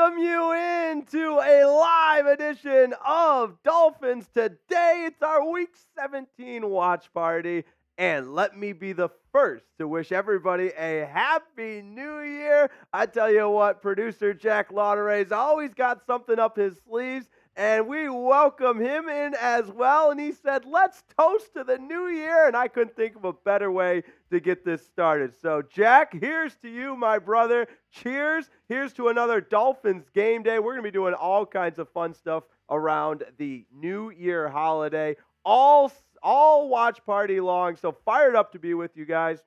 welcome you into a live edition of Dolphins Today. It's our Week 17 watch party, and let me be the first to wish everybody a Happy New Year. I tell you what, producer Jack Lauderay's always got something up his sleeves, and we welcome him in as well. And he said, let's toast to the new year, and I couldn't think of a better way to get this started. So, Jack, here's to you, my brother. Cheers. Here's to another Dolphins game day. We're going to be doing all kinds of fun stuff around the New Year holiday, all watch party long. So fired up to be with you guys.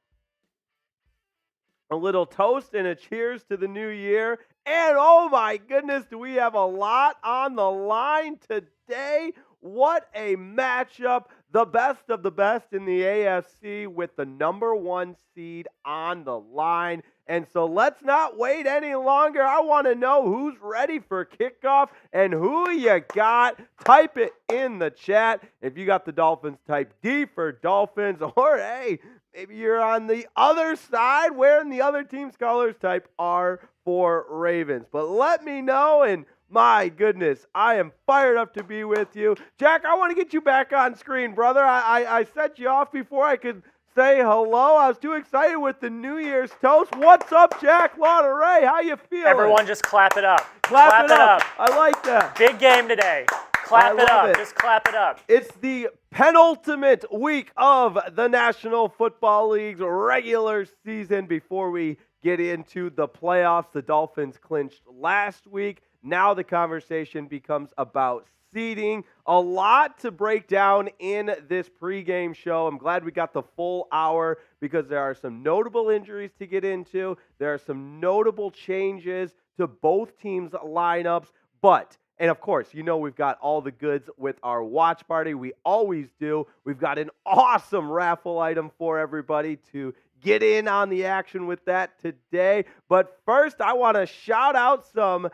A little toast and a cheers to the new year. And oh my goodness, do we have a lot on the line today? What a matchup. The best of the best in the AFC with the number one seed on the line. And so let's not wait any longer. I want to know who's ready for kickoff and who you got. Type it in the chat. If you got the Dolphins, type D for Dolphins. Or, hey, maybe you're on the other side wearing the other team's colors. Type R for Ravens. But let me know, and my goodness, I am fired up to be with you. Jack, I want to get you back on screen, brother. I set you off before I could say hello. I was too excited with the New Year's toast. What's up, Jack Lauderay? How you feeling? Everyone just clap it up. Clap it up. I like that. Big game today. Clap it up. Just clap it up. It's the penultimate week of the National Football League's regular season before we get into the playoffs. The Dolphins clinched last week. Now the conversation becomes about seeding. A lot to break down in this pregame show. I'm glad we got the full hour because there are some notable injuries to get into. There are some notable changes to both teams' lineups. And of course, you know we've got all the goods with our watch party. We always do. We've got an awesome raffle item for everybody to get in on the action with that today. But first, I want to shout out some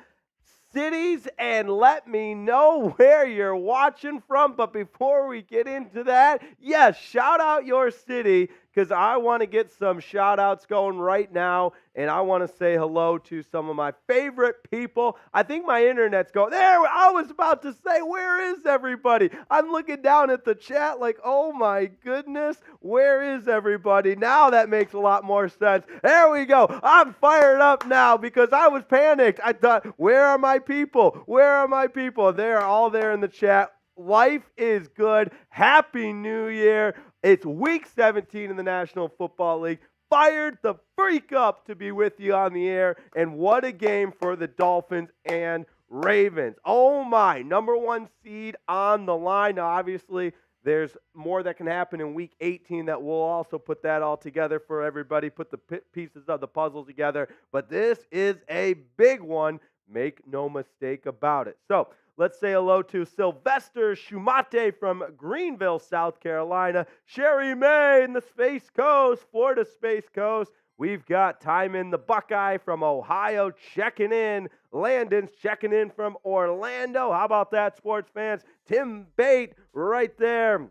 cities and let me know where you're watching from. But before we get into that, yes, shout out your city because I want to get some shout outs going right now. And I want to say hello to some of my favorite people. I think my internet's going there. I was about to say, where is everybody? I'm looking down at the chat like, oh my goodness, where is everybody? Now that makes a lot more sense. There we go. I'm fired up now because I was panicked. I thought, where are my people? Where are my people? They're all there in the chat. Life is good. Happy New Year. It's Week 17 in the National Football League. Fired the freak up to be with you on the air. And what a game for the Dolphins and Ravens. Oh my, number one seed on the line. Now, obviously, there's more that can happen in Week 18 that we'll also put that all together for everybody, put the pieces of the puzzle together. But this is a big one. Make no mistake about it. So, let's say hello to Sylvester Shumate from Greenville, South Carolina. Sherry May in the Space Coast, Florida Space Coast. We've got Timon the Buckeye from Ohio checking in. Landon's checking in from Orlando. How about that, sports fans? Tim Bate right there.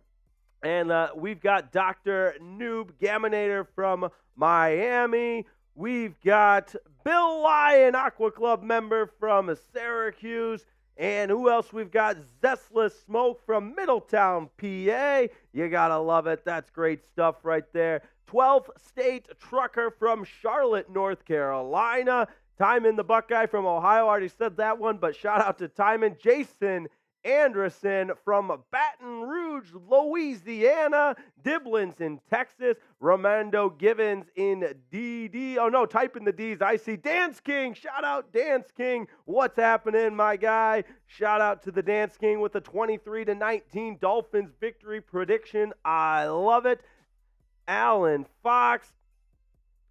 And we've got Dr. Noob Gaminator from Miami. We've got Bill Lyon, Aqua Club member from Syracuse. And who else we've got? Zestless Smoke from Middletown, PA. You gotta love it. That's great stuff right there. 12th State Trucker from Charlotte, North Carolina. Timon the Buckeye from Ohio. I already said that one, but shout out to Timon. Jason Anderson from Baton Rouge, Louisiana. Diblins in Texas. Romando Givens in DD. Oh, no, type in the D's. I see Dance King. Shout out Dance King. What's happening, my guy? Shout out to the Dance King with the 23-19 Dolphins victory prediction. I love it. Alan Fox.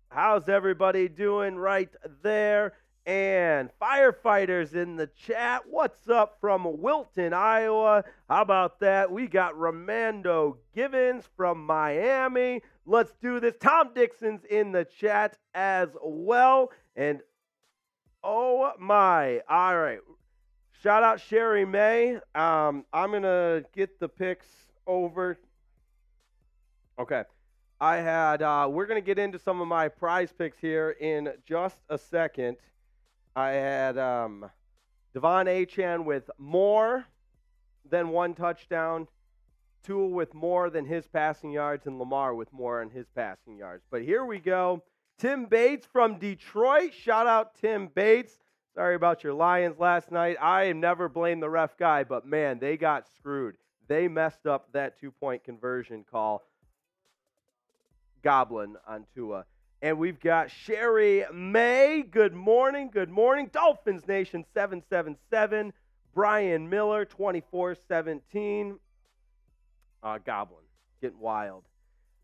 How's everybody doing right there? And firefighters in the chat. What's up from Wilton, Iowa? How about that? We got Romando Givens from Miami. Let's do this. Tom Dixon's in the chat as well. And oh my. All right. Shout out Sherry May. I'm going to get the picks over. Okay. We're going to get into some of my prize picks here in just a second. I had Devon Achane with more than one touchdown, Tua with more than his passing yards, and Lamar with more than his passing yards. But here we go. Tim Bates from Detroit. Shout out Tim Bates. Sorry about your Lions last night. I never blame the ref guy, but man, they got screwed. They messed up that 2-point conversion call. Goblin on Tua. And we've got Sherry May. Good morning. Good morning. Dolphins Nation 777. Brian Miller 2417. Goblin. Getting wild.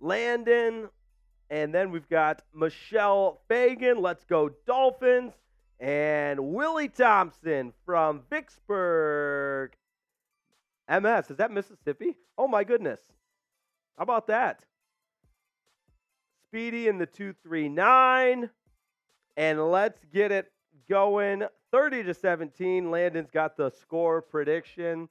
Landon. And then we've got Michelle Fagan. Let's go Dolphins. And Willie Thompson from Vicksburg. MS. Is that Mississippi? Oh, my goodness. How about that? Speedy in the 239. And let's get it going. 30-17. Landon's got the score prediction.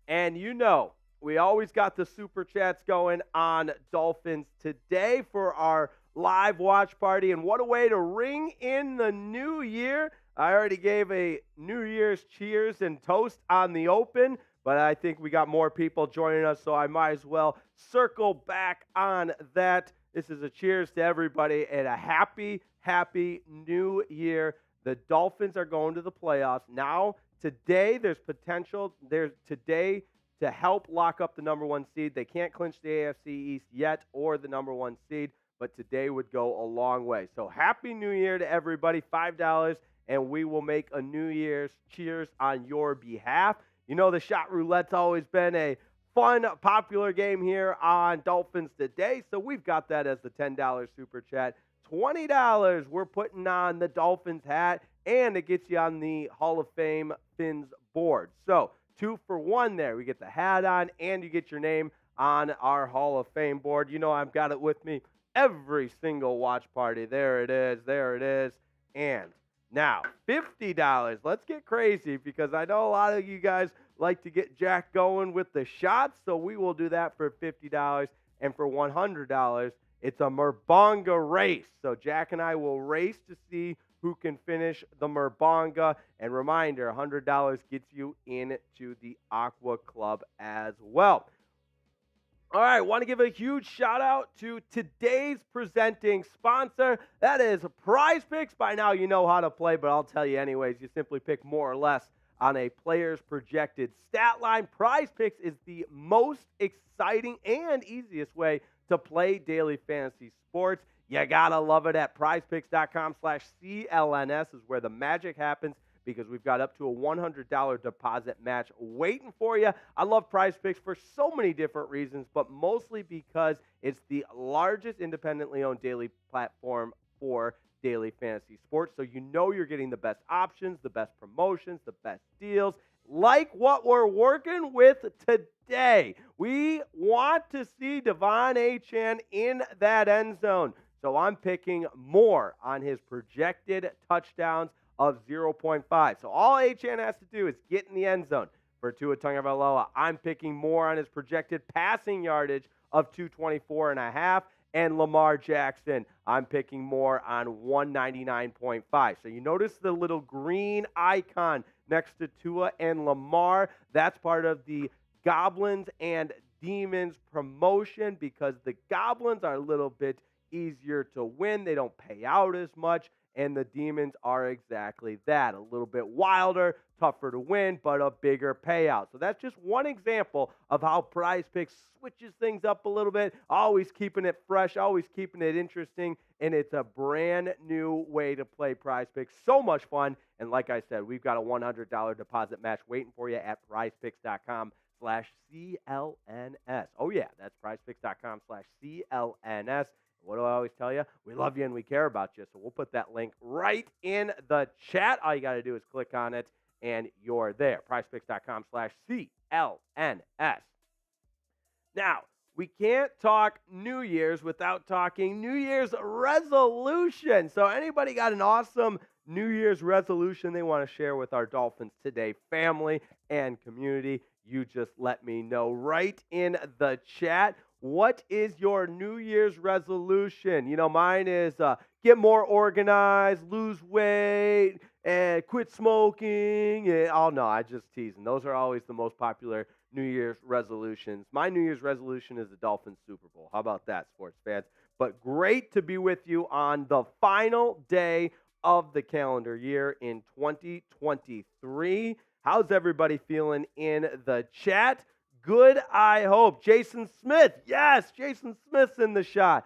And you know, we always got the super chats going on Dolphins Today for our live watch party. And what a way to ring in the new year. I already gave a New Year's cheers and toast on the open, but I think we got more people joining us, so I might as well circle back on that. This is a cheers to everybody and a happy, happy new year. The Dolphins are going to the playoffs. Now, today, there's potential. There's today to help lock up the number one seed. They can't clinch the AFC East yet or the number one seed, but today would go a long way. So happy New Year to everybody. $5, and we will make a New Year's cheers on your behalf. You know, the shot roulette's always been a fun, popular game here on Dolphins Today, so we've got that as the $10 super chat. $20 we're putting on the Dolphins hat, and it gets you on the Hall of Fame Fins board. So 2 for 1 there. We get the hat on, and you get your name on our Hall of Fame board. You know I've got it with me every single watch party. There it is. There it is. And now, $50. Let's get crazy because I know a lot of you guys like to get Jack going with the shots, so we will do that for $50. And for $100, it's a Merbonga race. So Jack and I will race to see who can finish the Merbonga. And reminder, $100 gets you into the Aqua Club as well. All right, want to give a huge shout out to today's presenting sponsor. That is PrizePicks. By now you know how to play, but I'll tell you anyways. You simply pick more or less on a player's projected stat line. PrizePicks is the most exciting and easiest way to play daily fantasy sports. You gotta love it at prizepicks.com/CLNS is where the magic happens, because we've got up to a $100 deposit match waiting for you. I love PrizePicks for so many different reasons, but mostly because it's the largest independently owned daily platform for daily fantasy sports. So you know you're getting the best options, the best promotions, the best deals, like what we're working with today. We want to see Devon Achane in that end zone. So I'm picking more on his projected touchdowns of 0.5. So all Achane has to do is get in the end zone. For Tua Tagovailoa, I'm picking more on his projected passing yardage of 224.5. And Lamar Jackson, I'm picking more on 199.5. So you notice the little green icon next to Tua and Lamar. That's part of the Goblins and Demons promotion, because the Goblins are a little bit easier to win. They don't pay out as much. And the Demons are exactly that. A little bit wilder, tougher to win, but a bigger payout. So that's just one example of how PrizePicks switches things up a little bit, always keeping it fresh, always keeping it interesting, and it's a brand new way to play PrizePicks. So much fun. And like I said, we've got a $100 deposit match waiting for you at prizepicks.com/CLNS. Oh yeah, that's prizepicks.com/CLNS. What do I always tell you? We love you and we care about you. So we'll put that link right in the chat. All you got to do is click on it and you're there. prizepicks.com/CLNS. Now, we can't talk New Year's without talking New Year's resolution. So anybody got an awesome New Year's resolution they want to share with our Dolphins Today family and community? You just let me know right in the chat. What is your New Year's resolution? You know, mine is get more organized, lose weight, and quit smoking. And, oh, no, I just teasing. Those are always the most popular New Year's resolutions. My New Year's resolution is the Dolphins Super Bowl. How about that, sports fans? But great to be with you on the final day of the calendar year in 2023. How's everybody feeling in the chat? Good, I hope. Jason Smith. Yes, Jason Smith's in the chat.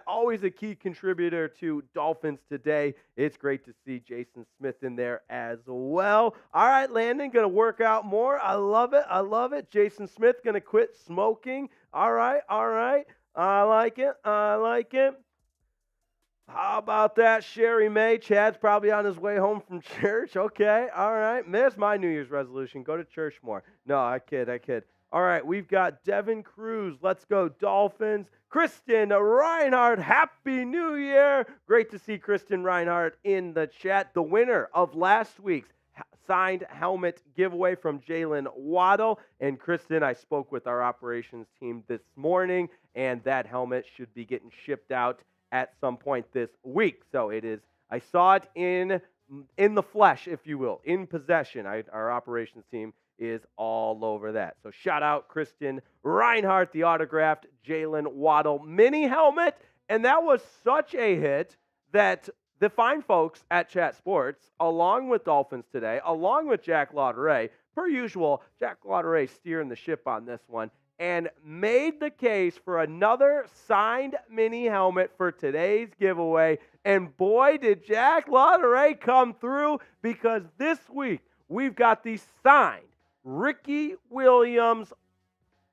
Always a key contributor to Dolphins Today. It's great to see Jason Smith in there as well. All right, Landon, going to work out more. I love it. Jason Smith going to quit smoking. All right. I like it. How about that, Sherry May? Chad's probably on his way home from church. Okay, all right. There's my New Year's resolution. Go to church more. No, I kid. All right, we've got Devin Cruz. Let's go, Dolphins. Kristen Reinhardt, Happy New Year. Great to see Kristen Reinhardt in the chat. The winner of last week's signed helmet giveaway from Jalen Waddle. And Kristen, I spoke with our operations team this morning, and that helmet should be getting shipped out at some point this week. So it is, I saw it in the flesh, if you will, in possession. Our operations team is all over that. So shout out Kristen Reinhardt, the autographed Jalen Waddle mini helmet. And that was such a hit that the fine folks at Chat Sports, along with Dolphins Today, along with Jack Lauderay, per usual, Jack Lauderay steering the ship on this one, and made the case for another signed mini helmet for today's giveaway. And boy, did Jack Lauderay come through, because this week we've got the signed Ricky Williams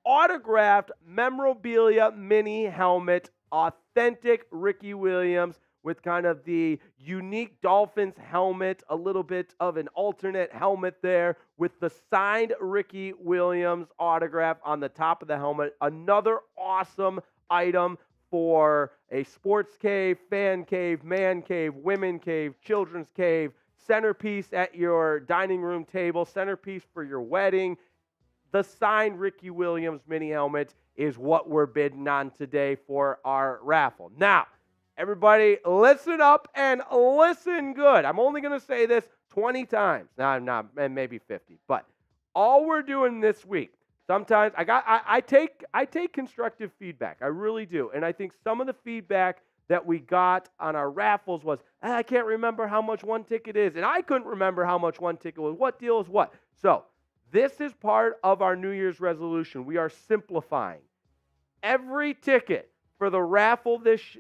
autographed memorabilia mini helmet, authentic Ricky Williams, with kind of the unique Dolphins helmet, a little bit of an alternate helmet there with the signed Ricky Williams autograph on the top of the helmet. Another awesome item for a sports cave, fan cave, man cave, women cave, children's cave, centerpiece at your dining room table, centerpiece for your wedding. The signed Ricky Williams mini helmet is what we're bidding on today for our raffle. Now, everybody, listen up and listen good. I'm only going to say this 20 times. No, maybe 50. But all we're doing this week, sometimes I take constructive feedback. I really do. And I think some of the feedback that we got on our raffles was, I can't remember how much one ticket is. And I couldn't remember how much one ticket was. What deal is what? So this is part of our New Year's resolution. We are simplifying. Every ticket for the raffle this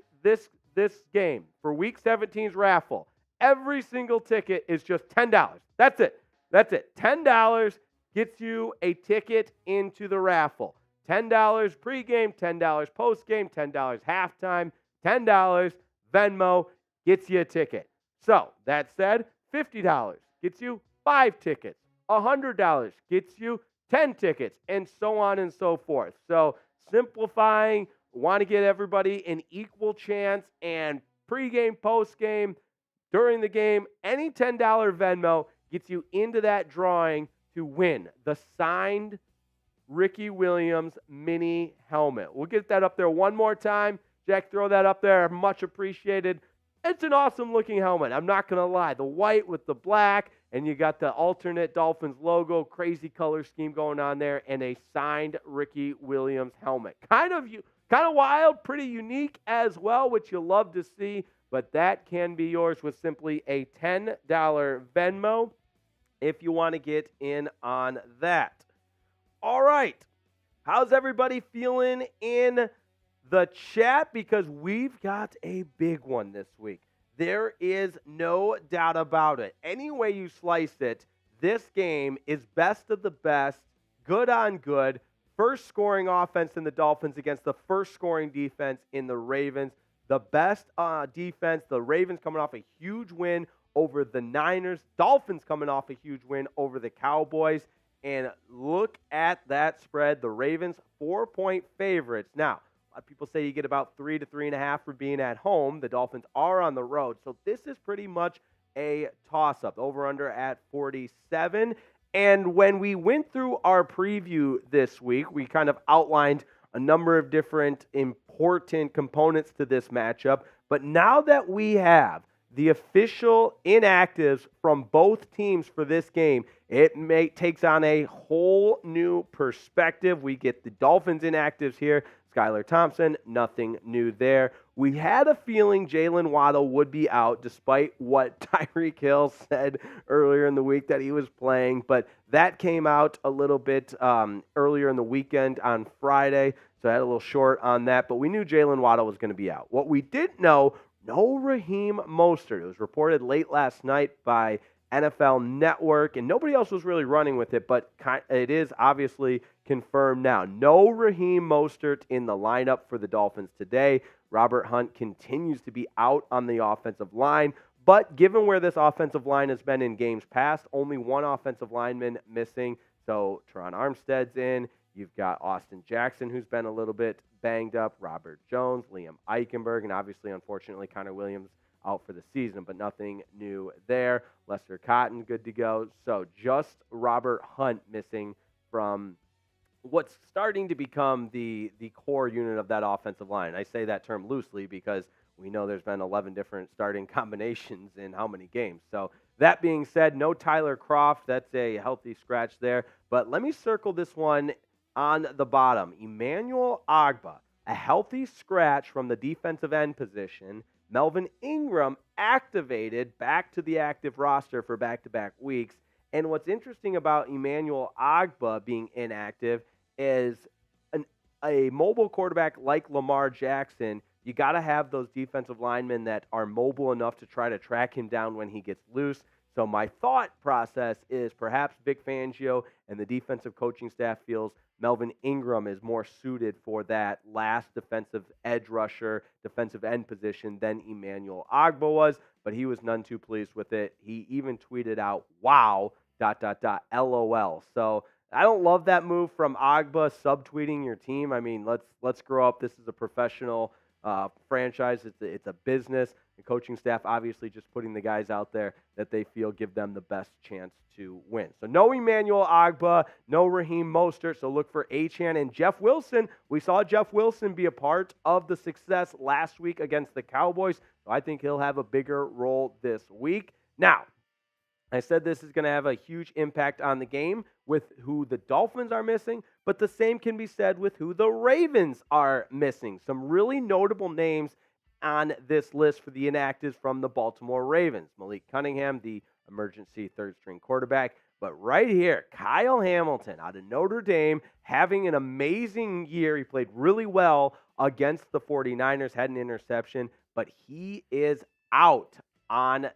game, for Week 17's raffle, every single ticket is just $10. That's it. $10 gets you a ticket into the raffle. $10 pregame, $10 postgame, $10 halftime, $10 Venmo gets you a ticket. So, that said, $50 gets you 5 tickets. $100 gets you 10 tickets, and so on and so forth. So, simplifying, want to get everybody an equal chance, and pregame, postgame, during the game, any $10 Venmo gets you into that drawing to win the signed Ricky Williams mini helmet. We'll get that up there one more time. Jack, throw that up there. Much appreciated. It's an awesome looking helmet. I'm not going to lie. The white with the black, and you got the alternate Dolphins logo, crazy color scheme going on there, and a signed Ricky Williams helmet. Kind of wild, pretty unique as well, which you'll love to see, but that can be yours with simply a $10 Venmo if you want to get in on that. All right. How's everybody feeling in the chat? Because we've got a big one this week. There is no doubt about it. Any way you slice it, this game is best of the best, good on good. First scoring offense in the Dolphins against the first scoring defense in the Ravens. The best defense, the Ravens coming off a huge win over the Niners. Dolphins coming off a huge win over the Cowboys. And look at that spread. The Ravens 4-point favorites. Now, a lot of people say you get about 3 to 3.5 for being at home. The Dolphins are on the road. So this is pretty much a toss-up. Over-under at 47. And when we went through our preview this week, we kind of outlined a number of different important components to this matchup. But now that we have the official inactives from both teams for this game, it takes on a whole new perspective. We get the Dolphins inactives here. Skylar Thompson, nothing new there. We had a feeling Jalen Waddle would be out, despite what Tyreek Hill said earlier in the week that he was playing. But that came out a little bit earlier in the weekend on Friday, so I had a little short on that. But we knew Jalen Waddle was going to be out. What we didn't know, no Raheem Mostert. It was reported late last night by NFL Network, and nobody else was really running with it, but it is obviously confirmed now. No Raheem Mostert in the lineup for the Dolphins today. Robert Hunt continues to be out on the offensive line, but given where this offensive line has been in games past, only one offensive lineman missing, so Teron Armstead's in. You've got Austin Jackson, who's been a little bit banged up, Robert Jones, Liam Eichenberg, and obviously, unfortunately, Connor Williams out for the season, but nothing new there. Lester Cotton, good to go. So just Robert Hunt missing from what's starting to become the core unit of that offensive line. I say that term loosely because we know there's been 11 different starting combinations in how many games. So that being said, no Tyler Kroft. That's a healthy scratch there. But let me circle this one on the bottom. Emmanuel Ogbah, a healthy scratch from the defensive end position. Melvin Ingram activated back to the active roster for back-to-back weeks. And what's interesting about Emmanuel Ogbah being inactive is a mobile quarterback like Lamar Jackson. You got to have those defensive linemen that are mobile enough to try to track him down when he gets loose. So my thought process is perhaps Vic Fangio and the defensive coaching staff feels Melvin Ingram is more suited for that last defensive edge rusher, defensive end position than Emmanuel Ogbah was, but he was none too pleased with it. He even tweeted out, wow, ... LOL. So I don't love that move from Ogbah, subtweeting your team. I mean, let's grow up. This is a professional franchise. It's a business. The coaching staff obviously just putting the guys out there that they feel give them the best chance to win. So no Emmanuel Ogbah, no Raheem Mostert. So look for Achane and Jeff Wilson. We saw Jeff Wilson be a part of the success last week against the Cowboys. So I think he'll have a bigger role this week. Now, I said this is going to have a huge impact on the game with who the Dolphins are missing, but the same can be said with who the Ravens are missing. Some really notable names on this list for the inactives from the Baltimore Ravens. Malik Cunningham, the emergency third-string quarterback. But right here, Kyle Hamilton out of Notre Dame, having an amazing year. He played really well against the 49ers, had an interception, but he is out on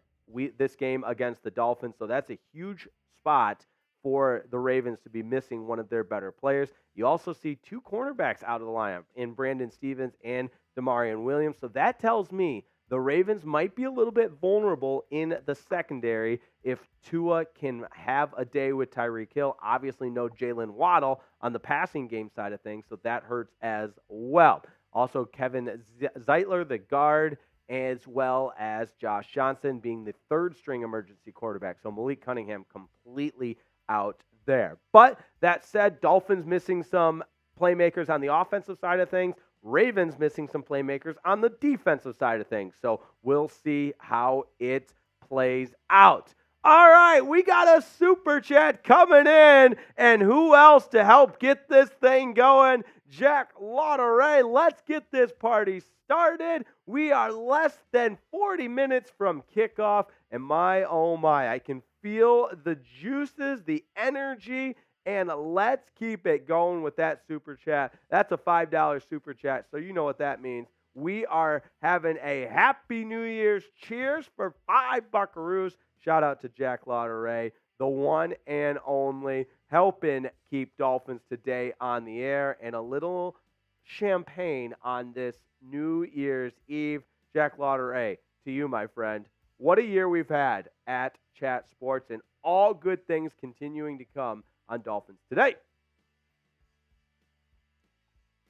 this game against the Dolphins. So that's a huge spot for the Ravens to be missing one of their better players. You also see two cornerbacks out of the lineup in Brandon Stevens and Damarian Williams. So that tells me the Ravens might be a little bit vulnerable in the secondary if Tua can have a day with Tyreek Hill. Obviously, no Jalen Waddle on the passing game side of things, so that hurts as well. Also, Kevin Zeitler, the guard, as well as Josh Johnson being the third-string emergency quarterback. So Malik Cunningham completely out there. But that said, Dolphins missing some playmakers on the offensive side of things. Ravens missing some playmakers on the defensive side of things. So we'll see how it plays out. All right, we got a super chat coming in. And who else to help get this thing going? Jack Lauderay. Let's get this party started. We are less than 40 minutes from kickoff. And my, oh my, I can feel the juices, the energy, and let's keep it going with that super chat. That's a $5 super chat, so you know what that means. We are having a Happy New Year's. Cheers for 5 buckaroos. Shout out to Jack Lauderay, the one and only, helping keep Dolphins Today on the air, and a little champagne on this New Year's Eve. Jack Lauderay, to you, my friend. What a year we've had at Chat Sports, and all good things continuing to come on Dolphins Today.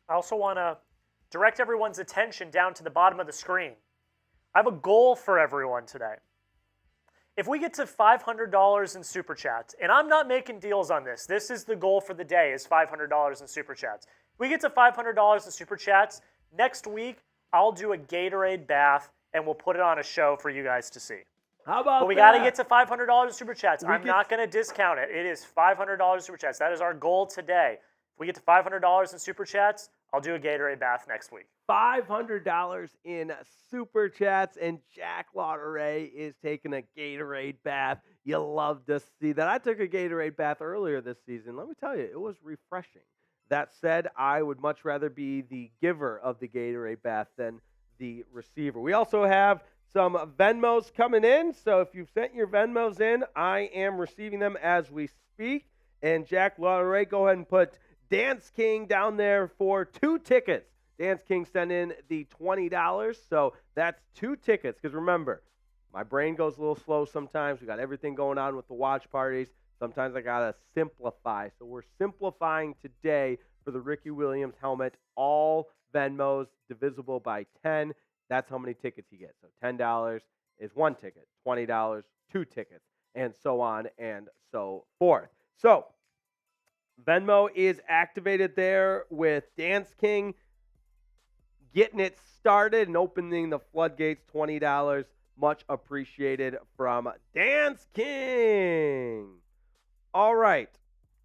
I also want to direct everyone's attention down to the bottom of the screen. I have a goal for everyone today. If we get to $500 in Super Chats, and I'm not making deals on this. This is the goal for the day, is $500 in Super Chats. We get to $500 in Super Chats. Next week, I'll do a Gatorade bath, and we'll put it on a show for you guys to see. How about But we that? got to get to $500 in Super Chats. I'm not going to discount it. It is $500 Super Chats. That is our goal today. If we get to $500 in Super Chats, I'll do a Gatorade bath next week. $500 in Super Chats, and Jack Lauderay is taking a Gatorade bath. You love to see that. I took a Gatorade bath earlier this season. Let me tell you, it was refreshing. That said, I would much rather be the giver of the Gatorade bath than the receiver. We also have some Venmos coming in, so if you've sent your Venmos in, I am receiving them as we speak. And Jack Lauderay, go ahead and put Dance King down there for 2 tickets. Dance King sent in the $20, so that's 2 tickets. Because remember, my brain goes a little slow sometimes. We got everything going on with the watch parties. Sometimes I got to simplify. So we're simplifying today for the Ricky Williams helmet. All Venmos divisible by 10. That's how many tickets you get. So $10 is 1 ticket, $20, 2 tickets, and so on and so forth. So Venmo is activated there with Dance King getting it started and opening the floodgates, $20. Much appreciated from Dance King. All right.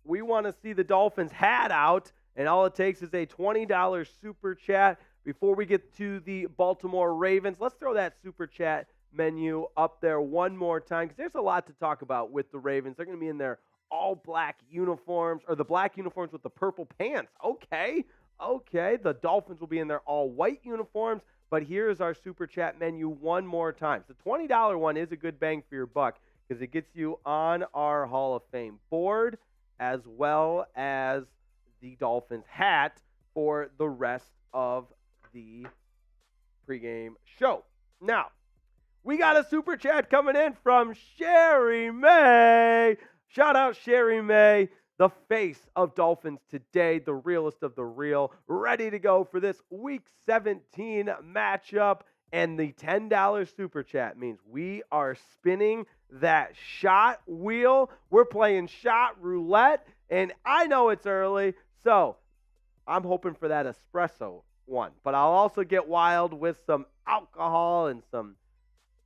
We want to see the Dolphins hat out, and all it takes is a $20 super chat. Before we get to the Baltimore Ravens, let's throw that super chat menu up there one more time because there's a lot to talk about with the Ravens. They're going to be in their all-black uniforms, or the black uniforms with the purple pants. Okay. The Dolphins will be in their all-white uniforms, but here's our super chat menu one more time. The $20 one is a good bang for your buck because it gets you on our Hall of Fame board as well as the Dolphins hat for the rest of the pregame show. Now, we got a super chat coming in from Sherry May. Shout out Sherry May, the face of Dolphins Today, the realest of the real, ready to go for this Week 17 matchup. And the $10 super chat means we are spinning that shot wheel. We're playing shot roulette, and I know it's early, so I'm hoping for that espresso one. But I'll also get wild with some alcohol and some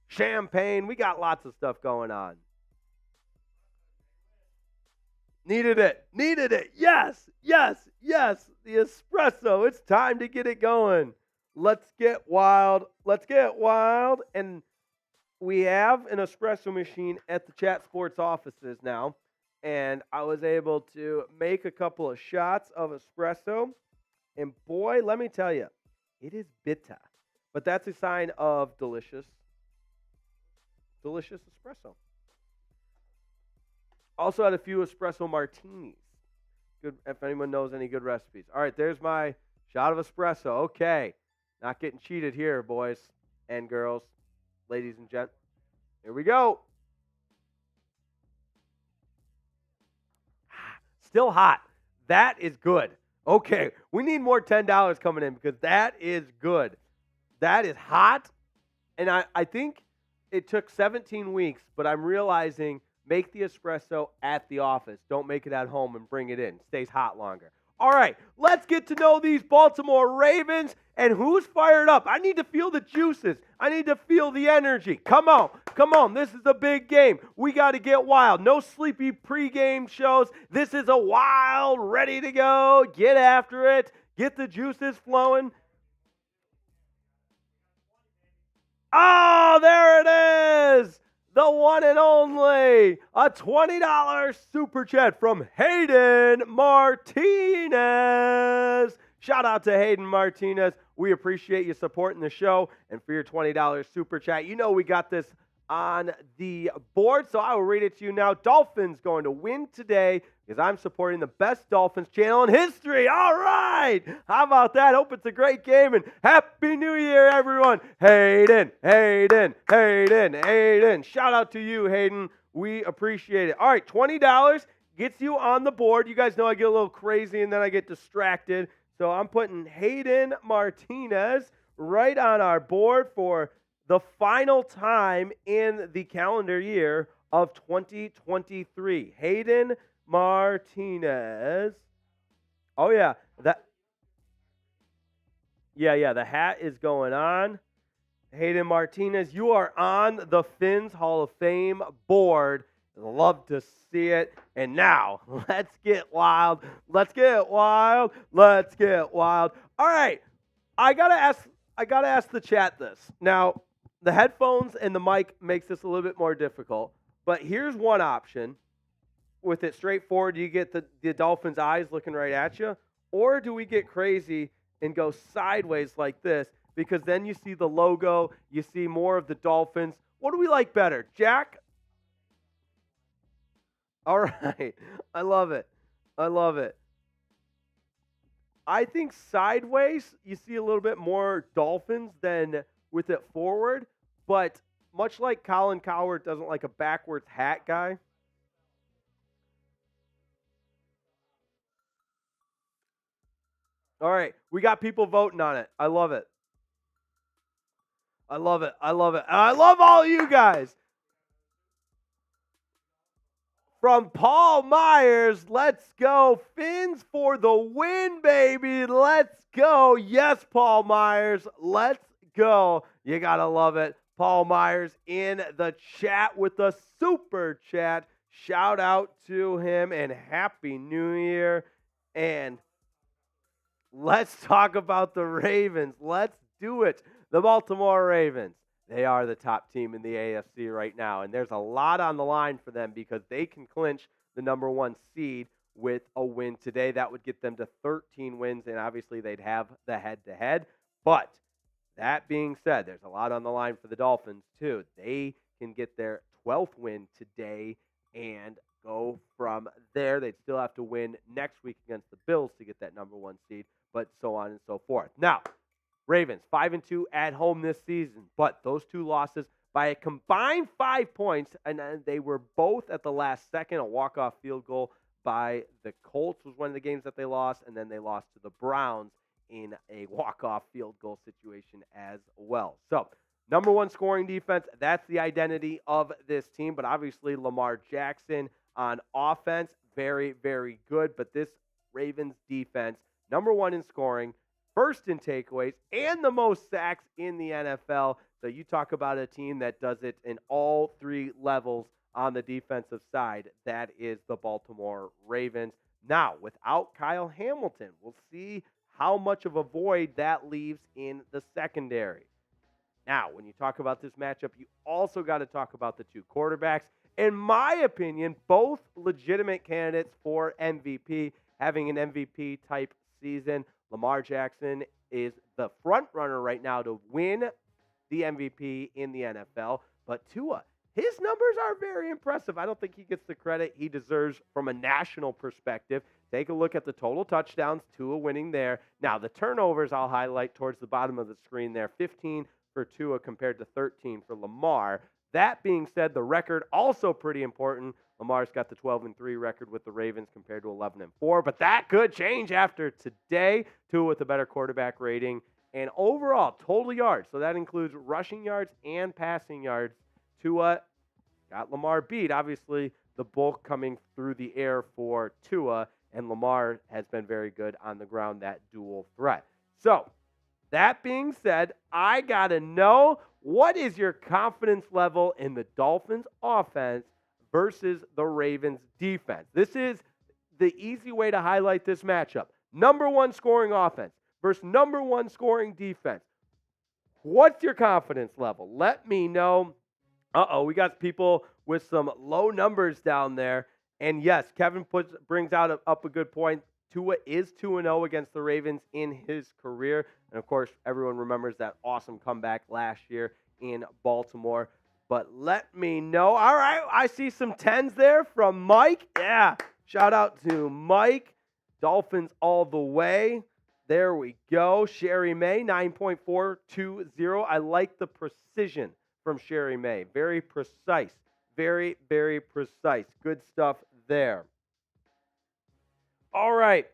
champagne. We got lots of stuff going on. Needed it. Yes. The espresso. It's time to get it going. Let's get wild. And we have an espresso machine at the Chat Sports offices now. And I was able to make a couple of shots of espresso. And boy, let me tell you, it is bitter. But that's a sign of delicious espresso. Also had a few espresso martinis. Good, if anyone knows any good recipes. All right, there's my shot of espresso. Okay. Not getting cheated here, boys and girls, ladies and gents. Here we go. Still hot. That is good. Okay, we need more $10 coming in because that is good. That is hot. And I think it took 17 weeks, but I'm realizing make the espresso at the office. Don't make it at home and bring it in. It stays hot longer. All right, let's get to know these Baltimore Ravens and who's fired up. I need to feel the juices. I need to feel the energy. Come on. This is a big game. We got to get wild. No sleepy pregame shows. This is a wild, ready to go. Get after it. Get the juices flowing. Oh, there it is. The one and only, a $20 super chat from Hayden Martinez. Shout out to Hayden Martinez. We appreciate you supporting the show. And for your $20 super chat, you know we got this on the board, so I will read it to you now. Dolphins going to win today because I'm supporting the best Dolphins channel in history. All right. How about that? Hope it's a great game, and Happy New Year, everyone. Hayden. Shout out to you, Hayden. We appreciate it. All right, $20 gets you on the board. You guys know I get a little crazy, and then I get distracted. So I'm putting Hayden Martinez right on our board for the final time in the calendar year of 2023. Hayden Martinez. Oh, yeah. Yeah, the hat is going on. Hayden Martinez, you are on the Fins Hall of Fame board. Love to see it. And now, let's get wild. Let's get wild. Let's get wild. All right. I gotta ask the chat this. Now, the headphones and the mic makes this a little bit more difficult. But here's one option. With it straightforward, you get the Dolphins' eyes looking right at you, or do we get crazy and go sideways like this? Because then you see the logo, you see more of the Dolphins. What do we like better, Jack? All right, I love it. I love it. I think sideways you see a little bit more Dolphins than with it forward, but much like Colin Cowherd doesn't like a backwards hat guy. All right, we got people voting on it. I love it. I love it. I love it. And I love all you guys. From Paul Myers, let's go. Fins for the win, baby. Let's go. Yes, Paul Myers, let's go. You got to love it. Paul Myers in the chat with a super chat. Shout out to him and Happy New Year. And let's talk about the Ravens. Let's do it. The Baltimore Ravens. They are the top team in the AFC right now, and there's a lot on the line for them because they can clinch the number one seed with a win today. That would get them to 13 wins, and obviously they'd have the head-to-head. But that being said, there's a lot on the line for the Dolphins, too. They can get their 12th win today and go from there. They'd still have to win next week against the Bills to get that number one seed, but so on and so forth. Now, Ravens, 5-2 at home this season, but those two losses by a combined 5 points, and they were both at the last second. A walk-off field goal by the Colts was one of the games that they lost, and then they lost to the Browns in a walk-off field goal situation as well. So, number one scoring defense, that's the identity of this team, but obviously Lamar Jackson on offense, very, very good, but this Ravens defense, number one in scoring, first in takeaways, and the most sacks in the NFL. So you talk about a team that does it in all three levels on the defensive side. That is the Baltimore Ravens. Now, without Kyle Hamilton, we'll see how much of a void that leaves in the secondary. Now, when you talk about this matchup, you also got to talk about the two quarterbacks. In my opinion, both legitimate candidates for MVP, having an MVP-type season. Lamar Jackson is the front runner right now to win the MVP in the NFL. But Tua, his numbers are very impressive. I don't think he gets the credit he deserves from a national perspective. Take a look at the total touchdowns, Tua winning there. Now, the turnovers I'll highlight towards the bottom of the screen there, 15 for Tua compared to 13 for Lamar. That being said, the record also pretty important. Lamar's got the 12-3 record with the Ravens compared to 11-4, but that could change after today. Tua with a better quarterback rating and overall total yards. So that includes rushing yards and passing yards. Tua got Lamar beat. Obviously, the bulk coming through the air for Tua, and Lamar has been very good on the ground, that dual threat. So that being said, I got to know, what is your confidence level in the Dolphins offense versus the Ravens defense? This is the easy way to highlight this matchup. Number one scoring offense versus number one scoring defense. What's your confidence level? Let me know. We got people with some low numbers down there. And yes, Kevin brings out up a good point. Tua is 2-0 against the Ravens in his career. And, of course, everyone remembers that awesome comeback last year in Baltimore. But let me know. All right, I see some 10s there from Mike. Yeah, shout out to Mike. Dolphins all the way. There we go. Sherry May, 9.420. I like the precision from Sherry May. Very precise. Very, very precise. Good stuff there. All right.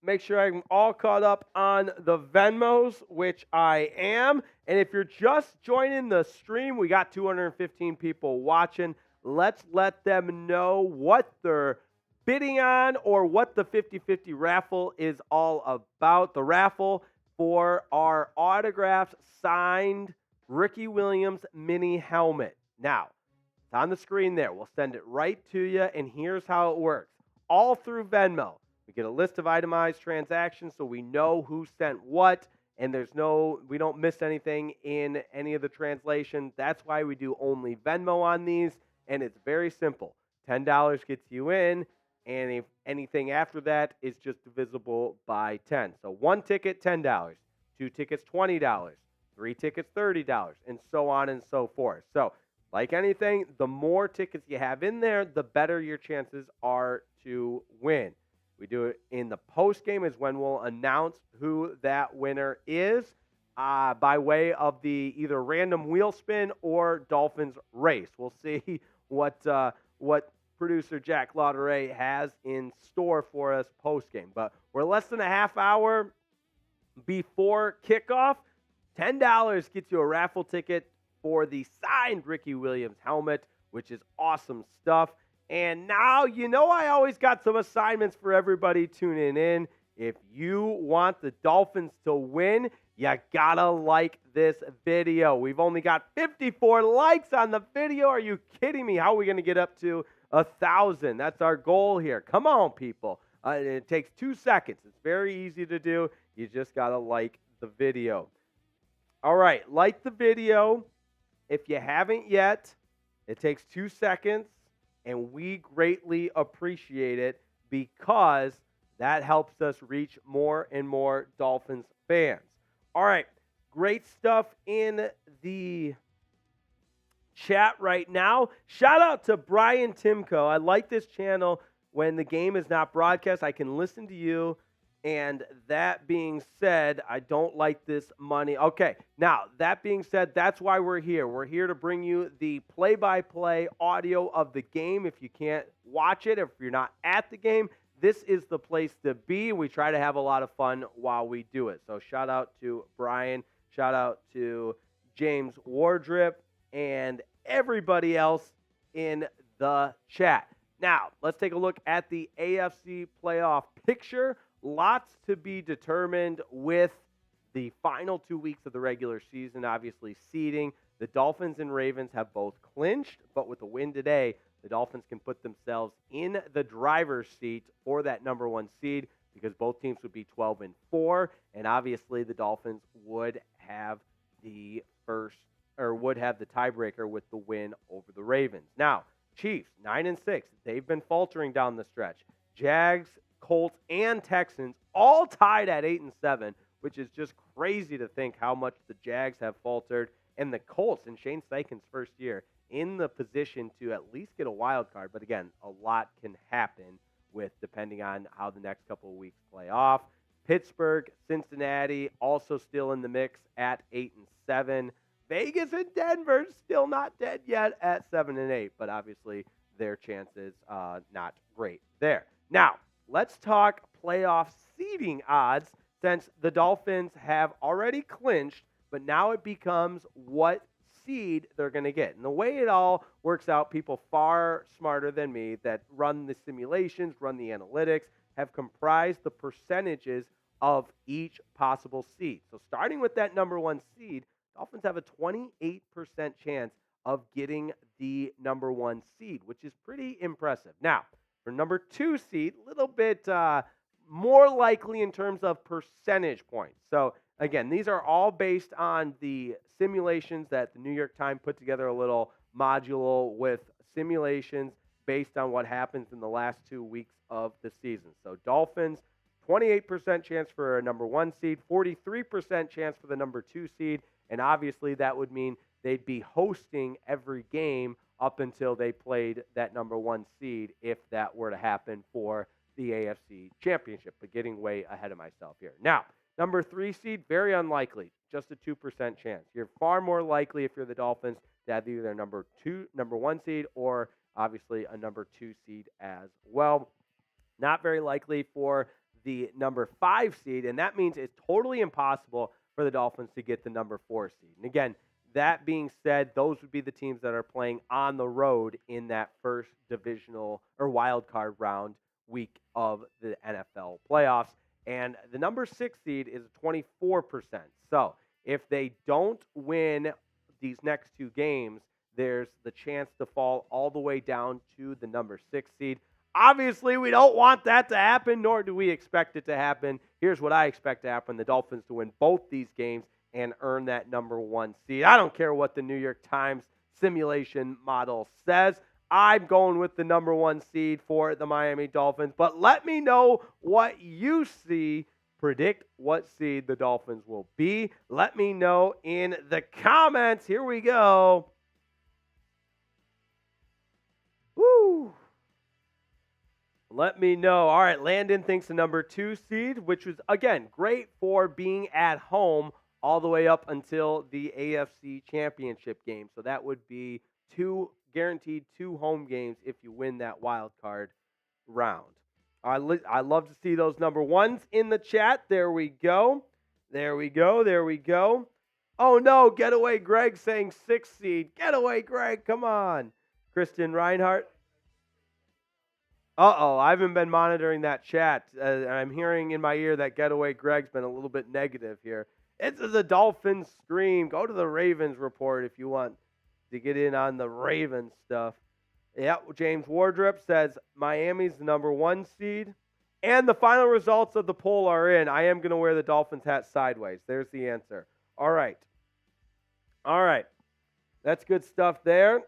Make sure I'm all caught up on the Venmos, which I am. And if you're just joining the stream, we got 215 people watching. Let's let them know what they're bidding on or what the 50-50 raffle is all about. The raffle for our autographed signed Ricky Williams mini helmet. Now, it's on the screen there. We'll send it right to you, and here's how it works. All through Venmo. We get a list of itemized transactions so we know who sent what, and we don't miss anything in any of the translation. That's why we do only Venmo on these, and it's very simple. $10 gets you in, and if anything after that is just divisible by 10. So 1 ticket, $10, 2 tickets, $20, 3 tickets, $30, and so on and so forth. So, like anything, the more tickets you have in there, the better your chances are to win. We do it in the post game is when we'll announce who that winner is by way of the either random wheel spin or Dolphins race. We'll see what producer Jack Lauderay has in store for us post game. But we're less than a half hour before kickoff. $10 gets you a raffle ticket for the signed Ricky Williams helmet, which is awesome stuff. And now, I always got some assignments for everybody tuning in. If you want the Dolphins to win, you gotta like this video. We've only got 54 likes on the video. Are you kidding me? How are we going to get up to 1,000? That's our goal here. Come on, people. It takes 2 seconds. It's very easy to do. You just gotta like the video. All right, like the video. If you haven't yet, it takes 2 seconds. And we greatly appreciate it because that helps us reach more and more Dolphins fans. All right, great stuff in the chat right now. Shout out to Brian Timko. I like this channel. When the game is not broadcast, I can listen to you. And that being said, I don't like this money. Okay, now, that being said, that's why we're here. We're here to bring you the play-by-play audio of the game. If you can't watch it, if you're not at the game, this is the place to be. We try to have a lot of fun while we do it. So shout out to Brian. Shout out to James Wardrip and everybody else in the chat. Now, let's take a look at the AFC playoff picture. Lots to be determined with the final 2 weeks of the regular season, obviously seeding. The Dolphins and Ravens have both clinched, but with the win today, the Dolphins can put themselves in the driver's seat for that number 1 seed because both teams would be 12-4, and obviously the Dolphins would have the tiebreaker with the win over the Ravens. Now, Chiefs 9-6, they've been faltering down the stretch. Jags, Colts, and Texans all tied at 8-7, which is just crazy to think how much the Jags have faltered. And the Colts in Shane Steichen's first year in the position to at least get a wild card. But again, a lot can happen with depending on how the next couple of weeks play off. Pittsburgh, Cincinnati also still in the mix at 8-7. Vegas and Denver still not dead yet at 7-8, but obviously their chances not great there. Now, let's talk playoff seeding odds since the Dolphins have already clinched, but now it becomes what seed they're going to get. And the way it all works out, people far smarter than me that run the simulations, run the analytics, have comprised the percentages of each possible seed. So starting with that number 1 seed, Dolphins have a 28% chance of getting the number 1 seed, which is pretty impressive. Now, for number 2 seed, a little bit more likely in terms of percentage points. So, again, these are all based on the simulations that the New York Times put together, a little module with simulations based on what happens in the last 2 weeks of the season. So, Dolphins, 28% chance for a number 1 seed, 43% chance for the number 2 seed, and obviously that would mean they'd be hosting every game up until they played that number 1 seed if that were to happen for the AFC Championship, but getting way ahead of myself here. Now, number 3 seed, very unlikely, just a 2% chance. You're far more likely if you're the Dolphins to have either number 1 seed or obviously a number 2 seed as well. Not very likely for the number 5 seed, and that means it's totally impossible for the Dolphins to get the number 4 seed. And again, that being said, those would be the teams that are playing on the road in that first divisional or wild card round week of the NFL playoffs. And the number 6 seed is 24%. So if they don't win these next 2 games, there's the chance to fall all the way down to the number 6 seed. Obviously, we don't want that to happen, nor do we expect it to happen. Here's what I expect to happen: the Dolphins to win both these games and earn that number 1 seed. I don't care what the New York Times simulation model says. I'm going with the number 1 seed for the Miami Dolphins. But let me know what you see. Predict what seed the Dolphins will be. Let me know in the comments. Here we go. Woo! Let me know. All right, Landon thinks the number 2 seed, which was, again, great for being at home all the way up until the AFC Championship game. So that would be guaranteed 2 home games if you win that wild card round. I love to see those number 1s in the chat. There we go. There we go. There we go. Oh, no, Getaway Greg saying 6 seed. Getaway Greg, come on. Kristen Reinhardt. I haven't been monitoring that chat. I'm hearing in my ear that Getaway Greg's been a little bit negative here. It's the Dolphins stream. Go to the Ravens report if you want to get in on the Ravens stuff. Yeah, James Wardrop says Miami's the number 1 seed. And the final results of the poll are in. I am going to wear the Dolphins hat sideways. There's the answer. All right. That's good stuff there.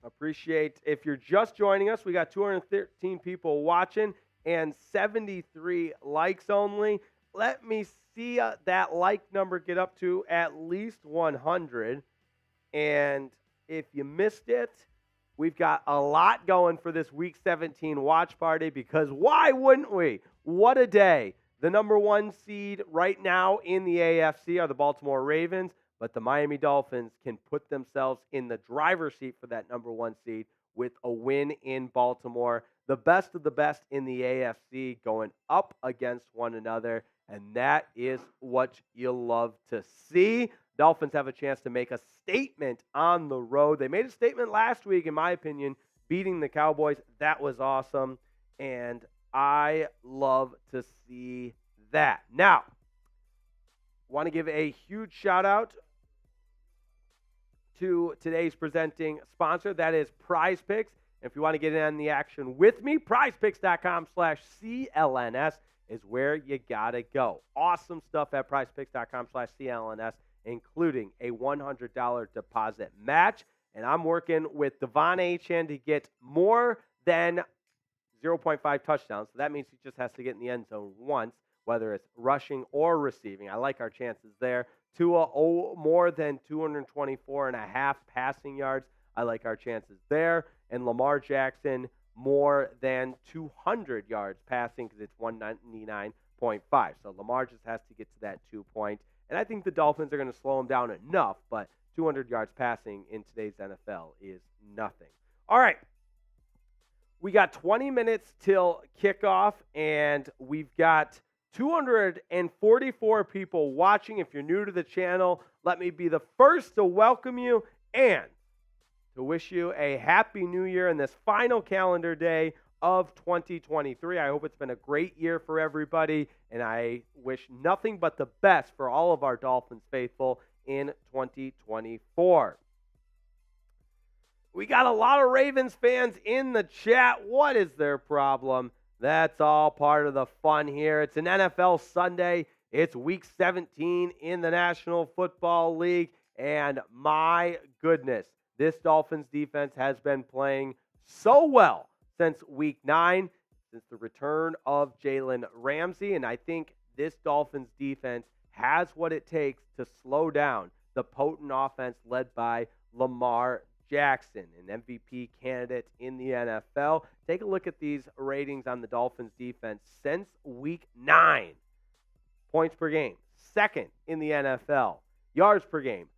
Appreciate if you're just joining us. We got 213 people watching and 73 likes only. Let me see that like number get up to at least 100. And if you missed it, we've got a lot going for this Week 17 watch party because why wouldn't we? What a day. The number 1 seed right now in the AFC are the Baltimore Ravens, but the Miami Dolphins can put themselves in the driver's seat for that number 1 seed with a win in Baltimore. The best of the best in the AFC going up against one another, and that is what you'll love to see. Dolphins have a chance to make a statement on the road. They made a statement last week, in my opinion, beating the Cowboys. That was awesome, and I love to see that. Now, want to give a huge shout-out to today's presenting sponsor. That is PrizePicks. If you want to get in on the action with me, prizepicks.com/CLNS is where you got to go. Awesome stuff at prizepicks.com/CLNS, including a $100 deposit match. And I'm working with Devon Achane to get more than 0.5 touchdowns. So that means he just has to get in the end zone once, whether it's rushing or receiving. I like our chances there. Tua, more than 224.5 passing yards. I like our chances there. And Lamar Jackson, more than 200 yards passing because it's 199.5. So Lamar just has to get to that 2 point. And I think the Dolphins are going to slow him down enough, but 200 yards passing in today's NFL is nothing. All right. We got 20 minutes till kickoff, and we've got 244 people watching. If you're new to the channel, let me be the first to welcome you and to wish you a happy new year in this final calendar day of 2023. I hope it's been a great year for everybody, and I wish nothing but the best for all of our Dolphins faithful in 2024. We got a lot of Ravens fans in the chat. What is their problem? That's all part of the fun here. It's an NFL Sunday. It's Week 17 in the National Football League. And my goodness, this Dolphins defense has been playing so well since Week 9, since the return of Jalen Ramsey. And I think this Dolphins defense has what it takes to slow down the potent offense led by Lamar Jackson, an MVP candidate in the NFL. Take a look at these ratings on the Dolphins defense since Week 9. Points per game, second in the NFL. Yards per game,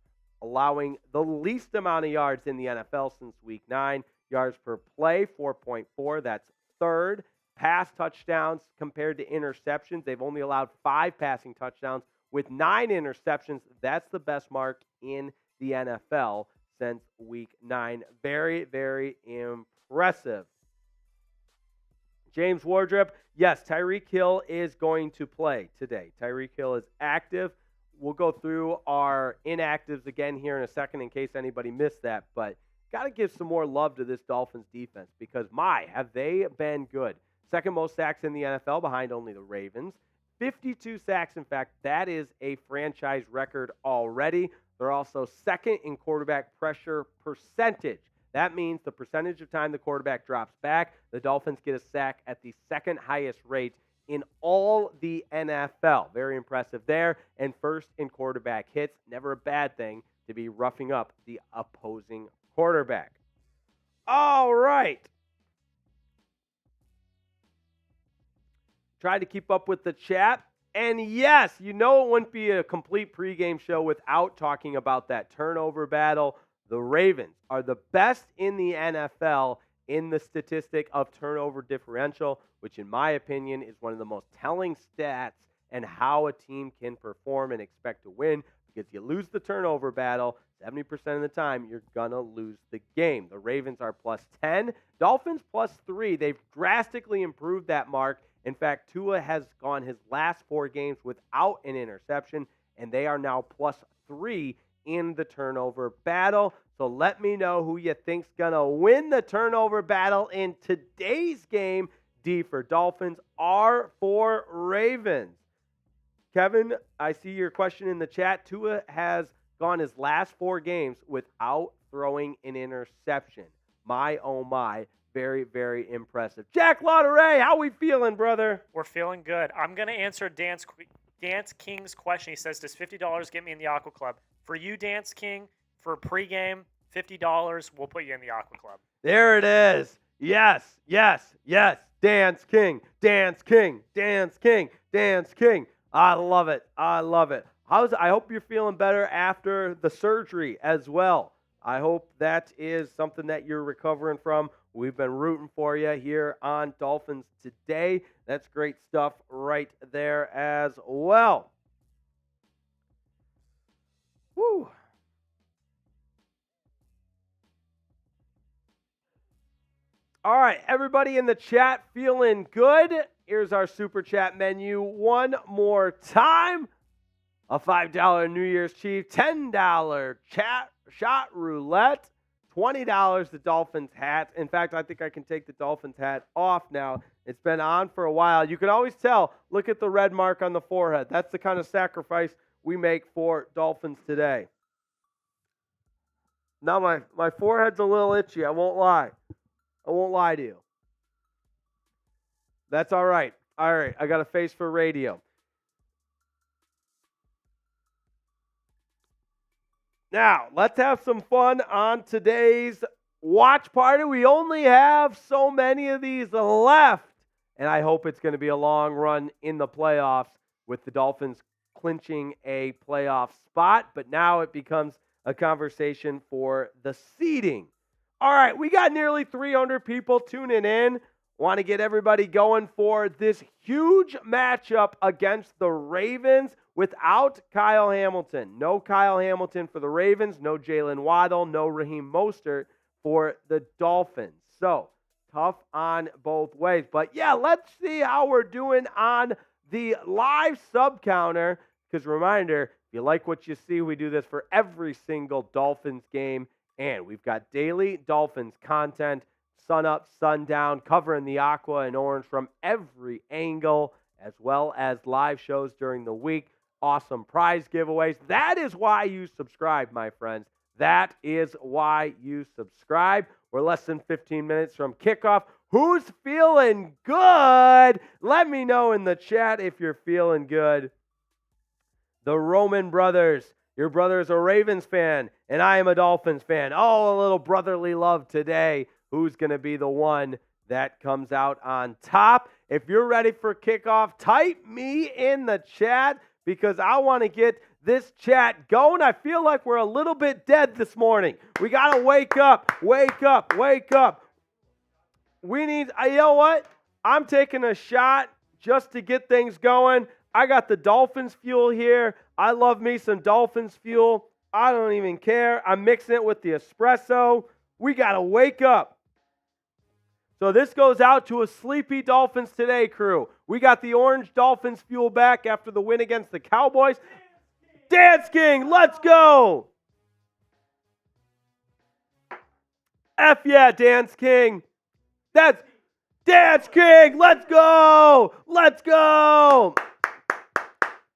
allowing the least amount of yards in the NFL since Week 9. Yards per play, 4.4. That's third. Pass touchdowns compared to interceptions. They've only allowed 5 passing touchdowns with 9 interceptions. That's the best mark in the NFL since Week 9. Very, very impressive. James Wardrop, yes, Tyreek Hill is going to play today. Tyreek Hill is active. We'll go through our inactives again here in a second in case anybody missed that, but got to give some more love to this Dolphins defense because, have they been good. Second most sacks in the NFL behind only the Ravens. 52 sacks, in fact, that is a franchise record already. They're also second in quarterback pressure percentage. That means the percentage of time the quarterback drops back, the Dolphins get a sack at the second highest rate in all the NFL. Very impressive there. And first in quarterback hits. Never a bad thing to be roughing up the opposing quarterback. All right. Tried to keep up with the chat. And yes, it wouldn't be a complete pregame show without talking about that turnover battle. The Ravens are the best in the NFL in the statistic of turnover differential, which in my opinion is one of the most telling stats and how a team can perform and expect to win. Because you lose the turnover battle, 70% of the time, you're going to lose the game. The Ravens are plus 10. Dolphins plus 3. They've drastically improved that mark. In fact, Tua has gone his last 4 games without an interception, and they are now plus 3 in the turnover battle. So let me know who you think's going to win the turnover battle in today's game. D for Dolphins, R for Ravens. Kevin, I see your question in the chat. Tua has gone his last 4 games without throwing an interception. My, oh my. Very, very impressive. Jack Lauderay, how we feeling, brother? We're feeling good. I'm going to answer Dance King's question. He says, does $50 get me in the Aqua Club? For you, Dance King, for pregame, $50, we'll put you in the Aqua Club. There it is. Yes, yes, yes. Dance King, Dance King, Dance King, Dance King. I love it. I love it. I hope you're feeling better after the surgery as well. I hope that is something that you're recovering from. We've been rooting for you here on Dolphins Today. That's great stuff right there as well. Woo. All right, everybody in the chat feeling good? Here's our super chat menu one more time. A $5 New Year's Chief, $10 shot roulette, $20 the Dolphins hat. In fact, I think I can take the Dolphins hat off now. It's been on for a while. You can always tell. Look at the red mark on the forehead. That's the kind of sacrifice we make for Dolphins Today. Now my forehead's a little itchy. I won't lie. I won't lie to you. That's all right. All right, I got a face for radio. Now, let's have some fun on today's watch party. We only have so many of these left, and I hope it's going to be a long run in the playoffs with the Dolphins clinching a playoff spot, but now it becomes a conversation for the seeding. All right, we got nearly 300 people tuning in. Want to get everybody going for this huge matchup against the Ravens without Kyle Hamilton. No Kyle Hamilton for the Ravens, no Jalen Waddle, no Raheem Mostert for the Dolphins. So, tough on both ways. But yeah, let's see how we're doing on the live sub counter. Because reminder, if you like what you see, we do this for every single Dolphins game. And we've got daily Dolphins content, sun up, sun down, covering the aqua and orange from every angle, as well as live shows during the week. Awesome prize giveaways. That is why you subscribe, my friends. That is why you subscribe. We're less than 15 minutes from kickoff. Who's feeling good? Let me know in the chat if you're feeling good. The Roman brothers. Your brother is a Ravens fan, and I am a Dolphins fan. Oh, a little brotherly love today. Who's going to be the one that comes out on top? If you're ready for kickoff, type me in the chat because I want to get this chat going. I feel like we're a little bit dead this morning. We got to wake up, wake up, wake up. We need, you know what? I'm taking a shot just to get things going. I got the Dolphins fuel here. I love me some Dolphins fuel. I don't even care. I'm mixing it with the espresso. We got to wake up. So this goes out to a sleepy Dolphins Today crew. We got the orange Dolphins fuel back after the win against the Cowboys. Dance King, let's go! F yeah, Dance King. That's Dance King, let's go! Let's go!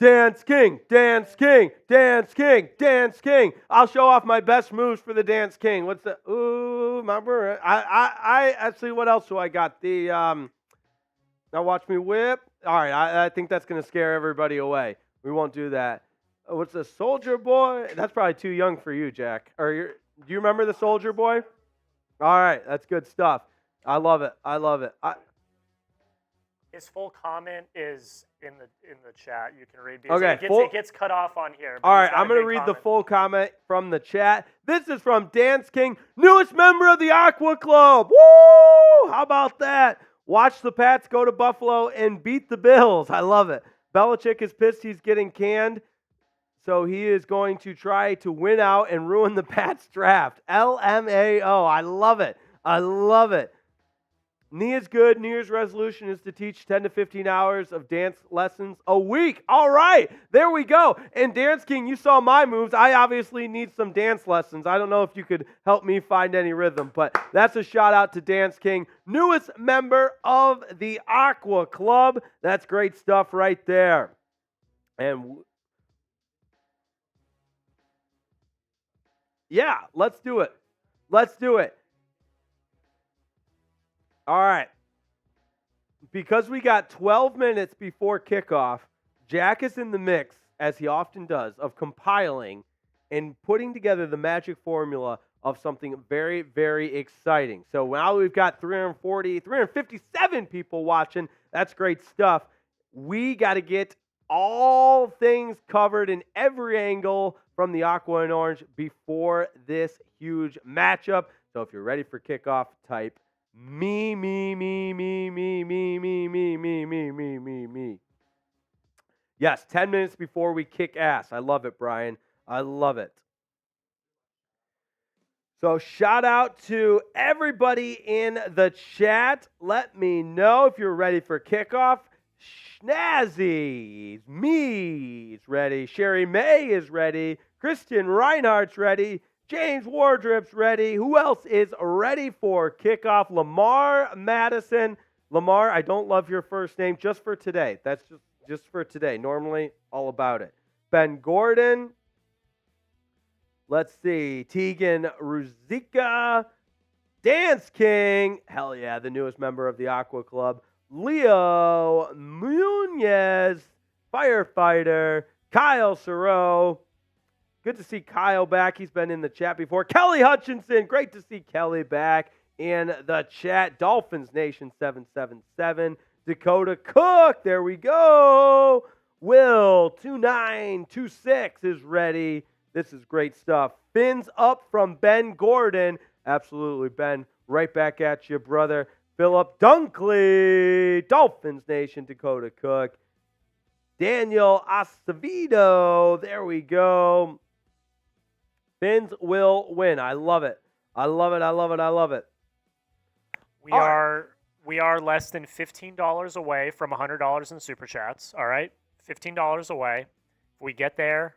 Dance King, Dance King, Dance King, Dance King. I'll show off my best moves for the Dance King. What's the, ooh, remember? I actually, what else do I got? The, now watch me whip. All right, I think that's going to scare everybody away. We won't do that. What's the Soldier Boy? That's probably too young for you, Jack. Do you remember the Soldier Boy? All right, that's good stuff. I love it. I love it. His full comment is in the chat. You can read. Okay, it gets cut off on here. All right, I'm going to read the full comment from the chat. This is from Dance King, newest member of the Aqua Club. Woo! How about that? Watch the Pats go to Buffalo and beat the Bills. I love it. Belichick is pissed he's getting canned, so he is going to try to win out and ruin the Pats draft. LMAO. I love it. I love it. Nia's good. New Year's resolution is to teach 10 to 15 hours of dance lessons a week. All right. There we go. And Dance King, you saw my moves. I obviously need some dance lessons. I don't know if you could help me find any rhythm, but that's a shout out to Dance King, newest member of the Aqua Club. That's great stuff right there. And yeah, let's do it. Let's do it. All right. Because we got 12 minutes before kickoff, Jack is in the mix, as he often does, of compiling and putting together the magic formula of something very, very exciting. So now we've got 357 people watching. That's great stuff. We got to get all things covered in every angle from the Aqua and Orange before this huge matchup. So if you're ready for kickoff, type me. Yes, 10 minutes before we kick ass. I love it, Brian. I love it. So shout out to everybody in the chat. Let me know if you're ready for kickoff. Schnazzy, me is ready. Sherry May is ready. Christian Reinhardt's ready. James Wardrop's ready. Who else is ready for kickoff? Lamar Madison. Lamar, I don't love your first name just for today. That's just for today. Normally, all about it. Ben Gordon. Let's see. Tegan Ruzika. Dance King. Hell yeah, the newest member of the Aqua Club. Leo Munez. Firefighter. Kyle Soro. Good to see Kyle back. He's been in the chat before. Kelly Hutchinson. Great to see Kelly back in the chat. Dolphins Nation 777. Dakota Cook. There we go. Will 2926 is ready. This is great stuff. Fins up from Ben Gordon. Absolutely, Ben. Right back at you, brother. Philip Dunkley. Dolphins Nation. Dakota Cook. Daniel Acevedo. There we go. Fins will win. I love it. I love it. I love it. I love it. We are less than $15 away from $100 in super chats. All right, $15 away. If we get there,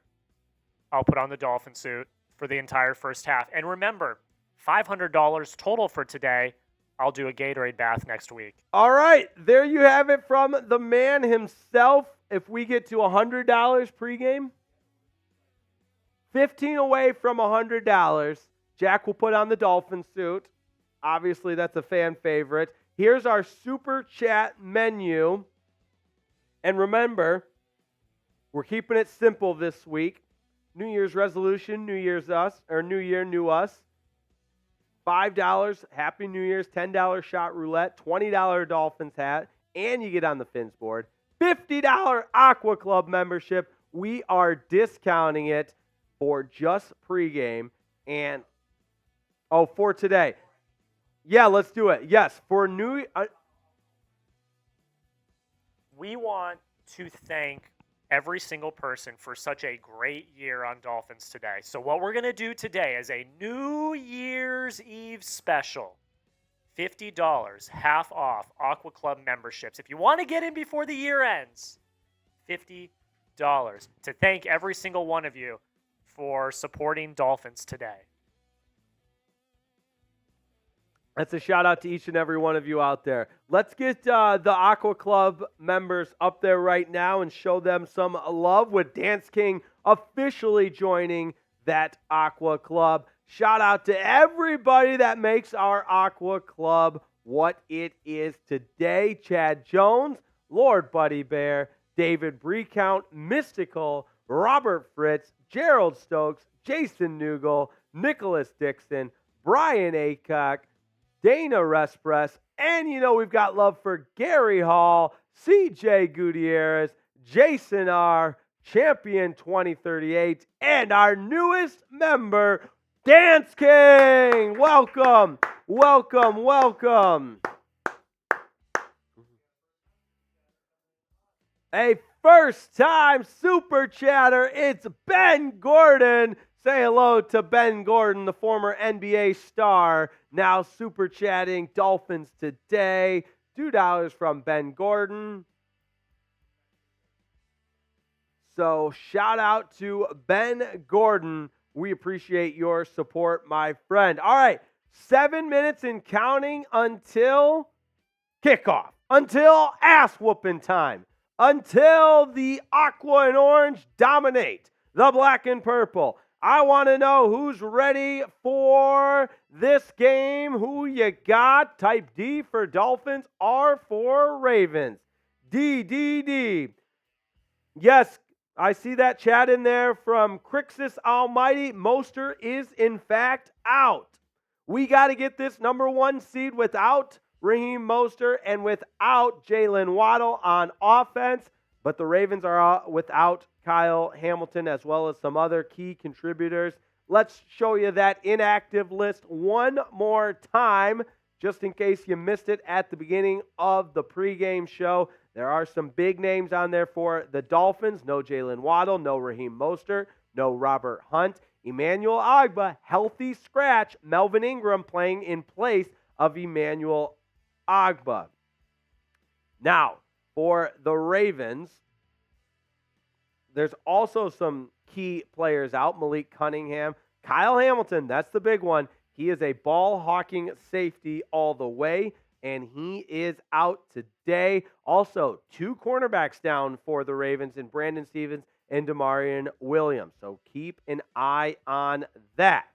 I'll put on the Dolphin suit for the entire first half. And remember, $500 total for today. I'll do a Gatorade bath next week. All right, there you have it from the man himself. If we get to $100 pregame, 15 away from $100. Jack will put on the Dolphin suit. Obviously, that's a fan favorite. Here's our super chat menu. And remember, we're keeping it simple this week. New Year's resolution, New Year's us, or New Year, new us. $5, Happy New Year's, $10 shot roulette, $20 Dolphins hat, and you get on the Fins board. $50 Aqua Club membership. We are discounting it for just pregame and, for today. Yeah, let's do it. Yes, for new... We want to thank every single person for such a great year on Dolphins Today. So what we're going to do today is a New Year's Eve special $50, half off Aqua Club memberships. If you want to get in before the year ends, $50 to thank every single one of you for supporting Dolphins Today. That's a shout out to each and every one of you out there. Let's get the Aqua Club members up there right now and show them some love with Dance King officially joining that Aqua Club. Shout out to everybody that makes our Aqua Club what it is today. Chad Jones, Lord Buddy Bear, David Brecount, Mystical, Robert Fritz, Gerald Stokes, Jason Newgle, Nicholas Dixon, Brian Aycock, Dana Respress, and we've got love for Gary Hall, CJ Gutierrez, Jason R., Champion 2038, and our newest member, Dance King. Welcome, welcome, welcome. A first-time super chatter, it's Ben Gordon. Say hello to Ben Gordon, the former NBA star, now super chatting Dolphins Today. $2 from Ben Gordon. So shout out to Ben Gordon. We appreciate your support, my friend. All right, 7 minutes and counting until kickoff, until ass-whooping time, until the aqua and orange dominate the black and purple. I want to know who's ready for this game. Who you got? Type D for Dolphins, R for Ravens. D. Yes, I see that chat in there from Crixus Almighty. Moster is, in fact, out. We got to get this number 1 seed without Raheem Mostert and without Jalen Waddle on offense. But the Ravens are without Kyle Hamilton as well as some other key contributors. Let's show you that inactive list one more time, just in case you missed it at the beginning of the pregame show. There are some big names on there for the Dolphins. No Jalen Waddle, no Raheem Mostert, no Robert Hunt. Emmanuel Ogbah, healthy scratch. Melvin Ingram playing in place of Emmanuel Ogbah. Now, for the Ravens, there's also some key players out. Malik Cunningham, Kyle Hamilton, that's the big one. He is a ball-hawking safety all the way, and he is out today. Also, 2 cornerbacks down for the Ravens in Brandon Stevens and Damarian Williams. So keep an eye on that.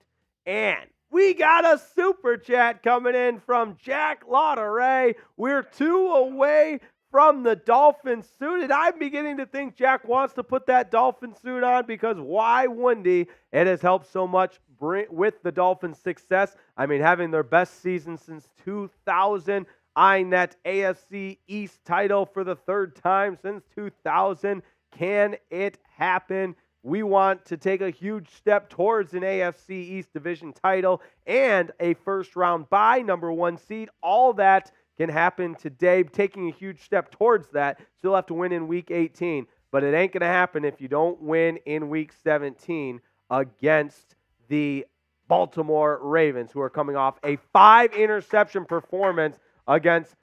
And we got a super chat coming in from Jack Lauderay. We're 2 away from the Dolphin suit, and I'm beginning to think Jack wants to put that Dolphin suit on because why wouldn't he? It has helped so much with the Dolphins' success. I mean, having their best season since 2000, eyeing that AFC East title for the 3rd time since 2000. Can it happen? We want to take a huge step towards an AFC East division title and a first-round bye, number 1 seed. All that can happen today, taking a huge step towards that. Still have to win in Week 18, but it ain't going to happen if you don't win in Week 17 against the Baltimore Ravens, who are coming off a 5-interception performance against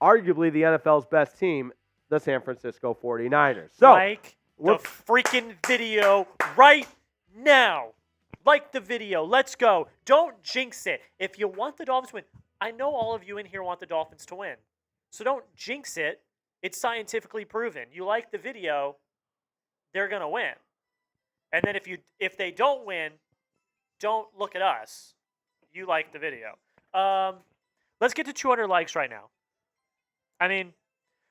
arguably the NFL's best team, the San Francisco 49ers. So, like the freaking video right now. Like the video. Let's go. Don't jinx it. If you want the Dolphins to win, I know all of you in here want the Dolphins to win. So don't jinx it. It's scientifically proven. You like the video, they're going to win. And then if they don't win, don't look at us. You like the video. Let's get to 200 likes right now. I mean,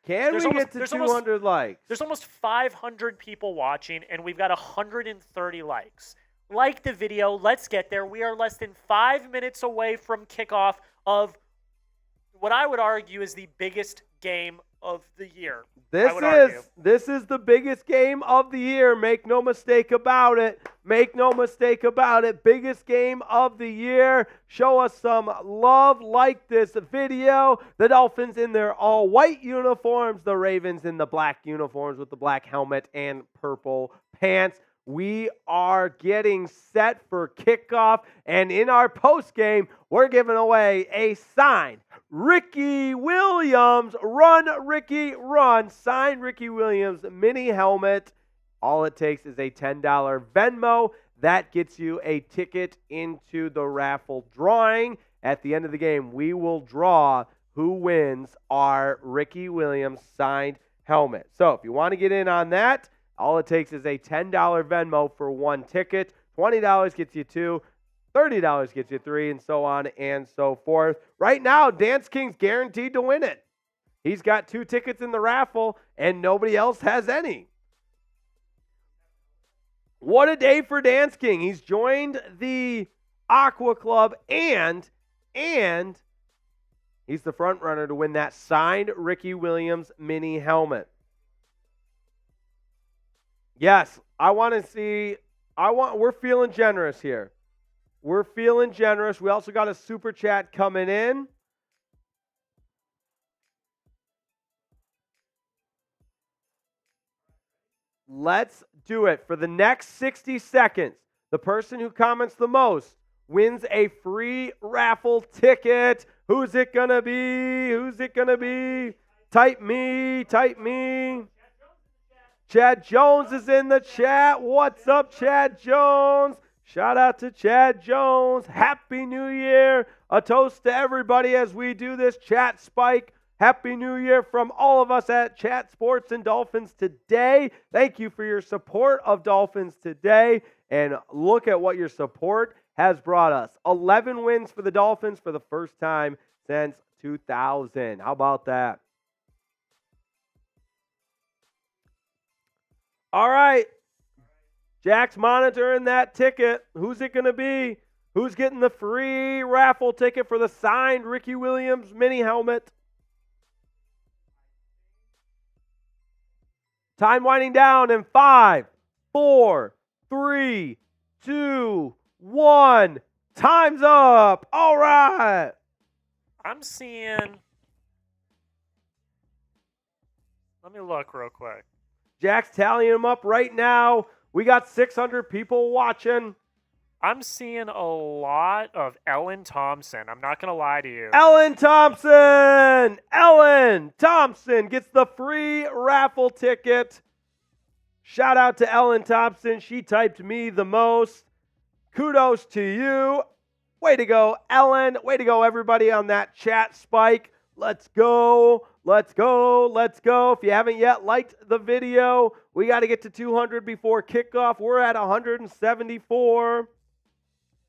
can we get to 200 likes? There's almost 500 people watching, and we've got 130 likes. Like the video. Let's get there. We are less than 5 minutes away from kickoff of what I would argue is the biggest game of the year. This is the biggest game of the year. Make no mistake about it. Make no mistake about it. Biggest game of the year. Show us some love. Like this video. The Dolphins in their all-white uniforms. The Ravens in the black uniforms with the black helmet and purple pants. we are getting set for kickoff. And in our post game, we're giving away a signed Ricky Williams, Run Ricky Run, signed Ricky Williams mini helmet. All it takes is a $10 Venmo. That gets you a ticket into the raffle drawing. At the end of the game, we will draw who wins our Ricky Williams signed helmet. So if you want to get in on that, all it takes is a $10 Venmo for one ticket. $20 gets you two. $30 gets you three, and so on and so forth. Right now, Dance King's guaranteed to win it. He's got 2 tickets in the raffle, and nobody else has any. What a day for Dance King. He's joined the Aqua Club, and he's the front runner to win that signed Ricky Williams mini helmet. Yes, we're feeling generous here. We're feeling generous. We also got a super chat coming in. Let's do it. For the next 60 seconds, the person who comments the most wins a free raffle ticket. Who's it going to be? Who's it going to be? Type me. Chad Jones is in the chat. What's up, Chad Jones? Shout out to Chad Jones. Happy New Year. A toast to everybody as we do this chat spike. Happy New Year from all of us at Chat Sports and Dolphins Today. Thank you for your support of Dolphins Today. And look at what your support has brought us. 11 wins for the Dolphins for the first time since 2000. How about that? All right. Jack's monitoring that ticket. Who's it going to be? Who's getting the free raffle ticket for the signed Ricky Williams mini helmet? Time winding down in 5, 4, 3, 2, 1. Time's up. All right. I'm seeing. Let me look real quick. Jack's tallying them up right now. We got 600 people watching. I'm seeing a lot of Ellen Thompson. I'm not going to lie to you. Ellen Thompson gets the free raffle ticket. Shout out to Ellen Thompson. She typed me the most. Kudos to you. Way to go, Ellen. Way to go, everybody on that chat spike. Let's go. Let's go. Let's go. If you haven't yet liked the video, we got to get to 200 before kickoff. We're at 174.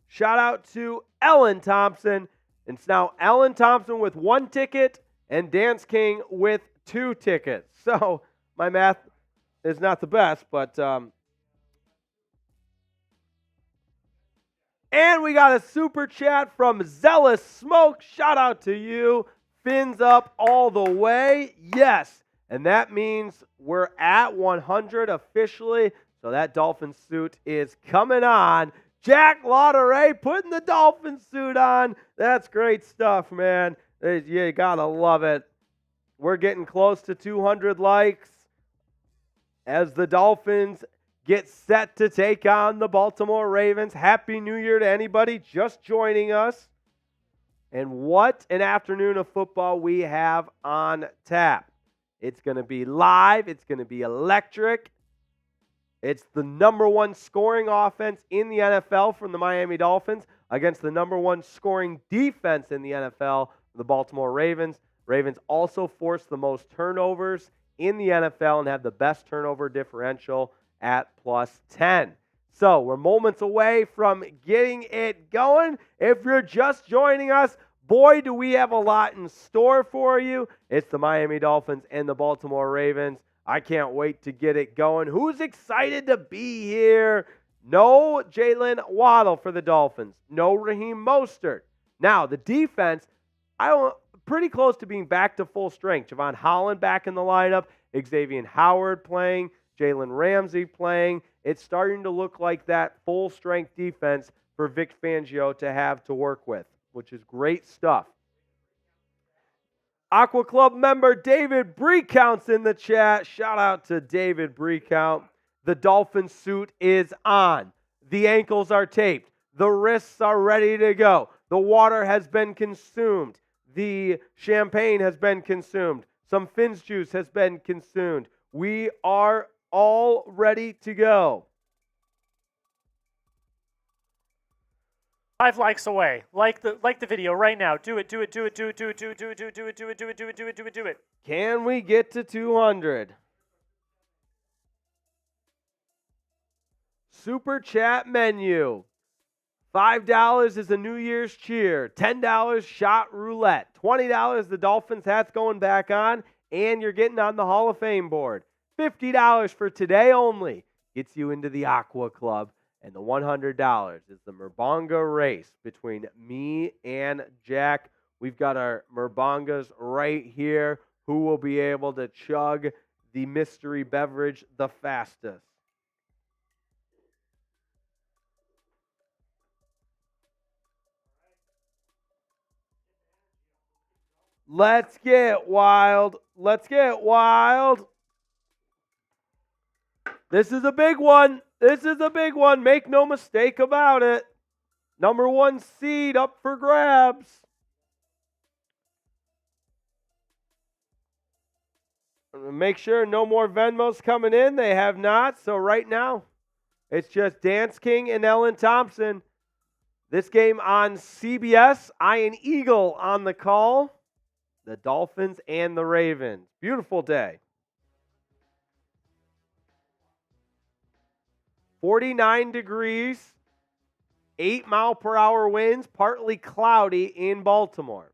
Shout out to Ellen Thompson. It's now Ellen Thompson with 1 ticket and Dance King with 2 tickets. So my math is not the best, but and we got a super chat from Zealous Smoke. Shout out to you. Fins up all the way. Yes. And that means we're at 100 officially. So that Dolphin suit is coming on. Jack Lauderay putting the Dolphin suit on. That's great stuff, man. You got to love it. We're getting close to 200 likes as the Dolphins get set to take on the Baltimore Ravens. Happy New Year to anybody just joining us. And what an afternoon of football we have on tap. It's going to be live. It's going to be electric. It's the number 1 scoring offense in the NFL from the Miami Dolphins against the number 1 scoring defense in the NFL, the Baltimore Ravens. Ravens also force the most turnovers in the NFL and have the best turnover differential at +10. So we're moments away from getting it going. If you're just joining us, boy, do we have a lot in store for you. It's the Miami Dolphins and the Baltimore Ravens. I can't wait to get it going. Who's excited to be here? No Jalen Waddle for the Dolphins. No Raheem Mostert. Now, the defense, pretty close to being back to full strength. Javon Holland back in the lineup. Xavier Howard playing. Jalen Ramsey playing. It's starting to look like that full-strength defense for Vic Fangio to have to work with, which is great stuff. Aqua Club member David Breakount's in the chat. Shout out to David Breakout. The Dolphin suit is on. The ankles are taped. The wrists are ready to go. The water has been consumed. The champagne has been consumed. Some Finn's juice has been consumed. We are all ready to go. 5 likes away. Like the video right now. Do it. Can we get to 200? Super chat menu. $5 is a New Year's cheer. $10 shot roulette. $20 the Dolphins hat's going back on, and you're getting on the Hall of Fame board. $50 for today only gets you into the Aqua Club, and the $100 is the Merbonga race between me and Jack. We've got our Merbongas right here. Who will be able to chug the mystery beverage the fastest? Let's get wild. Let's get wild. This is a big one. This is a big one. Make no mistake about it. Number 1 seed up for grabs. Make sure no more Venmos coming in. They have not. So right now, it's just Dance King and Ellen Thompson. This game on CBS. Iron Eagle on the call. The Dolphins and the Ravens. Beautiful day. 49 degrees, 8-mile-per-hour winds, partly cloudy in Baltimore.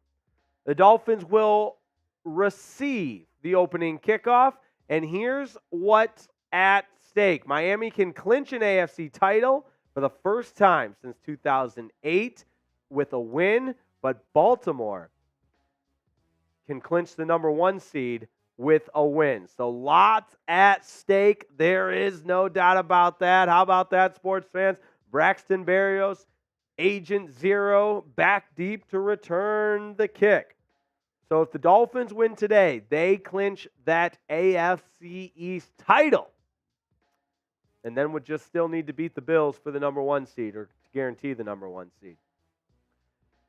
The Dolphins will receive the opening kickoff, and here's what's at stake. Miami can clinch an AFC title for the first time since 2008 with a win, but Baltimore can clinch the number 1 seed with a win. So lots at stake. There is no doubt about that. How about that, sports fans? Braxton Berrios, Agent Zero, back deep to return the kick. So if the Dolphins win today, they clinch that AFC East title. And then would just still need to beat the Bills for the number 1 seed, or to guarantee the number 1 seed.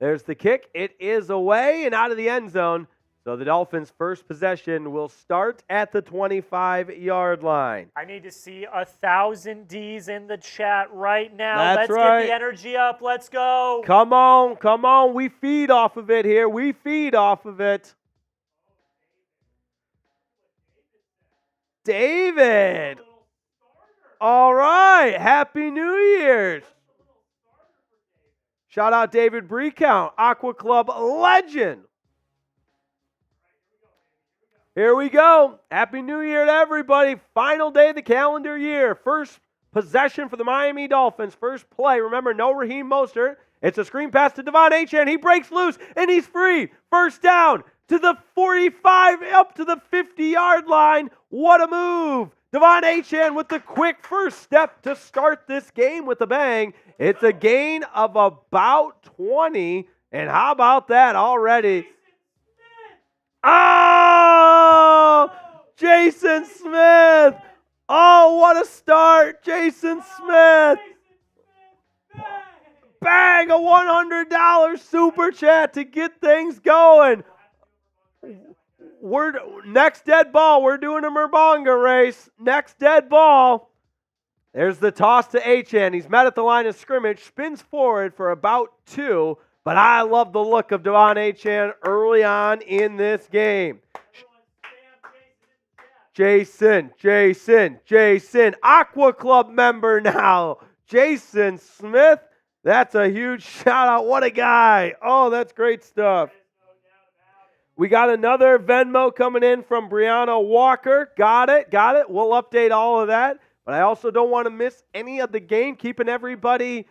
There's the kick. It is away and out of the end zone. So the Dolphins' first possession will start at the 25-yard line. I need to see 1,000 Ds in the chat right now. That's Let's right. get the energy up. Let's go. Come on, come on. We feed off of it here. We feed off of it. David. All right. Happy New Year's. Shout out David Brecount, Aqua Club legend. Here we go. Happy New Year to everybody. Final day of the calendar year. First possession for the Miami Dolphins. First play. Remember, no Raheem Mostert. It's a screen pass to Devon Achane. He breaks loose, and he's free. First down to the 45, up to the 50-yard line. What a move. Devon Achane with the quick first step to start this game with a bang. It's a gain of about 20. And how about that already? Oh, Jason Smith. Oh, what a start, Jason Smith. Bang, a $100 super chat to get things going. Next dead ball, we're doing a Merbonga race. Next dead ball. There's the toss to Achane. He's met at the line of scrimmage, spins forward for about 2. But I love the look of Devon Achane early on in this game. Jason, Aqua Club member now. Jason Smith, that's a huge shout out. What a guy. Oh, that's great stuff. We got another Venmo coming in from Brianna Walker. Got it. We'll update all of that. But I also don't want to miss any of the game, keeping everybody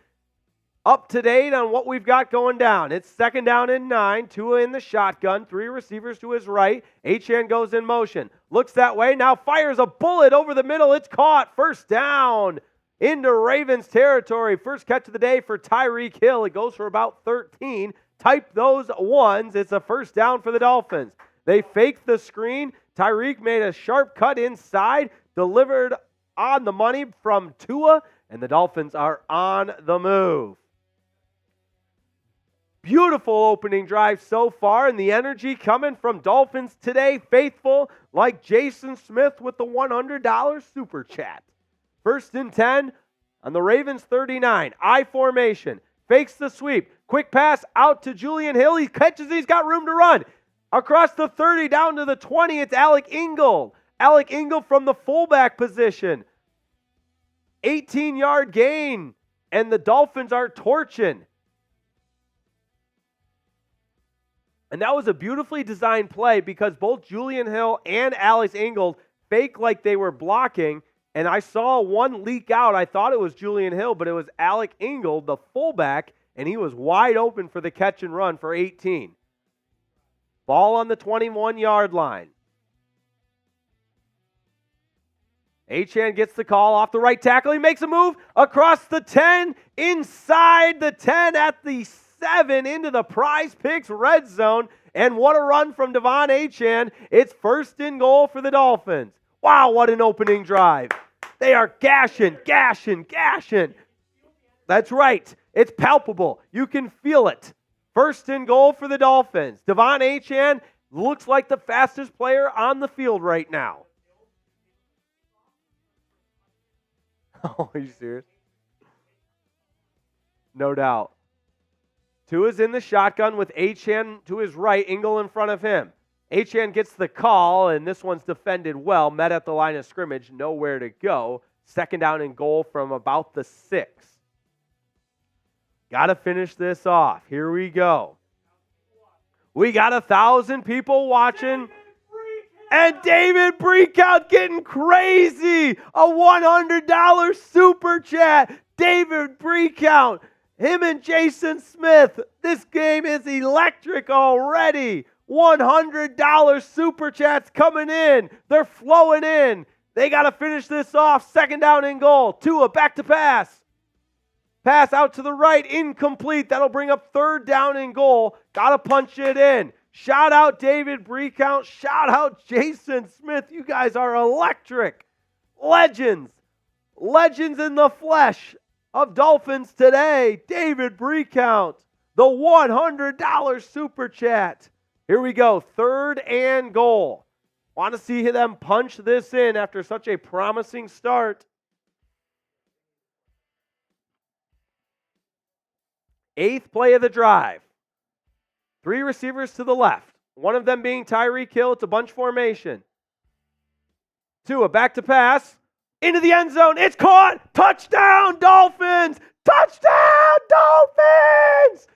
up to date on what we've got going down. It's 2nd down and 9, Tua in the shotgun, 3 receivers to his right. Achane goes in motion, looks that way, now fires a bullet over the middle. It's caught. First down into Ravens territory. First catch of the day for Tyreek Hill. It goes for about 13. Type those ones. It's a first down for the Dolphins. They faked the screen. Tyreek made a sharp cut inside, delivered on the money from Tua, and the Dolphins are on the move. Beautiful opening drive so far, and the energy coming from Dolphins Today faithful like Jason Smith with the $100 super chat. 1st and 10 on the Ravens 39. I formation. Fakes the sweep. Quick pass out to Julian Hill. He catches it. He's got room to run. Across the 30 down to the 20. It's Alec Ingold. Alec Ingold from the fullback position. 18-yard gain, and the Dolphins are torching. And that was a beautifully designed play because both Julian Hill and Alex Ingold faked like they were blocking, and I saw one leak out. I thought it was Julian Hill, but it was Alec Ingold, the fullback, and he was wide open for the catch and run for 18. Ball on the 21-yard line. Achane gets the call off the right tackle. He makes a move across the 10, inside the 10 at the 7 into the PrizePicks red zone. And what a run from Devon Achane. It's 1st and goal for the Dolphins. Wow, what an opening drive. They are gashing. That's right. It's palpable. You can feel it. 1st and goal for the Dolphins. Devon Achane looks like the fastest player on the field right now. Oh, are you serious? No doubt. Tua's in the shotgun with Achane to his right, Ingle in front of him. Achane gets the call, and this one's defended well. Met at the line of scrimmage, nowhere to go. 2nd down and goal from about the 6. Got to finish this off. Here we go. We got 1,000 people watching. And David Breakout getting crazy. A $100 super chat. David Breakout. Him and Jason Smith. This game is electric already. $100 super chats coming in. They're flowing in. They got to finish this off. 2nd down and goal. Tua back to pass. Pass out to the right. Incomplete. That'll bring up 3rd down and goal. Got to punch it in. Shout out David Breakout. Shout out Jason Smith. You guys are electric. Legends. Legends in the flesh of Dolphins Today. David Breakout. The $100 super chat. Here we go. 3rd and goal. Want to see them punch this in after such a promising start. 8th play of the drive. 3 receivers to the left. One of them being Tyreek Hill. It's a bunch formation. Tua back to pass. Into the end zone. It's caught. Touchdown, Dolphins. Touchdown, Dolphins.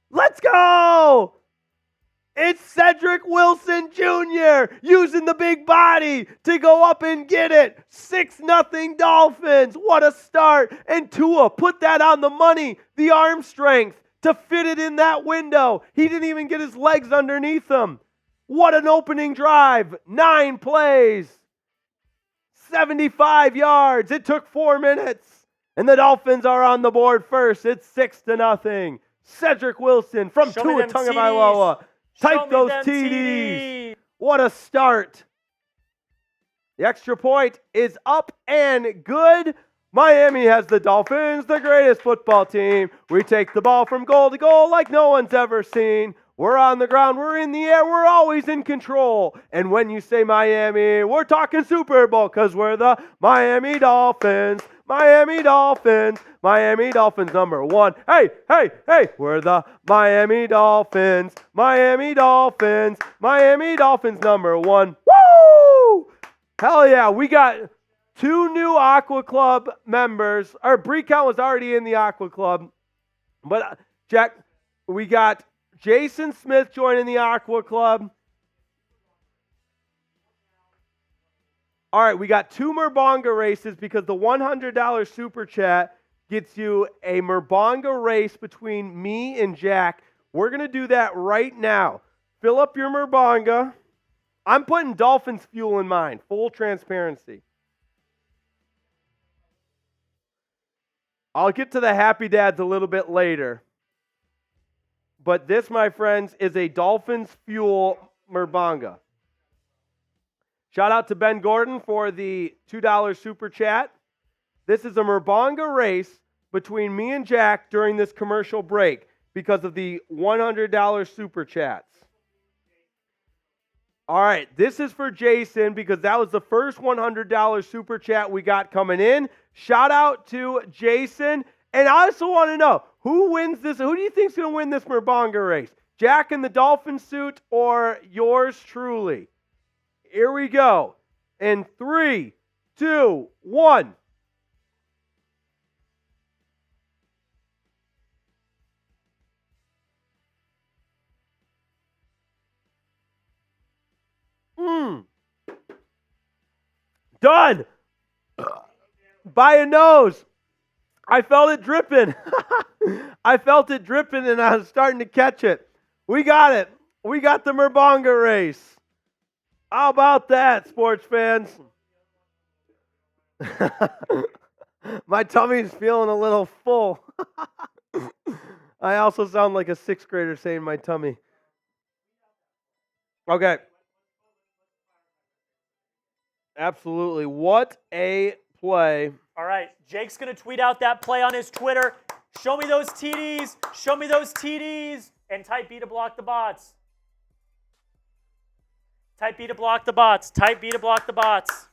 Let's go. It's Cedric Wilson Jr. using the big body to go up and get it. 6-0 Dolphins. What a start. And Tua put that on the money. The arm strength to fit it in that window. He didn't even get his legs underneath him. What an opening drive. 9 plays. 75 yards. It took 4 minutes. And the Dolphins are on the board first. It's 6-0. Cedric Wilson from Tua Tagovailoa. Type those TDs. What a start. The extra point is up and good. Miami has the Dolphins, the greatest football team. We take the ball from goal to goal like no one's ever seen. We're on the ground, we're in the air, we're always in control. And when you say Miami, we're talking Super Bowl because we're the Miami Dolphins. Miami Dolphins. Miami Dolphins #1. Hey, hey, hey. We're the Miami Dolphins. Miami Dolphins. Miami Dolphins #1. Woo! Hell yeah. We got 2 new Aqua Club members. Our Breakout was already in the Aqua Club. But, Jack, we got Jason Smith joining the Aqua Club. All right, we got 2 Merbonga races because the $100 super chat gets you a Merbonga race between me and Jack. We're going to do that right now. Fill up your Merbonga. I'm putting Dolphins fuel in mine, full transparency. I'll get to the Happy Dads a little bit later. But this, my friends, is a Dolphins fuel Merbonga. Shout out to Ben Gordon for the $2 super chat. This is a Merbonga race between me and Jack during this commercial break because of the $100 super chats. All right, this is for Jason because that was the first $100 super chat we got coming in. Shout out to Jason. And I also want to know, who wins this? Who do you think is going to win this Merbonga race? Jack in the Dolphin suit or yours truly? Here we go. In 3, 2, 1. Done. By a nose. I felt it dripping. I felt it dripping and I was starting to catch it. We got it. We got the Merbonga race. How about that, sports fans? My tummy's feeling a little full. I also sound like a sixth grader saying my tummy. Okay. Absolutely. What a play. All right, Jake's going to tweet out that play on his Twitter. Show me those TDs. Show me those TDs. And type B to block the bots. Type B to block the bots. Type B to block the bots.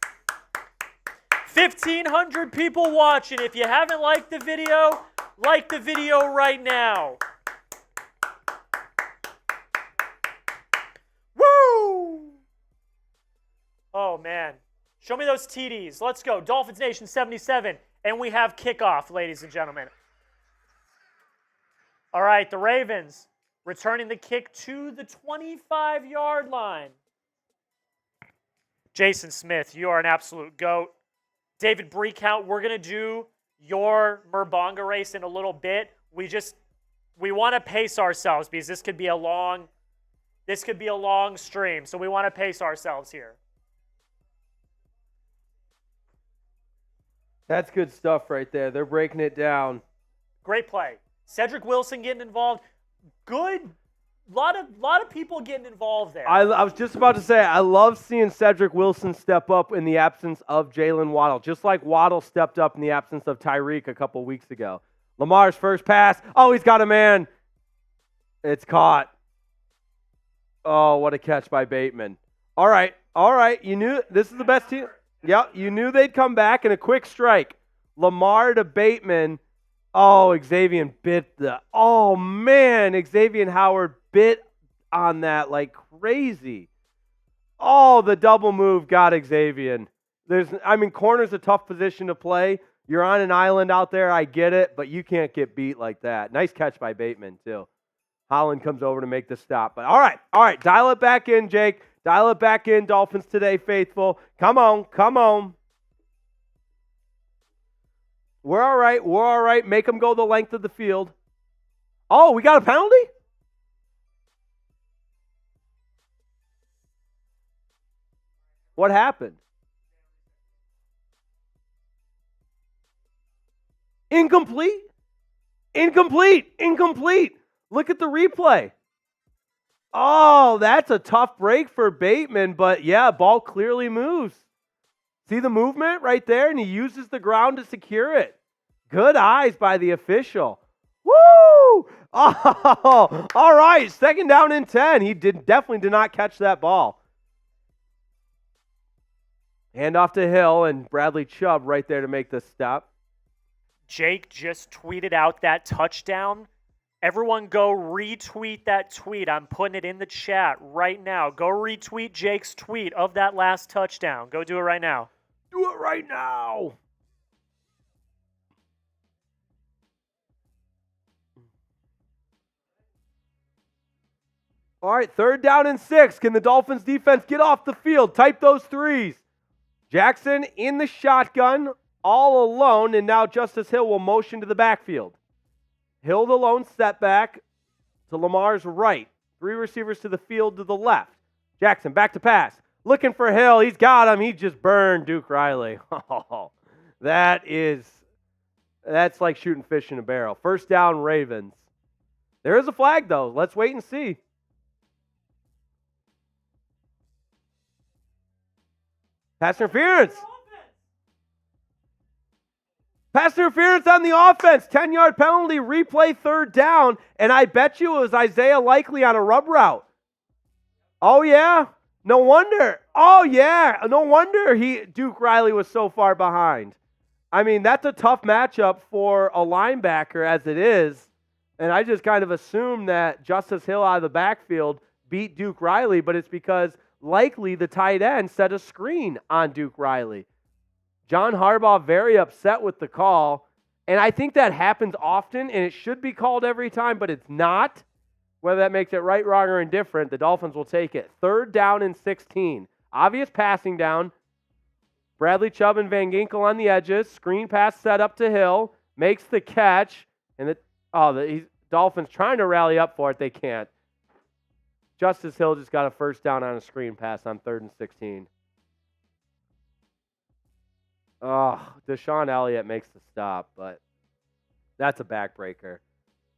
1,500 people watching. If you haven't liked the video, like the video right now. Woo! Oh, man. Show me those TDs. Let's go. Dolphins Nation 77. And we have kickoff, ladies and gentlemen. All right, the Ravens returning the kick to the 25-yard line. Jason Smith, you are an absolute GOAT. David Breakout, we're going to do your Merbonga race in a little bit. We want to pace ourselves because this could be a long stream. So we want to pace ourselves here. That's good stuff right there. They're breaking it down. Great play. Cedric Wilson getting involved. Good. Lot of people getting involved there. I was just about to say, I love seeing Cedric Wilson step up in the absence of Jalen Waddle, just like Waddle stepped up in the absence of Tyreek a couple weeks ago. Lamar's first pass. Oh, he's got a man. It's caught. Oh, what a catch by Bateman. All right. You knew this is the best team. Yep, you knew they'd come back in a quick strike. Lamar to Bateman. Oh, Xavier bit the... Oh, man, Xavier Howard bit on that like crazy. Oh, the double move got Xavier. Corner's a tough position to play. You're on an island out there, I get it, but you can't get beat like that. Nice catch by Bateman, too. Holland comes over to make the stop. But all right, dial it back in, Jake. Dial it back in, Dolphins Today faithful. Come on. We're all right. Make them go the length of the field. Oh, we got a penalty? What happened? Incomplete. Look at the replay. Oh, that's a tough break for Bateman, but yeah, ball clearly moves. See the movement right there? And he uses the ground to secure it. Good eyes by the official. Woo! Oh, all right, 2nd down and 10. He definitely did not catch that ball. Hand off to Hill and Bradley Chubb right there to make the stop. Jake just tweeted out that touchdown. Everyone go retweet that tweet. I'm putting it in the chat right now. Go retweet Jake's tweet of that last touchdown. Go do it right now. Do it right now. All right, 3rd down and 6. Can the Dolphins defense get off the field? Type those threes. Jackson in the shotgun, all alone, and now Justice Hill will motion to the backfield. Hill the lone setback to Lamar's right. 3 receivers to the field to the left. Jackson back to pass. Looking for Hill. He's got him. He just burned Duke Riley. Oh, that's like shooting fish in a barrel. 1st down, Ravens. There is a flag, though. Let's wait and see. Pass interference. Pass interference on the offense. 10-yard penalty. Replay third down. And I bet you it was Isaiah Likely on a rub route. Oh, yeah? No wonder. Oh, yeah. No wonder Duke Riley was so far behind. I mean, that's a tough matchup for a linebacker as it is. And I just kind of assumed that Justice Hill out of the backfield beat Duke Riley, but it's because Likely, the tight end, set a screen on Duke Riley. John Harbaugh very upset with the call, and I think that happens often, and it should be called every time, but it's not. Whether that makes it right, wrong, or indifferent, the Dolphins will take it. 3rd down and 16. Obvious passing down. Bradley Chubb and Van Ginkel on the edges. Screen pass set up to Hill. Makes the catch, and the Dolphins trying to rally up for it. They can't. Justice Hill just got a first down on a screen pass on 3rd and 16. Oh, Deshaun Elliott makes the stop, but that's a backbreaker.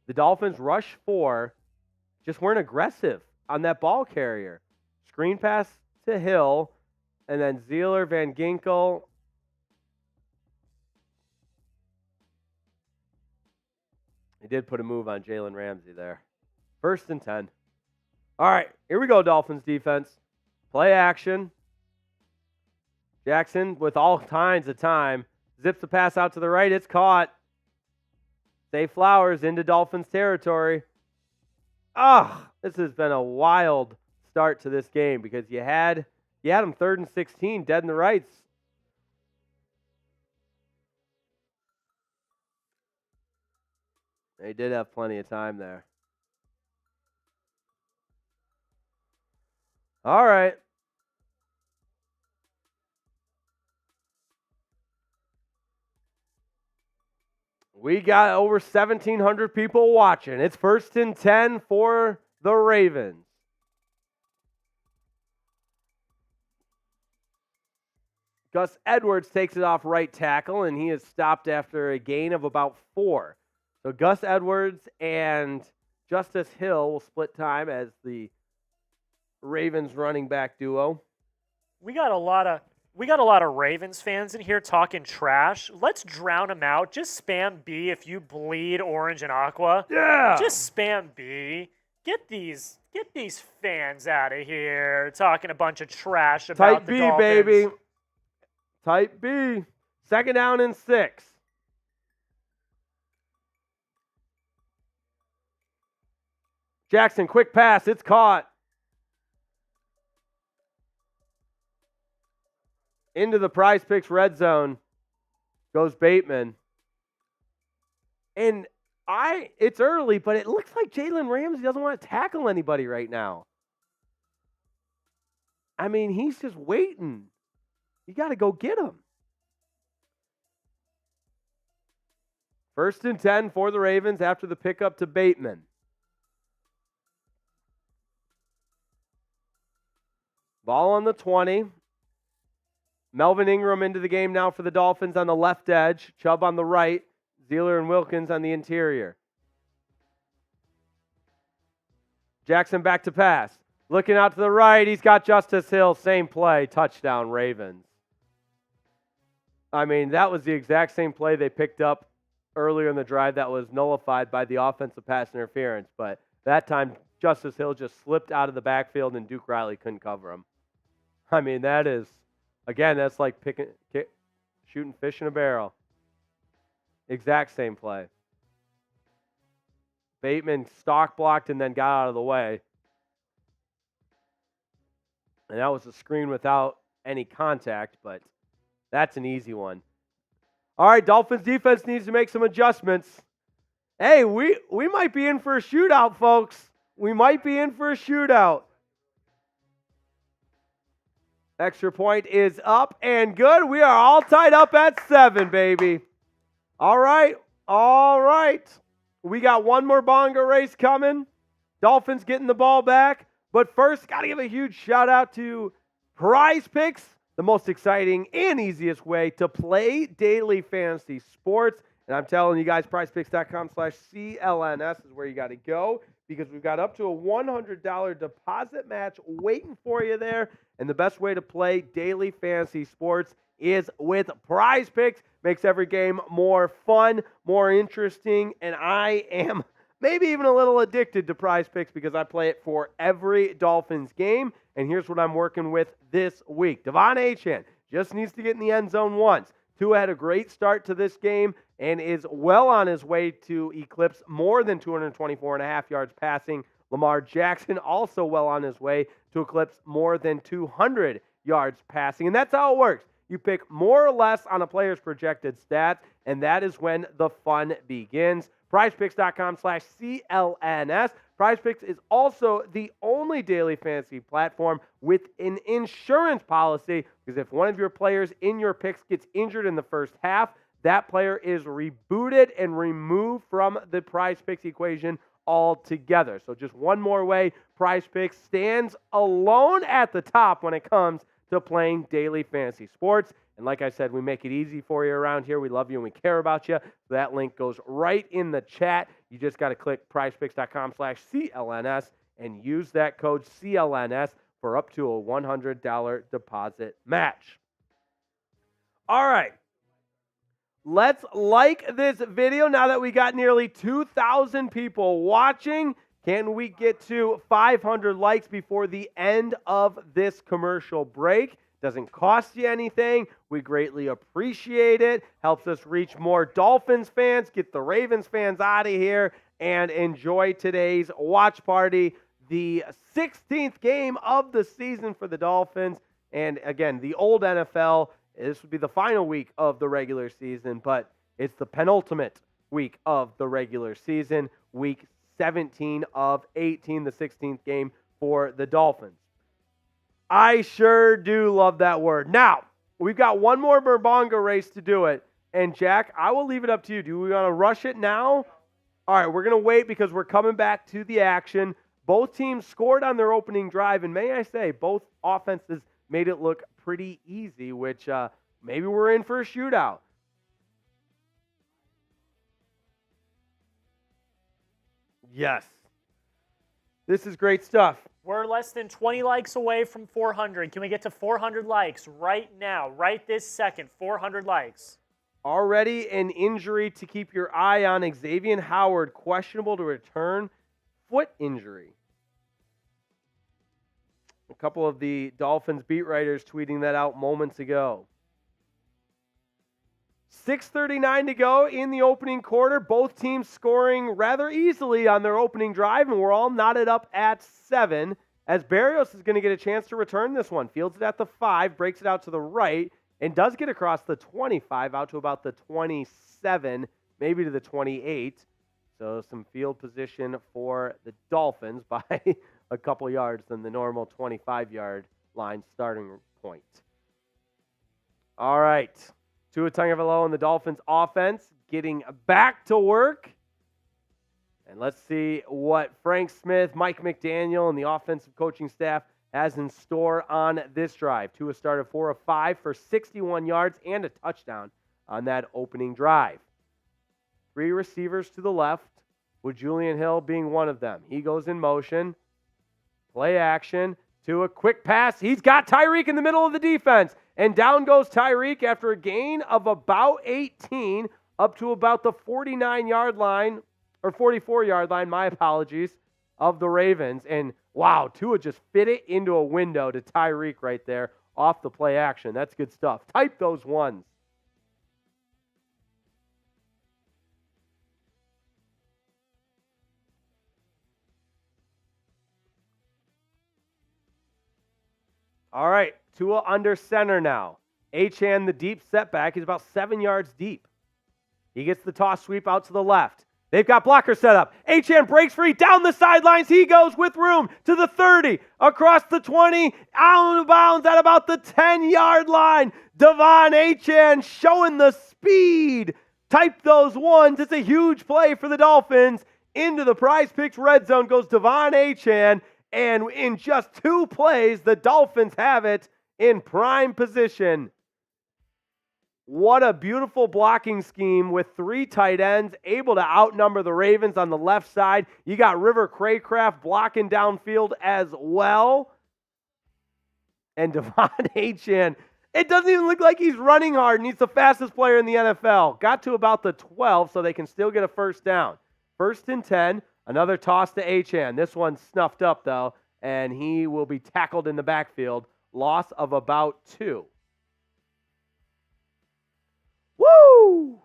The Dolphins rush 4, just weren't aggressive on that ball carrier. Screen pass to Hill, and then Zeeler, Van Ginkel. He did put a move on Jalen Ramsey there. 1st and 10. All right, here we go, Dolphins defense. Play action. Jackson, with all kinds of time, zips the pass out to the right. It's caught. Zay Flowers into Dolphins territory. This has been a wild start to this game because you had him 3rd and 16, dead in the rights. They did have plenty of time there. All right. We got over 1,700 people watching. It's 1st and 10 for the Ravens. Gus Edwards takes it off right tackle, and he is stopped after a gain of about 4. So Gus Edwards and Justice Hill will split time as the Ravens running back duo. We got a lot of Ravens fans in here talking trash. Let's drown them out. Just spam B if you bleed orange and aqua. Yeah. Just spam B. Get these fans out of here talking a bunch of trash about Type the B, Dolphins. baby. Type B. 2nd down and 6. Jackson, quick pass. It's caught. Into the PrizePicks red zone goes Bateman. And it's early, but it looks like Jalen Ramsey doesn't want to tackle anybody right now. I mean, he's just waiting. You got to go get him. 1st and 10 for the Ravens after the pickup to Bateman. Ball on the 20. Melvin Ingram into the game now for the Dolphins on the left edge. Chubb on the right. Zeeler and Wilkins on the interior. Jackson back to pass. Looking out to the right. He's got Justice Hill. Same play. Touchdown, Ravens. I mean, that was the exact same play they picked up earlier in the drive that was nullified by the offensive pass interference. But that time, Justice Hill just slipped out of the backfield and Duke Riley couldn't cover him. I mean, that's like shooting fish in a barrel. Exact same play. Bateman stock blocked and then got out of the way. And that was a screen without any contact, but that's an easy one. All right, Dolphins defense needs to make some adjustments. Hey, we might be in for a shootout, folks. We might be in for a shootout. Extra point is up and good. We are all tied up at 7, baby. All right. We got one more bongo race coming. Dolphins getting the ball back. But first, got to give a huge shout out to PrizePicks, the most exciting and easiest way to play daily fantasy sports. And I'm telling you guys, PrizePicks.com/CLNS is where you got to go because we've got up to a $100 deposit match waiting for you there. And the best way to play daily fantasy sports is with PrizePicks. Makes every game more fun, more interesting, and I am maybe even a little addicted to PrizePicks because I play it for every Dolphins game. And here's what I'm working with this week. Devon Achane just needs to get in the end zone once. Tua had a great start to this game and is well on his way to eclipse more than 224.5 yards passing. Lamar Jackson also well on his way to eclipse more than 200 yards passing. And that's how it works. You pick more or less on a player's projected stats, and that is when the fun begins. PrizePicks.com/CLNS. PrizePicks is also the only daily fantasy platform with an insurance policy because if one of your players in your picks gets injured in the first half, that player is rebooted and removed from the PrizePicks equation altogether. So just one more way, PrizePicks stands alone at the top when it comes to playing daily fantasy sports. And like I said, we make it easy for you around here. We love you and we care about you. That link goes right in the chat. You just got to click prizepicks.com/CLNS and use that code CLNS for up to a $100 deposit match. All right. Let's like this video now that we got nearly 2,000 people watching. Can we get to 500 likes before the end of this commercial break? Doesn't cost you anything. We greatly appreciate it. Helps us reach more Dolphins fans, get the Ravens fans out of here, and enjoy today's watch party. The 16th game of the season for the Dolphins. And again, the old NFL, this would be the final week of the regular season, but it's the penultimate week of the regular season, week 17 of 18, the 16th game for the Dolphins. I sure do love that word. Now, we've got one more Bourbonga race to do it. And, Jack, I will leave it up to you. Do we want to rush it now? All right, we're going to wait because we're coming back to the action. Both teams scored on their opening drive, and may I say, both offenses made it look pretty easy, which maybe we're in for a shootout. Yes. This is great stuff. We're less than 20 likes away from 400. Can we get to 400 likes right now, right this second? 400 likes. Already an injury to keep your eye on. Xavier Howard, questionable to return. Foot injury. A couple of the Dolphins beat writers tweeting that out moments ago. 6:39 to go in the opening quarter. Both teams scoring rather easily on their opening drive, and we're all knotted up at 7 as Berrios is going to get a chance to return this one. Fields it at the 5, breaks it out to the right, and does get across the 25 out to about the 27, maybe to the 28. So some field position for the Dolphins by a couple yards than the normal 25-yard line starting point. All right. Tua Tagovailoa and the Dolphins offense getting back to work. And let's see what Frank Smith, Mike McDaniel, and the offensive coaching staff has in store on this drive. Tua started 4 of 5 for 61 yards and a touchdown on that opening drive. 3 receivers to the left, with Julian Hill being one of them. He goes in motion. Play action. Tua, quick pass. He's got Tyreek in the middle of the defense. And down goes Tyreek after a gain of about 18 up to about the 49-yard line, or 44-yard line, my apologies, of the Ravens. And wow, Tua just fit it into a window to Tyreek right there off the play action. That's good stuff. Type those ones. All right, Tua under center now. Achane, the deep setback, is about 7 yards deep. He gets the toss sweep out to the left. They've got blocker set up. Achane breaks free down the sidelines. He goes with room to the 30, across the 20, out of bounds at about the 10-yard line. Devon Achane showing the speed. Type those ones. It's a huge play for the Dolphins. Into the PrizePicks red zone goes Devon Achane. And in just 2 plays, the Dolphins have it in prime position. What a beautiful blocking scheme with 3 tight ends, able to outnumber the Ravens on the left side. You got River Craycraft blocking downfield as well. And Devon Achane, it doesn't even look like he's running hard, and he's the fastest player in the NFL. Got to about the 12, so they can still get a first down. 1st and 10, another toss to Achane. This one's snuffed up, though, and he will be tackled in the backfield. Loss of about 2. Woo!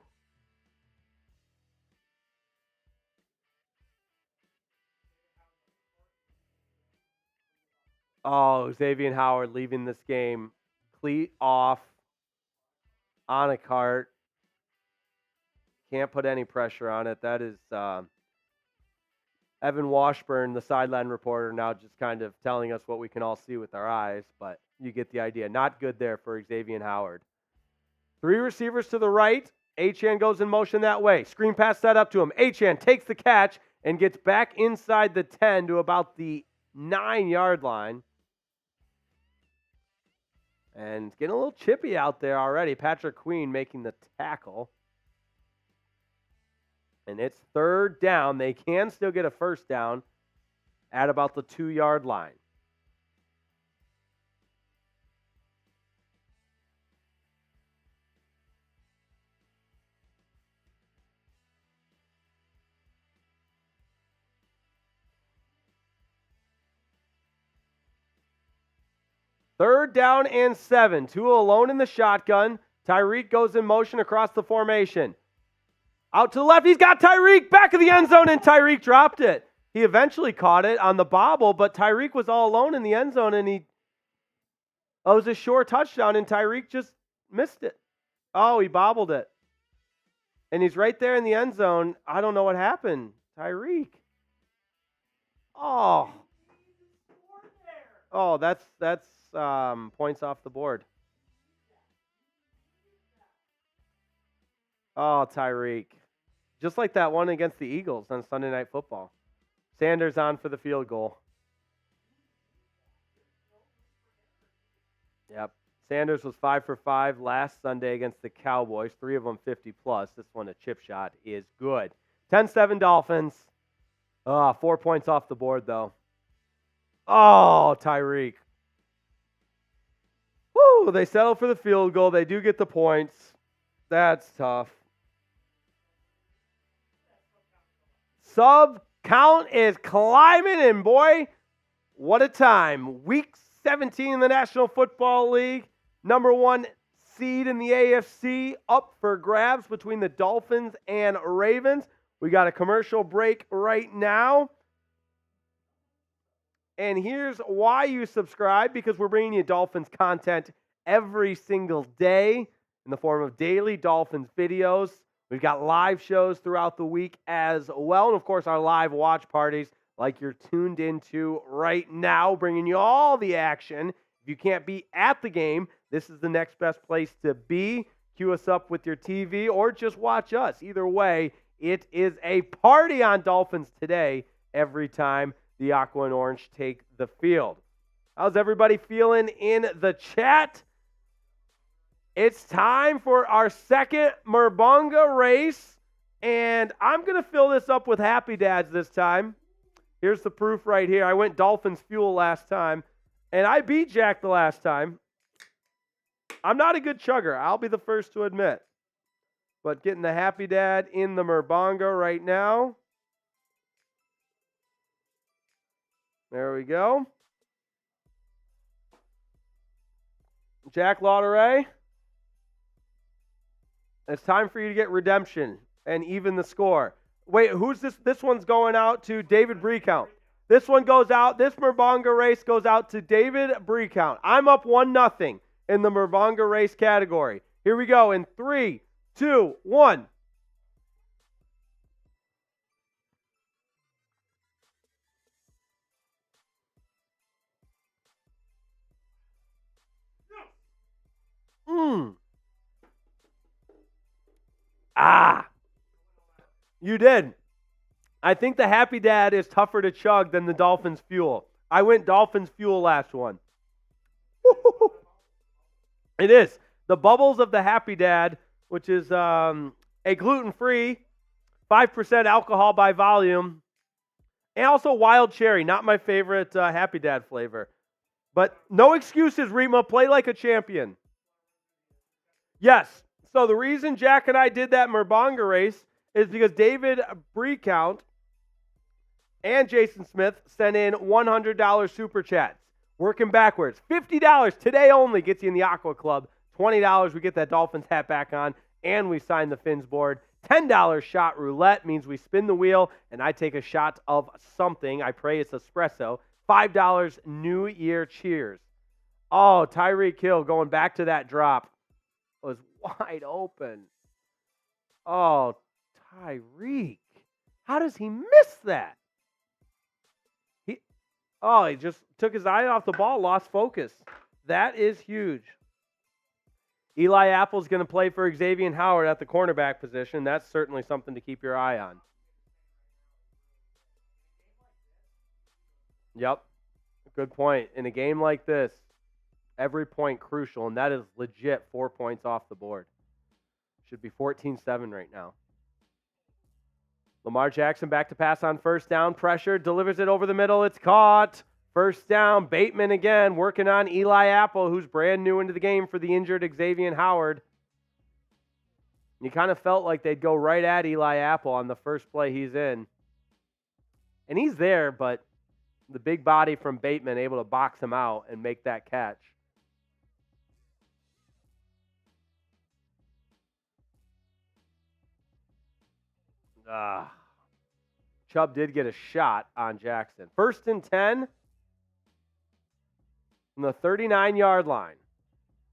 Oh, Xavier Howard leaving this game. Cleat off on a cart. Can't put any pressure on it. That is Evan Washburn, the sideline reporter, now just kind of telling us what we can all see with our eyes, but you get the idea. Not good there for Xavier Howard. 3 receivers to the right. Achane goes in motion that way. Screen pass set up to him. Achane takes the catch and gets back inside the 10 to about the 9-yard line. And it's getting a little chippy out there already. Patrick Queen making the tackle. And it's 3rd down. They can still get a first down at about the 2-yard line. Third down and 7. Tua alone in the shotgun. Tyreek goes in motion across the formation. Out to the left. He's got Tyreek back of the end zone, and Tyreek dropped it. He eventually caught it on the bobble, but Tyreek was all alone in the end zone, and it was a short touchdown, and Tyreek just missed it. Oh, he bobbled it. And he's right there in the end zone. I don't know what happened. Tyreek. Oh. Oh, that's points off the board. Oh, Tyreek. Just like that one against the Eagles on Sunday Night Football. Sanders on for the field goal. Yep. Sanders was 5 for 5 last Sunday against the Cowboys. 3 of them 50-plus. This one, a chip shot, is good. 10-7 Dolphins. 4 points off the board, though. Oh, Tyreek. Woo, they settle for the field goal. They do get the points. That's tough. Sub count is climbing, and boy, what a time. Week 17 in the National Football League. Number 1 seed in the AFC up for grabs between the Dolphins and Ravens. We got a commercial break right now. And here's why you subscribe, because we're bringing you Dolphins content every single day in the form of daily Dolphins videos. We've got live shows throughout the week as well. And, of course, our live watch parties like you're tuned into right now, bringing you all the action. If you can't be at the game, this is the next best place to be. Cue us up with your TV or just watch us. Either way, it is a party on Dolphins Today every time the Aqua and Orange take the field. How's everybody feeling in the chat? It's time for our second Merbunga race, and I'm going to fill this up with Happy Dads this time. Here's the proof right here. I went Dolphins Fuel last time, and I beat Jack the last time. I'm not a good chugger. I'll be the first to admit. But getting the Happy Dad in the Merbunga right now. There we go. Jack Lauderay. It's time for you to get redemption and even the score. Wait, who's this? This one's going out to David Breecount. This one goes out. This Merbunga race goes out to David Breecount. I'm up 1-0 in the Merbunga race category. Here we go in 3, 2, 1. You did. I think the Happy Dad is tougher to chug than the Dolphins Fuel. I went Dolphins Fuel last one. It is. The Bubbles of the Happy Dad, which is a gluten-free, 5% alcohol by volume, and also wild cherry, not my favorite Happy Dad flavor. But no excuses, Riepma. Play like a champion. Yes. So the reason Jack and I did that Merbonga race is because David Breakount and Jason Smith sent in $100 super chats. Working backwards. $50 today only gets you in the Aqua Club. $20, we get that Dolphins hat back on, and we sign the Fins board. $10 shot roulette means we spin the wheel, and I take a shot of something. I pray it's espresso. $5 New Year cheers. Oh, Tyreek Hill going back to that drop was wide open. Oh, Tyreek. How does he miss that? He just took his eye off the ball, lost focus. That is huge. Eli Apple's going to play for Xavier Howard at the cornerback position. That's certainly something to keep your eye on. Yep. Good point. In a game like this, every point crucial, and that is legit 4 points off the board. Should be 14-7 right now. Lamar Jackson back to pass on first down. Pressure, delivers it over the middle. It's caught. First down. Bateman again working on Eli Apple, who's brand new into the game for the injured Xavier Howard. You kind of felt like they'd go right at Eli Apple on the first play he's in. And he's there, but the big body from Bateman able to box him out and make that catch. Chubb did get a shot on Jackson. 1st and 10 from the 39-yard line.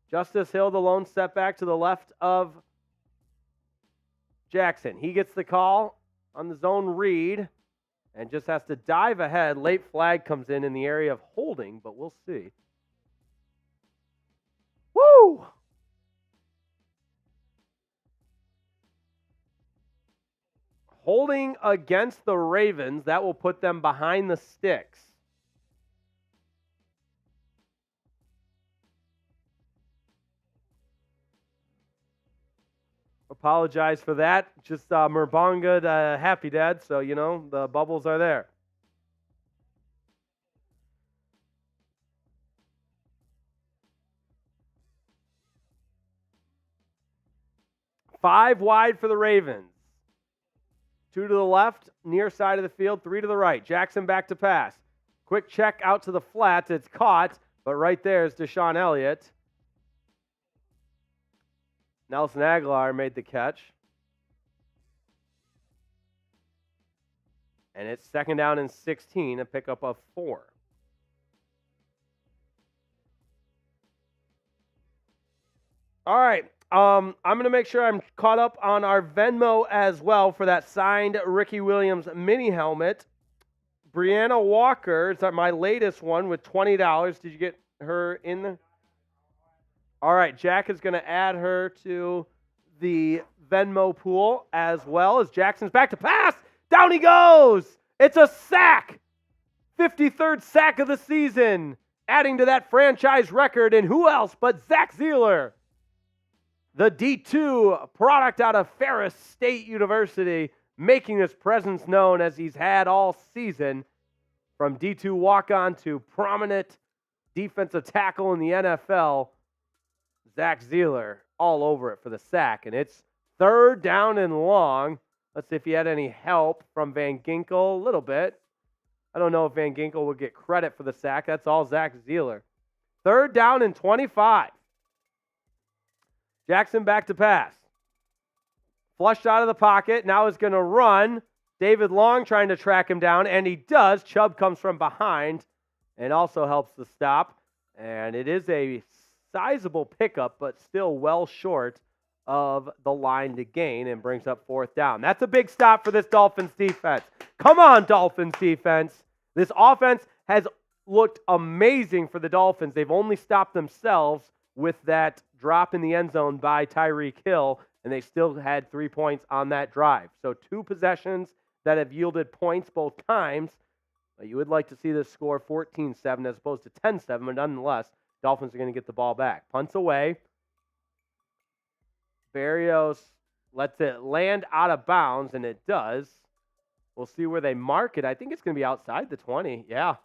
Justice Hill, the lone setback to the left of Jackson. He gets the call on the zone read and just has to dive ahead. Late flag comes in the area of holding, but we'll see. Woo! Holding against the Ravens, that will put them behind the sticks. Apologize for that. Just Merbonga to Happy Dad, so, the bubbles are there. Five wide for the Ravens. 2 to the left, near side of the field, 3 to the right. Jackson back to pass. Quick check out to the flats. It's caught, but right there is Deshaun Elliott. Nelson Aguilar made the catch. And it's 2nd down and 16, a pickup of 4. All right. I'm going to make sure I'm caught up on our Venmo as well for that signed Ricky Williams mini helmet. Brianna Walker is my latest one with $20. Did you get her in there? All right, Jack is going to add her to the Venmo pool as well as Jackson's back to pass. Down he goes. It's a sack. 53rd sack of the season, adding to that franchise record. And who else but Zach Zeeler, the D2 product out of Ferris State University, making his presence known as he's had all season. From D2 walk-on to prominent defensive tackle in the NFL, Zach Zeeler all over it for the sack. And it's 3rd down and long. Let's see if he had any help from Van Ginkel. A little bit. I don't know if Van Ginkel would get credit for the sack. That's all Zach Zeeler. 3rd down and 25. Jackson back to pass. Flushed out of the pocket. Now is going to run. David Long trying to track him down, and he does. Chubb comes from behind and also helps the stop. And it is a sizable pickup, but still well short of the line to gain and brings up 4th down. That's a big stop for this Dolphins defense. Come on, Dolphins defense. This offense has looked amazing for the Dolphins. They've only stopped themselves with that drop in the end zone by Tyreek Hill, and they still had 3 points on that drive. So 2 possessions that have yielded points both times. You would like to see this score 14-7 as opposed to 10-7, but nonetheless, Dolphins are going to get the ball back. Punts away. Barrios lets it land out of bounds, and it does. We'll see where they mark it. I think it's going to be outside the 20. Yeah.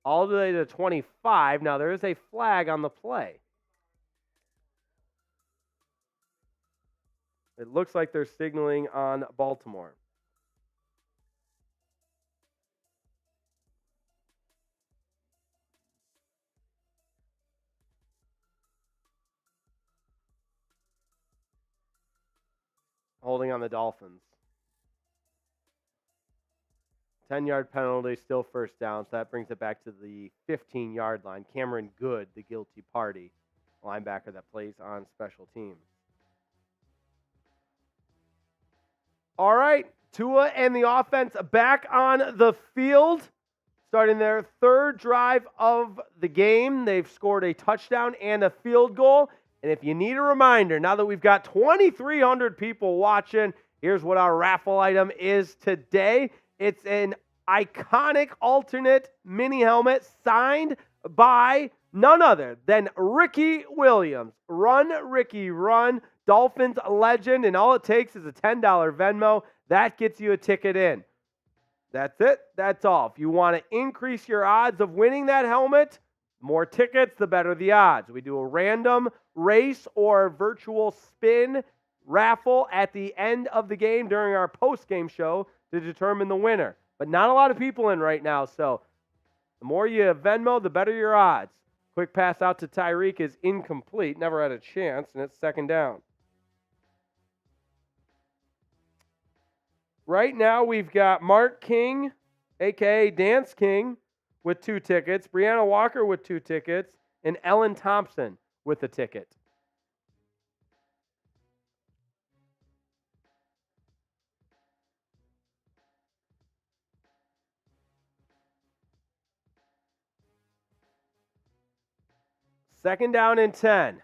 All the way to 25. Now, there is a flag on the play. It looks like they're signaling on Baltimore. Holding on the Dolphins. 10-yard penalty, still first down, so that brings it back to the 15-yard line. Cameron Good, the guilty party, linebacker that plays on special teams. All right, Tua and the offense back on the field, starting their third drive of the game. They've scored a touchdown and a field goal. And if you need a reminder, now that we've got 2,300 people watching, here's what our raffle item is today. It's an iconic alternate mini helmet signed by none other than Ricky Williams. Run, Ricky, run. Dolphins legend, and all it takes is a $10 Venmo. That gets you a ticket in. That's it. That's all. If you want to increase your odds of winning that helmet, more tickets, the better the odds. We do a random race or virtual spin raffle at the end of the game during our post-game show to determine the winner. But not a lot of people in right now, so the more you Venmo, the better your odds. Quick pass out to Tyreek is incomplete. Never had a chance, and it's second down. Right now, we've got Mark King, a.k.a. Dance King, with 2 tickets, Brianna Walker with 2 tickets, and Ellen Thompson with a ticket. Second down and 10.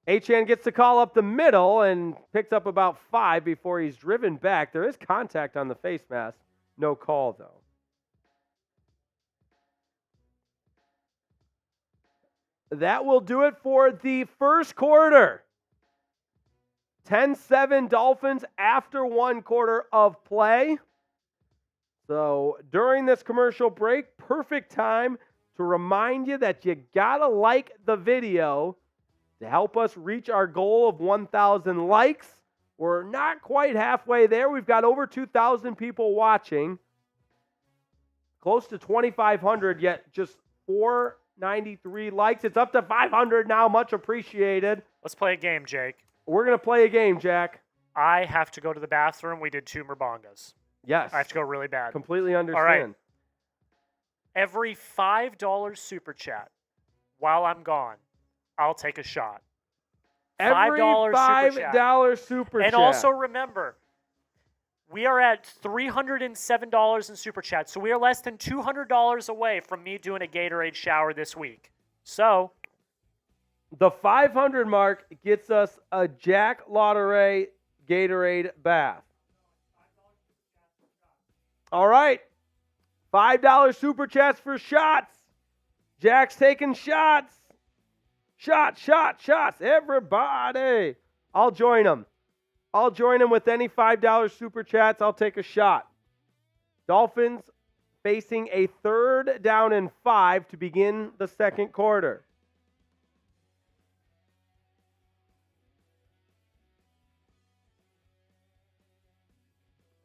Achane gets the call up the middle and picks up about 5 before he's driven back. There is contact on the face mask. No call, though. That will do it for the first quarter. 10-7 Dolphins after 1 quarter of play. So during this commercial break, perfect time to remind you that you gotta like the video to help us reach our goal of 1,000 likes. We're not quite halfway there. We've got over 2,000 people watching. Close to 2,500, yet just 493 likes. It's up to 500 now. Much appreciated. Let's play a game, Jake. We're going to play a game, Jack. I have to go to the bathroom. We did 2 Murbongas. Yes. I have to go really bad. Completely understand. All right. Every $5 super chat while I'm gone, I'll take a shot. Every $5 super chat. And also remember, we are at $307 in super chat, so we are less than $200 away from me doing a Gatorade shower this week. So the 500 mark gets us a Jack Lotteray Gatorade bath. All right. $5 super chats for shots. Jack's taking shots. Shots. Everybody. I'll join him. I'll join him with any $5 super chats. I'll take a shot. Dolphins facing a 3rd down and 5 to begin the second quarter.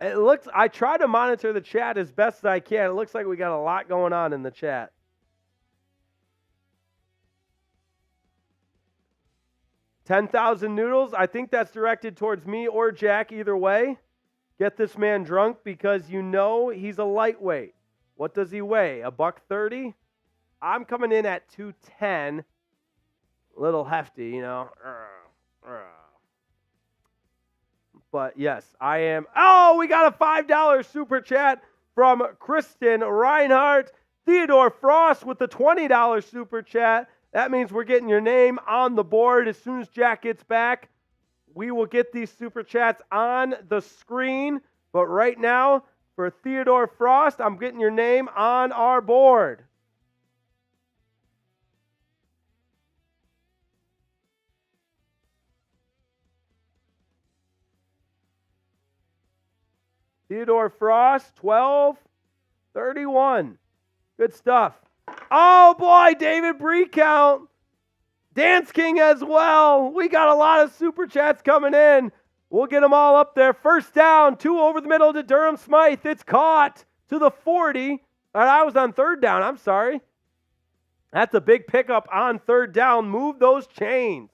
I try to monitor the chat as best as I can. It looks like we got a lot going on in the chat. $10,000 noodles. I think that's directed towards me or Jack either way. Get this man drunk because you know he's a lightweight. What does he weigh? $130? I'm coming in at 210. A little hefty, you know. But yes, I am. Oh, we got a $5 super chat from Kristen Reinhardt. Theodore Frost with the $20 super chat. That means we're getting your name on the board. As soon as Jack gets back, we will get these super chats on the screen. But right now, for Theodore Frost, I'm getting your name on our board. Theodore Frost, 12-31. Good stuff. Oh, boy, David Breakout. Dance King as well. We got a lot of super chats coming in. We'll get them all up there. First down, 2 over the middle to Durham Smythe. It's caught to the 40. I was on third down. I'm sorry. That's a big pickup on third down. Move those chains.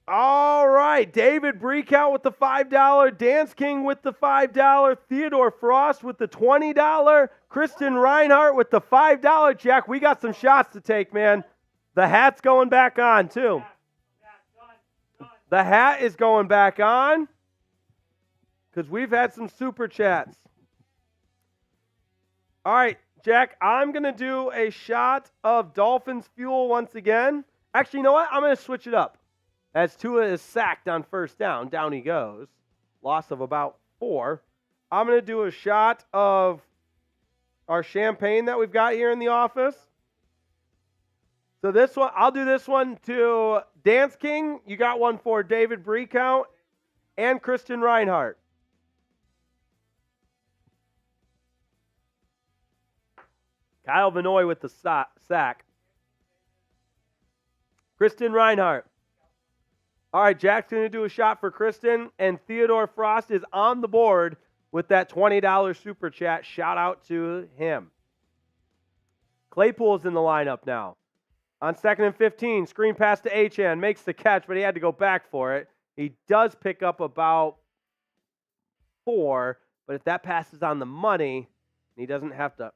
All right. David Breakout with the $5. Dance King with the $5. Theodore Frost with the $20. Kristen Reinhardt with the $5. Jack, we got some shots to take, man. The hat's going back on, too. The hat is going back on because we've had some super chats. All right, Jack, I'm going to do a shot of Dolphins Fuel once again. Actually, you know what? I'm going to switch it up. As Tua is sacked on first down, down he goes. Loss of about 4. I'm going to do a shot of our champagne that we've got here in the office. So this one, I'll do this one to Dance King. You got one for David Breakout and Kristen Reinhardt. Kyle Vanoy with the sack. Kristen Reinhardt. All right, Jack's going to do a shot for Kristen, and Theodore Frost is on the board with that $20 super chat. Shout out to him. Claypool's in the lineup now. On 2nd and 15, screen pass to Achane. Makes the catch, but he had to go back for it. He does pick up about 4, but if that pass is on the money, he doesn't have to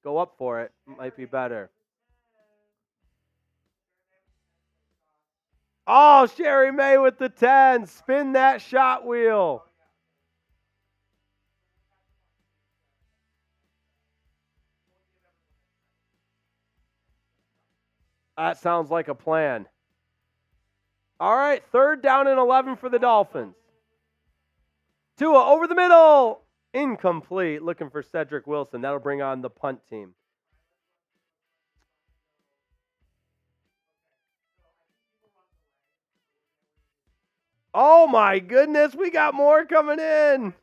go up for it. It might be better. Oh, Sherry May with the 10. Spin that shot wheel. That sounds like a plan. All right, 3rd down and 11 for the Dolphins. Tua over the middle. Incomplete. Looking for Cedric Wilson. That'll bring on the punt team. Oh, my goodness. We got more coming in.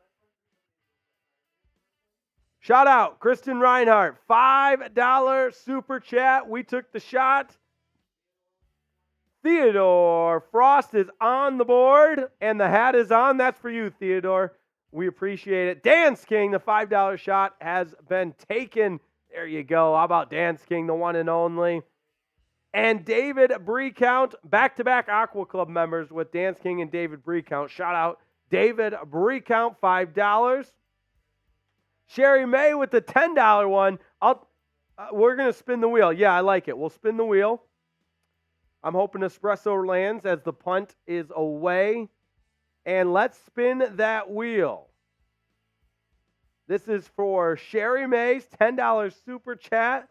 Shout out, Kristen Reinhardt. $5 super chat. We took the shot. Theodore Frost is on the board, and the hat is on. That's for you, Theodore. We appreciate it. Dance King, the $5 shot has been taken. There you go. How about Dance King, the one and only? And David Breakout, back-to-back Aqua Club members with Dance King and David Breakout. Shout out, David Breakout, $5. Sherry May with the $10 one. We're going to spin the wheel. Yeah, I like it. We'll spin the wheel. I'm hoping Espresso lands as the punt is away. And let's spin that wheel. This is for Sherry May's $10 super chat.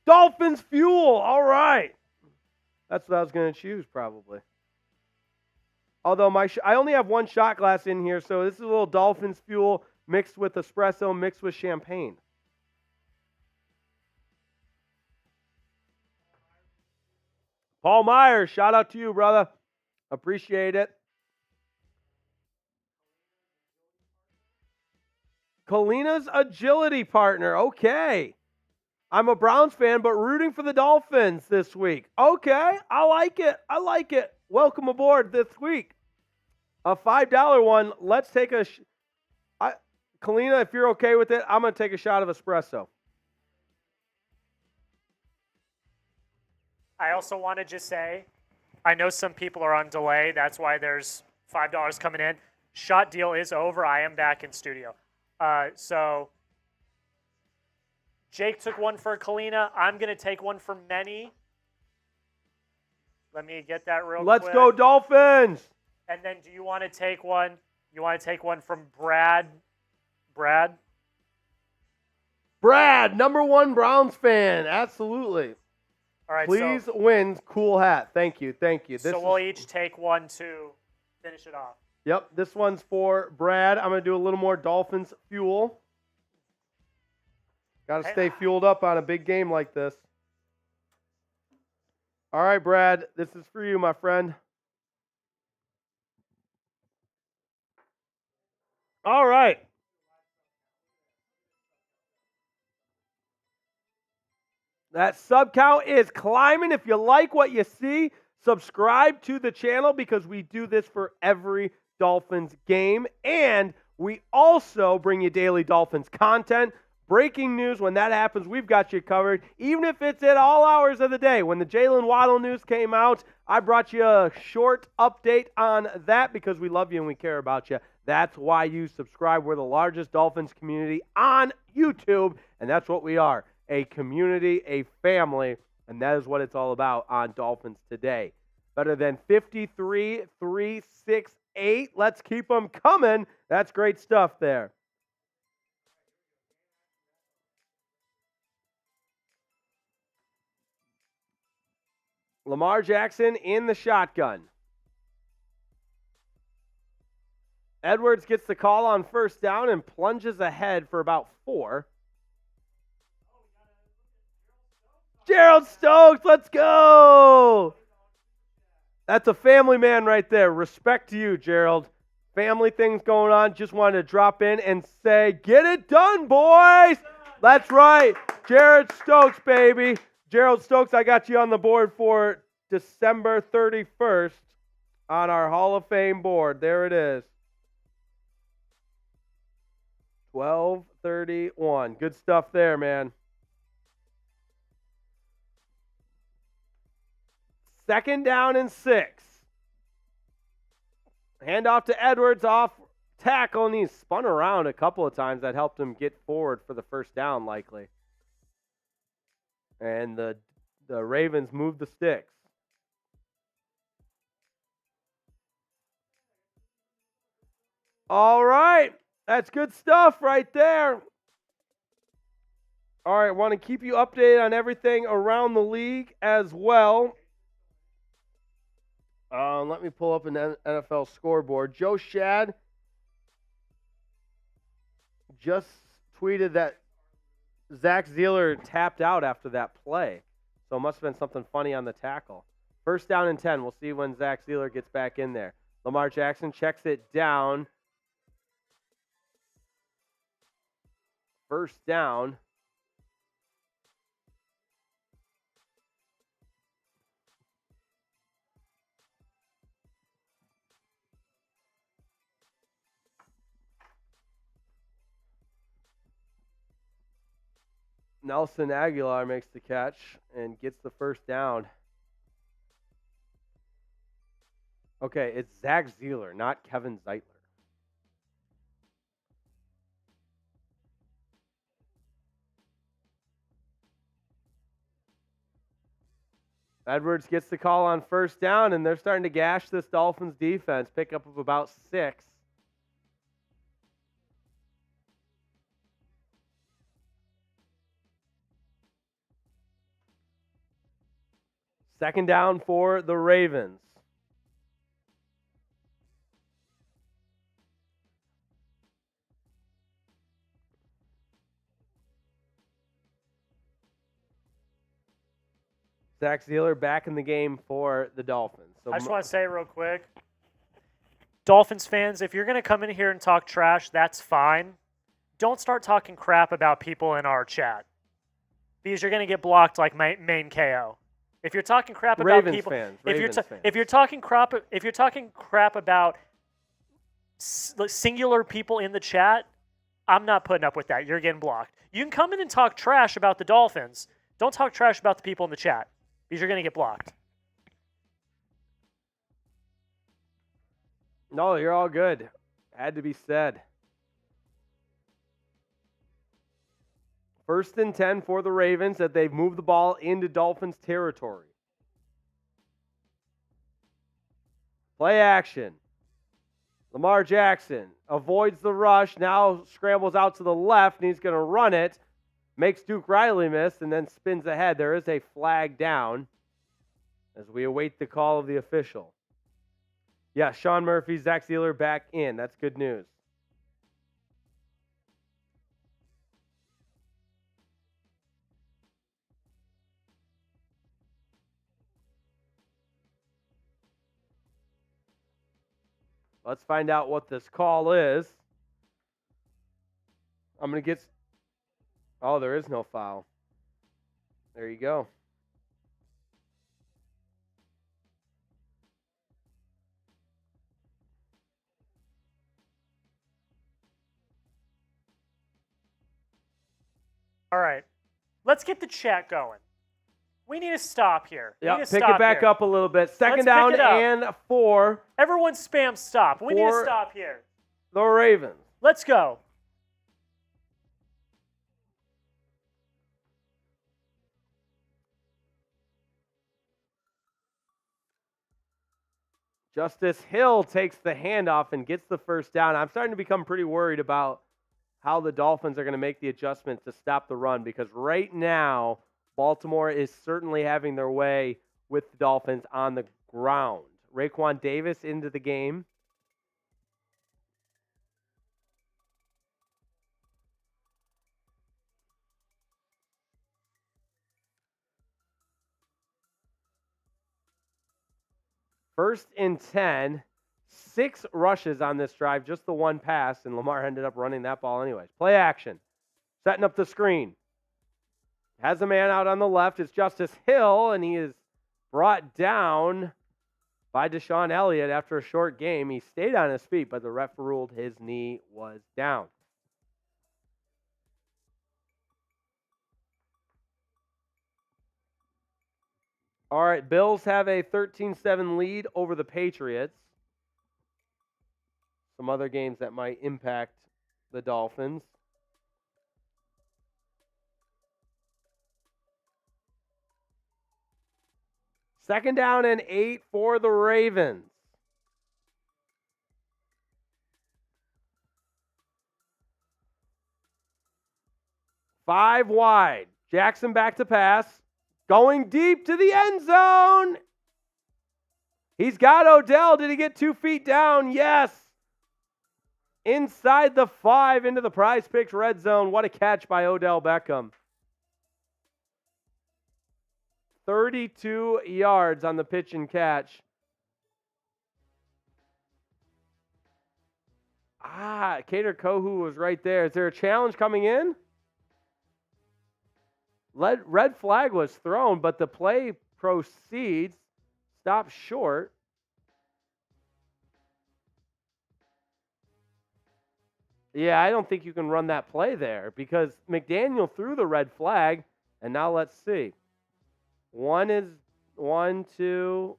Dolphins Fuel. All right. That's what I was going to choose probably. Although I only have one shot glass in here, so this is a little Dolphins Fuel mixed with espresso, mixed with champagne. Paul Myers, shout out to you, brother. Appreciate it. Kalina's agility partner. Okay. I'm a Browns fan, but rooting for the Dolphins this week. Okay. I like it. I like it. Welcome aboard this week. A $5 one. Let's take a... Kalina, if you're okay with it, I'm going to take a shot of espresso. I also want to just say, I know some people are on delay. That's why there's $5 coming in. Shot deal is over. I am back in studio. So Jake took one for Kalina. I'm going to take one for Many. Let me get that real quick. Let's go Dolphins. And then do you want to take one? You want to take one from Brad? Brad, number 1 Browns fan. Absolutely. All right. Please win. Cool hat. Thank you. So we'll each take one to finish it off. Yep. This one's for Brad. I'm going to do a little more Dolphins fuel. Got to stay fueled up on a big game like this. All right, Brad. This is for you, my friend. All right. That sub count is climbing. If you like what you see, subscribe to the channel because we do this for every Dolphins game. And we also bring you daily Dolphins content. Breaking news, when that happens, we've got you covered. Even if it's at all hours of the day. When the Jalen Waddle news came out, I brought you a short update on that because we love you and we care about you. That's why you subscribe. We're the largest Dolphins community on YouTube, and that's what we are. A community, a family, and that is what it's all about on Dolphins Today. Better than 53, 3, 6, 8. Let's keep them coming. That's great stuff there. Lamar Jackson in the shotgun. Edwards gets the call on first down and plunges ahead for about 4. Gerald Stokes, let's go! That's a family man right there. Respect to you, Gerald. Family things going on. Just wanted to drop in and say, get it done, boys! That's right. Jared Stokes, baby. Gerald Stokes, I got you on the board for December 31st on our Hall of Fame board. There it is. 12:31. Good stuff there, man. Second down and 6. Handoff to Edwards off tackle, and he's spun around a couple of times. That helped him get forward for the first down, likely. And the Ravens move the sticks. All right. That's good stuff right there. All right, want to keep you updated on everything around the league as well. Let me pull up an NFL scoreboard. Joe Shad just tweeted that Zach Zeeler tapped out after that play. So it must have been something funny on the tackle. First down and 10. We'll see when Zach Zeeler gets back in there. Lamar Jackson checks it down. First down. Nelson Aguilar makes the catch and gets the first down. Okay, it's Zach Zeeler, not Kevin Zeitler. Edwards gets the call on first down, and they're starting to gash this Dolphins defense. Pickup of about 6. Second down for the Ravens. Zach Zeeler back in the game for the Dolphins. So I just want to say real quick, Dolphins fans, if you're going to come in here and talk trash, that's fine. Don't start talking crap about people in our chat because you're going to get blocked like main KO. If you're talking crap about Ravens people, fans, if you're talking crap about singular people in the chat, I'm not putting up with that. You're getting blocked. You can come in and talk trash about the Dolphins. Don't talk trash about the people in the chat because you're going to get blocked. No, you're all good. Had to be said. First and 10 for the Ravens that they've moved the ball into Dolphins territory. Play action. Lamar Jackson avoids the rush, now scrambles out to the left, and he's going to run it. Makes Duke Riley miss, and then spins ahead. There is a flag down as we await the call of the official. Yeah, Sean Murphy, Zach Zeeler back in. That's good news. Let's find out what this call is. I'm going to get... Oh, there is no foul. There you go. All right. Let's get the chat going. We need to stop here. Yeah, pick it back up a little bit. Second Let's down and 4. Everyone spam stop. We need to stop here. The Ravens. Let's go. Justice Hill takes the handoff and gets the first down. I'm starting to become pretty worried about how the Dolphins are going to make the adjustments to stop the run, because right now Baltimore is certainly having their way with the Dolphins on the ground. Raekwon Davis into the game. First and 10. 6 rushes on this drive, just the one pass, and Lamar ended up running that ball anyways. Play action. Setting up the screen. Has a man out on the left. It's Justice Hill, and he is brought down by Deshaun Elliott after a short game. He stayed on his feet, but the ref ruled his knee was down. All right, Bills have a 13-7 lead over the Patriots. Some other games that might impact the Dolphins. Second down and 8 for the Ravens. Five wide. Jackson back to pass. Going deep to the end zone. He's got Odell. Did he get 2 feet down? Yes. Inside the 5 into the PrizePicks red zone. What a catch by Odell Beckham. 32 yards on the pitch and catch. Kader Kohu was right there. Is there a challenge coming in? Red flag was thrown, but the play proceeds. Stop short. Yeah, I don't think you can run that play there because McDaniel threw the red flag, and now let's see. 1, 2.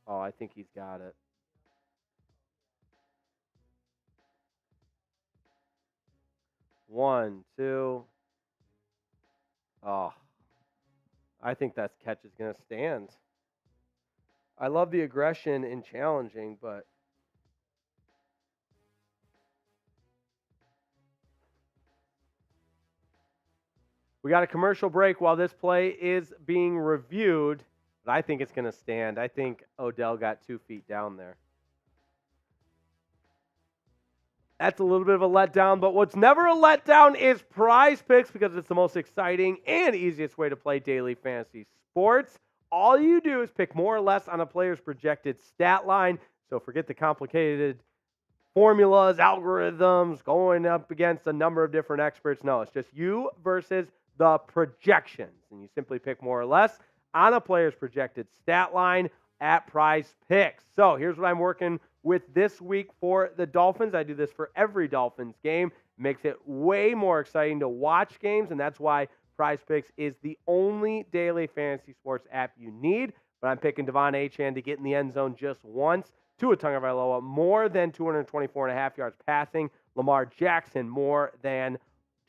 Oh, I think he's got it. 1, 2. Oh, I think that catch is going to stand. I love the aggression in challenging, but we got a commercial break while this play is being reviewed, but I think it's going to stand. I think Odell got 2 feet down there. That's a little bit of a letdown, but what's never a letdown is PrizePicks, because it's the most exciting and easiest way to play daily fantasy sports. All you do is pick more or less on a player's projected stat line, so forget the complicated formulas, algorithms, going up against a number of different experts. No, it's just you versus the projections, and you simply pick more or less on a player's projected stat line at PrizePicks. So here's what I'm working with this week for the Dolphins. I do this for every Dolphins game. It makes it way more exciting to watch games, and that's why PrizePicks is the only daily fantasy sports app you need. But I'm picking Devon Achane to get in the end zone just once. Tua Tagovailoa more than 224.5 yards passing. Lamar Jackson more than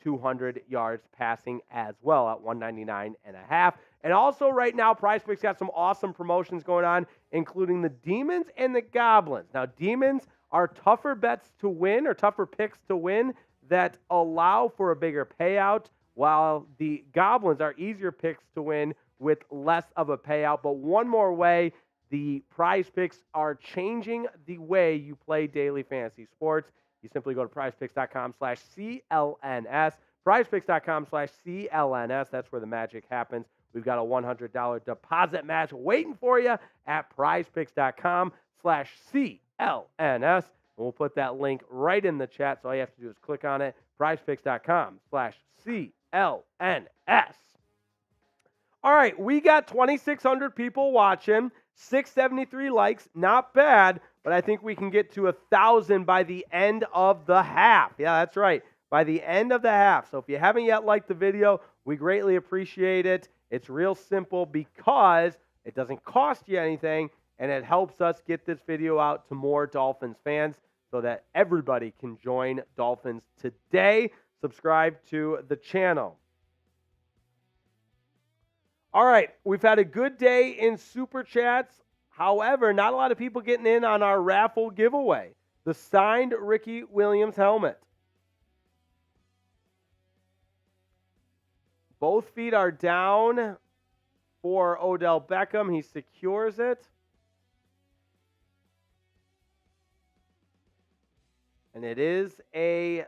200 yards passing as well at 199.5. And also right now, PrizePicks got some awesome promotions going on, including the Demons and the Goblins. Now, Demons are tougher bets to win, or tougher picks to win, that allow for a bigger payout, while the Goblins are easier picks to win with less of a payout. But one more way, the PrizePicks are changing the way you play daily fantasy sports. You simply go to prizepicks.com/CLNS. prizepicks.com/CLNS. That's where the magic happens. We've got a $100 deposit match waiting for you at prizepicks.com/CLNS. We'll put that link right in the chat, so all you have to do is click on it, prizepicks.com/CLNS. All right, we got 2,600 people watching, 673 likes, not bad, but I think we can get to 1,000 by the end of the half. Yeah, that's right, by the end of the half. So if you haven't yet liked the video, we greatly appreciate it. It's real simple because it doesn't cost you anything, and it helps us get this video out to more Dolphins fans so that everybody can join Dolphins Today. Subscribe to the channel. All right, we've had a good day in Super Chats. However, not a lot of people getting in on our raffle giveaway, the signed Ricky Williams helmet. Both feet are down for Odell Beckham. He secures it. And it is a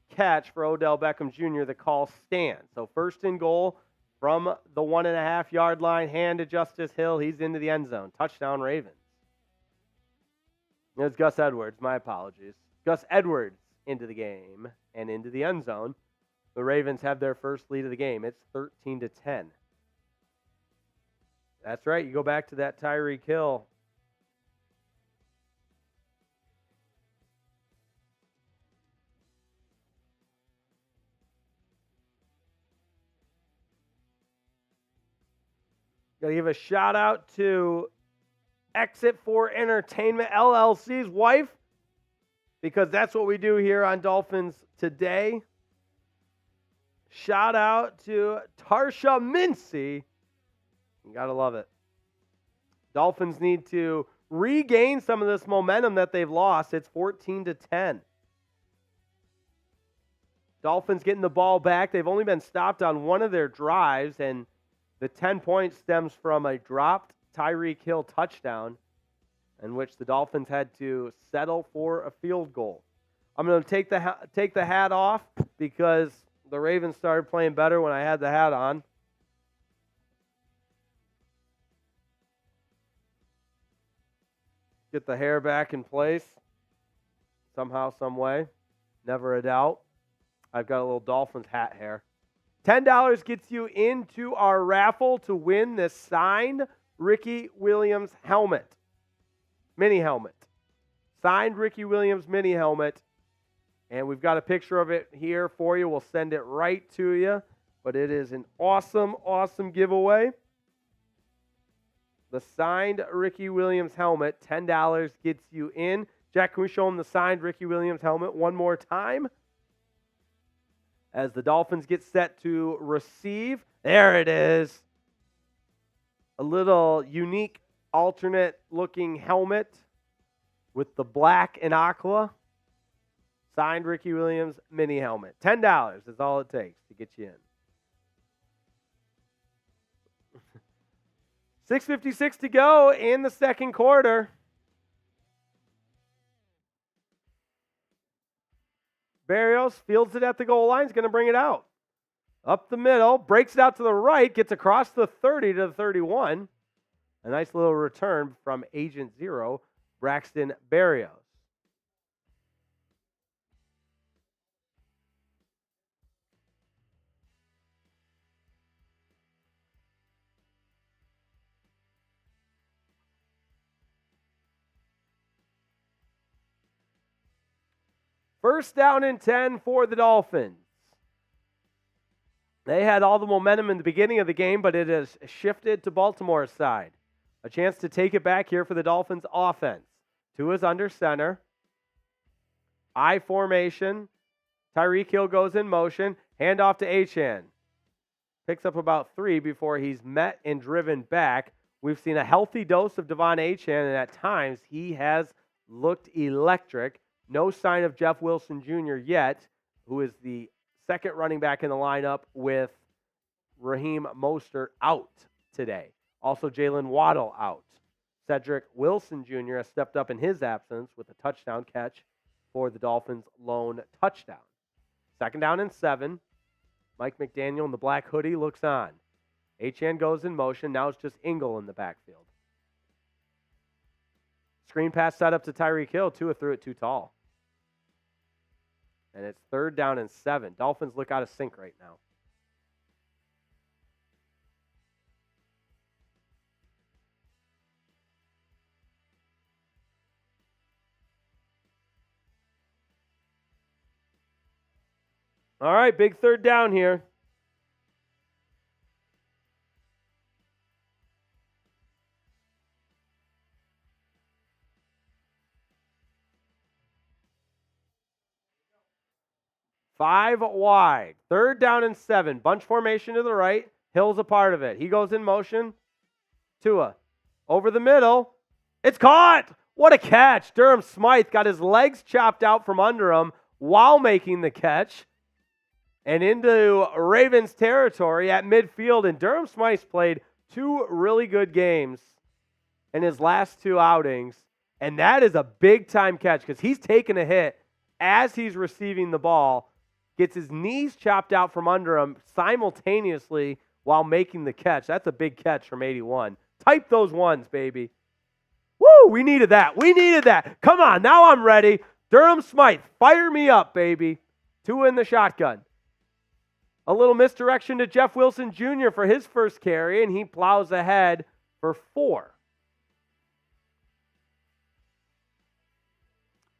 catch for Odell Beckham Jr. The call stands. So first and goal from the 1.5-yard line. Hand to Justice Hill. He's into the end zone. Touchdown, Ravens. It's Gus Edwards. My apologies. Gus Edwards into the game and into the end zone. The Ravens have their first lead of the game. It's 13-10. That's right. You go back to that Tyreek Hill. Got to give a shout out to Exit for Entertainment LLC's wife, because that's what we do here on Dolphins Today. Shout out to Tarsha Mincy. You got to love it. Dolphins need to regain some of this momentum that they've lost. It's 14-10. Dolphins getting the ball back. They've only been stopped on one of their drives, and the 10 points stems from a dropped Tyreek Hill touchdown in which the Dolphins had to settle for a field goal. I'm going to take the hat off because the Ravens started playing better when I had the hat on. Get the hair back in place somehow, some way. Never a doubt. I've got a little Dolphins hat hair. $10 gets you into our raffle to win this signed Ricky Williams helmet. Mini helmet. Signed Ricky Williams mini helmet. And we've got a picture of it here for you. We'll send it right to you. But it is an awesome, awesome giveaway. The signed Ricky Williams helmet. $10 gets you in. Jack, can we show them the signed Ricky Williams helmet one more time? As the Dolphins get set to receive. There it is. A little unique alternate looking helmet with the black and aqua. Signed Ricky Williams mini helmet. $10 is all it takes to get you in. 6:56 to go in the second quarter. Berrios fields it at the goal line. He's going to bring it out. Up the middle. Breaks it out to the right. Gets across the 30 to the 31. A nice little return from Agent Zero, Braxton Berrios. First down and 10 for the Dolphins. They had all the momentum in the beginning of the game, but it has shifted to Baltimore's side. A chance to take it back here for the Dolphins offense. Tua's under center. I formation. Tyreek Hill goes in motion. Handoff to Achane. Picks up about 3 before he's met and driven back. We've seen a healthy dose of Devon Achane, and at times he has looked electric. No sign of Jeff Wilson Jr. yet, who is the second running back in the lineup with Raheem Mostert out today. Also, Jalen Waddle out. Cedric Wilson Jr. has stepped up in his absence with a touchdown catch for the Dolphins' lone touchdown. Second down and 7. Mike McDaniel in the black hoodie looks on. Achane goes in motion. Now it's just Ingle in the backfield. Screen pass set up to Tyreek Hill. Tua threw it too tall. And it's 3rd down and 7. Dolphins look out of sync right now. All right, big 3rd down here. Five wide. 3rd down and 7. Bunch formation to the right. Hill's a part of it. He goes in motion. Tua over the middle. It's caught. What a catch. Durham Smythe got his legs chopped out from under him while making the catch. And into Ravens territory at midfield. And Durham Smythe played 2 really good games in his last 2 outings. And that is a big-time catch because he's taking a hit as he's receiving the ball. Gets his knees chopped out from under him simultaneously while making the catch. That's a big catch from 81. Type those ones, baby. Woo, we needed that. We needed that. Come on, now I'm ready. Durham Smythe, fire me up, baby. 2 in the shotgun. A little misdirection to Jeff Wilson Jr. for his first carry, and he plows ahead for 4.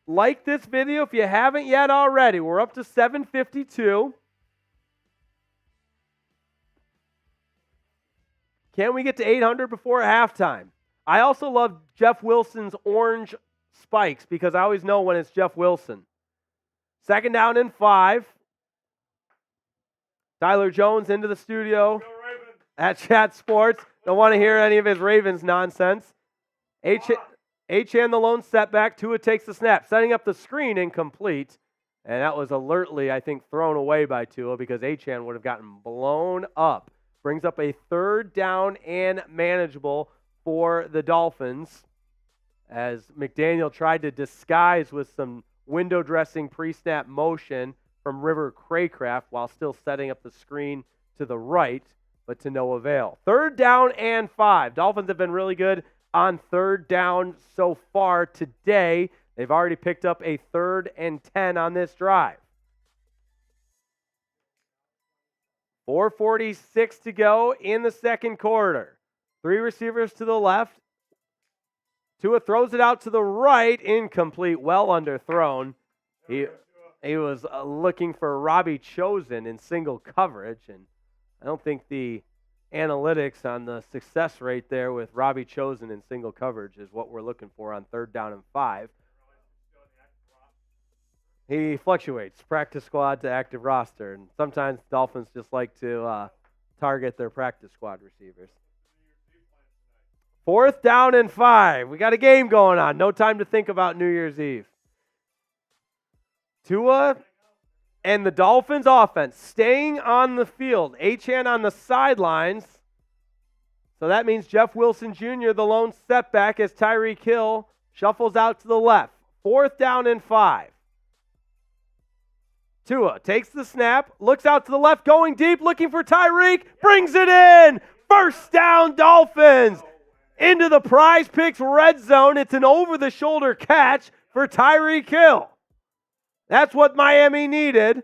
Like this video if you haven't yet already. We're up to 752. Can we get to 800 before halftime? I also love Jeff Wilson's orange spikes because I always know when it's Jeff Wilson. 2nd down and 5. Tyler Jones into the studio at Chat Sports. Don't want to hear any of his Ravens nonsense. Achane the lone setback. Tua takes the snap, setting up the screen incomplete. And that was alertly, I think, thrown away by Tua because Achane would have gotten blown up. Brings up a 3rd down and manageable for the Dolphins as McDaniel tried to disguise with some window dressing pre-snap motion from River Craycraft while still setting up the screen to the right, but to no avail. 3rd down and 5. Dolphins have been really good on 3rd down so far today. They've already picked up a 3rd and 10 on this drive. 4:46 to go in the 2nd quarter. 3 receivers to the left. Tua throws it out to the right. Incomplete, well underthrown. He was looking for Robbie Chosen in single coverage, and I don't think the analytics on the success rate there with Robbie Chosen in single coverage is what we're looking for on 3rd down and 5. He fluctuates, practice squad to active roster, and sometimes Dolphins just like to target their practice squad receivers. 4th down and 5. We got a game going on. No time to think about New Year's Eve. Tua and the Dolphins offense staying on the field. Achane on the sidelines. So that means Jeff Wilson Jr., the lone setback as Tyreek Hill shuffles out to the left. 4th down and 5. Tua takes the snap, looks out to the left, going deep, looking for Tyreek, brings it in. 1st down, Dolphins. Into the PrizePicks red zone. It's an over-the-shoulder catch for Tyreek Hill. That's what Miami needed,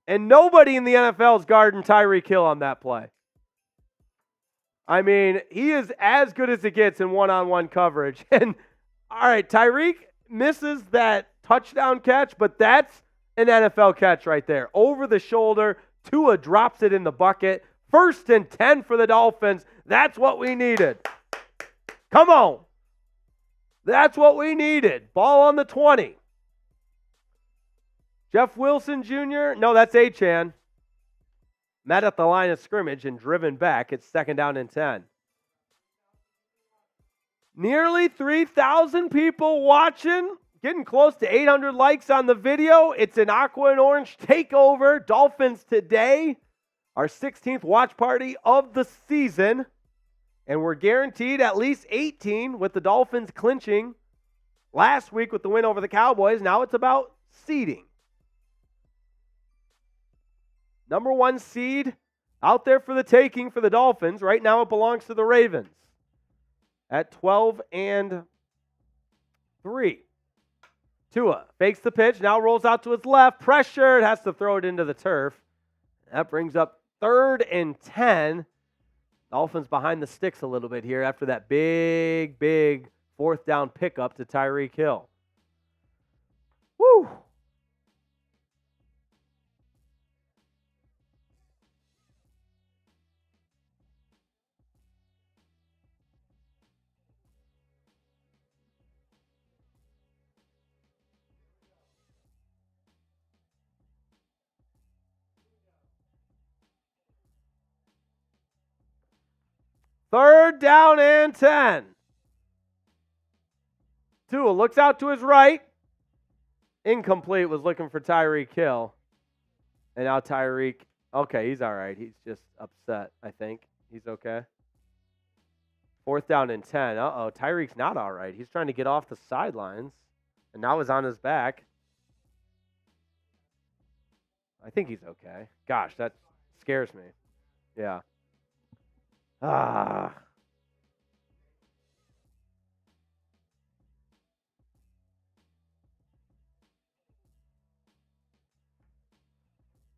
and nobody in the NFL is guarding Tyreek Hill on that play. I mean, he is as good as it gets in one-on-one coverage. And, all right, Tyreek misses that touchdown catch, but that's an NFL catch right there. Over the shoulder, Tua drops it in the bucket. 1st and 10 for the Dolphins. That's what we needed. Come on. That's what we needed. Ball on the 20. Jeff Wilson Jr., no, that's Achane. Met at the line of scrimmage and driven back. It's 2nd down and 10. Nearly 3,000 people watching. Getting close to 800 likes on the video. It's an aqua and orange takeover. Dolphins Today, our 16th watch party of the season. And we're guaranteed at least 18 with the Dolphins clinching last week with the win over the Cowboys. Now it's about seeding. Number 1 seed out there for the taking for the Dolphins. Right now it belongs to the Ravens at 12 and 3. Tua fakes the pitch, now rolls out to his left, pressured, has to throw it into the turf. That brings up 3rd and 10. Dolphins behind the sticks a little bit here after that big 4th down pickup to Tyreek Hill. Woo! Third down and 10. Tua looks out to his right. Incomplete, was looking for Tyreek Hill. And now Tyreek, okay, he's all right. He's just upset, I think. He's okay. 4th down and 10. Uh-oh, Tyreek's not all right. He's trying to get off the sidelines. And now he's on his back. I think he's okay. Gosh, that scares me. Yeah. Ah.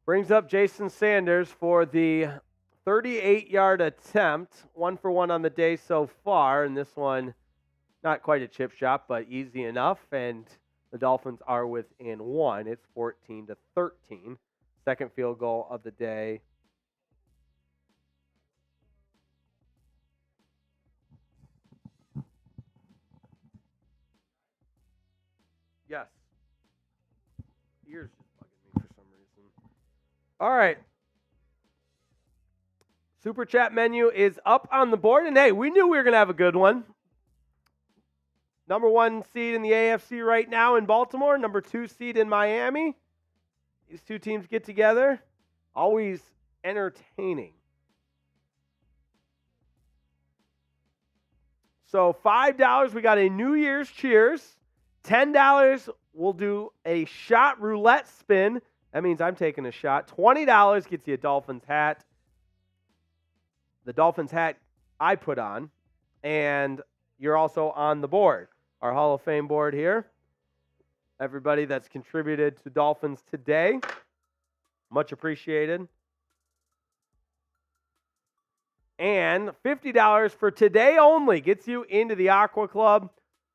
Brings up Jason Sanders for the 38-yard attempt. 1 for 1 on the day so far. And this one, not quite a chip shot, but easy enough. And the Dolphins are within 1. It's 14-13. Second field goal of the day. Yes. Ears just bugging me for some reason. All right. Super Chat menu is up on the board. And hey, we knew we were going to have a good one. Number 1 seed in the AFC right now in Baltimore. Number 2 seed in Miami. These two teams get together. Always entertaining. So $5, we got a New Year's cheers. $10, we'll do a shot roulette spin. That means I'm taking a shot. $20 gets you a Dolphins hat. The Dolphins hat I put on. And you're also on the board. Our Hall of Fame board here. Everybody that's contributed to Dolphins Today. Much appreciated. And $50 for today only gets you into the Aqua Club.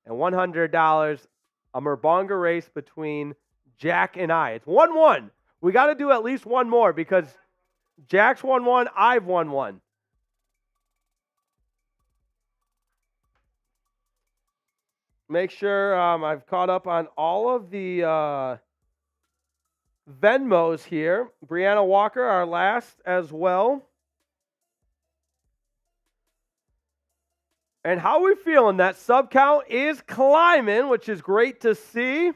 And $100, a Merbonga race between Jack and I. It's 1-1. We got to do at least one more because Jack's won one, I've won one. Make sure I've caught up on all of the Venmos here. Brianna Walker, our last as well. And how are we feeling? That sub count is climbing, which is great to see.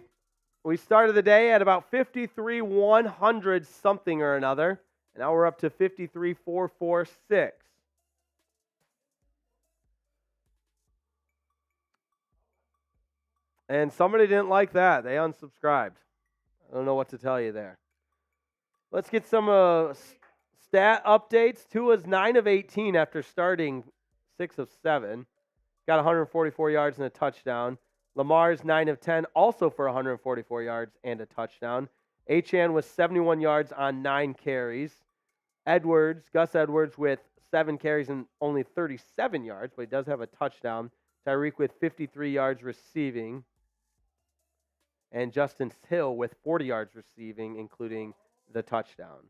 We started the day at about 53,100 something or another. And now we're up to 53,446. And somebody didn't like that. They unsubscribed. I don't know what to tell you there. Let's get some stat updates. Tua's 9 of 18 after starting 6 of 7. Got 144 yards and a touchdown. Lamar's 9 of 10, also for 144 yards and a touchdown. Achane was 71 yards on 9 carries. Gus Edwards with 7 carries and only 37 yards, but he does have a touchdown. Tyreek with 53 yards receiving. And Justin Hill with 40 yards receiving, including the touchdown.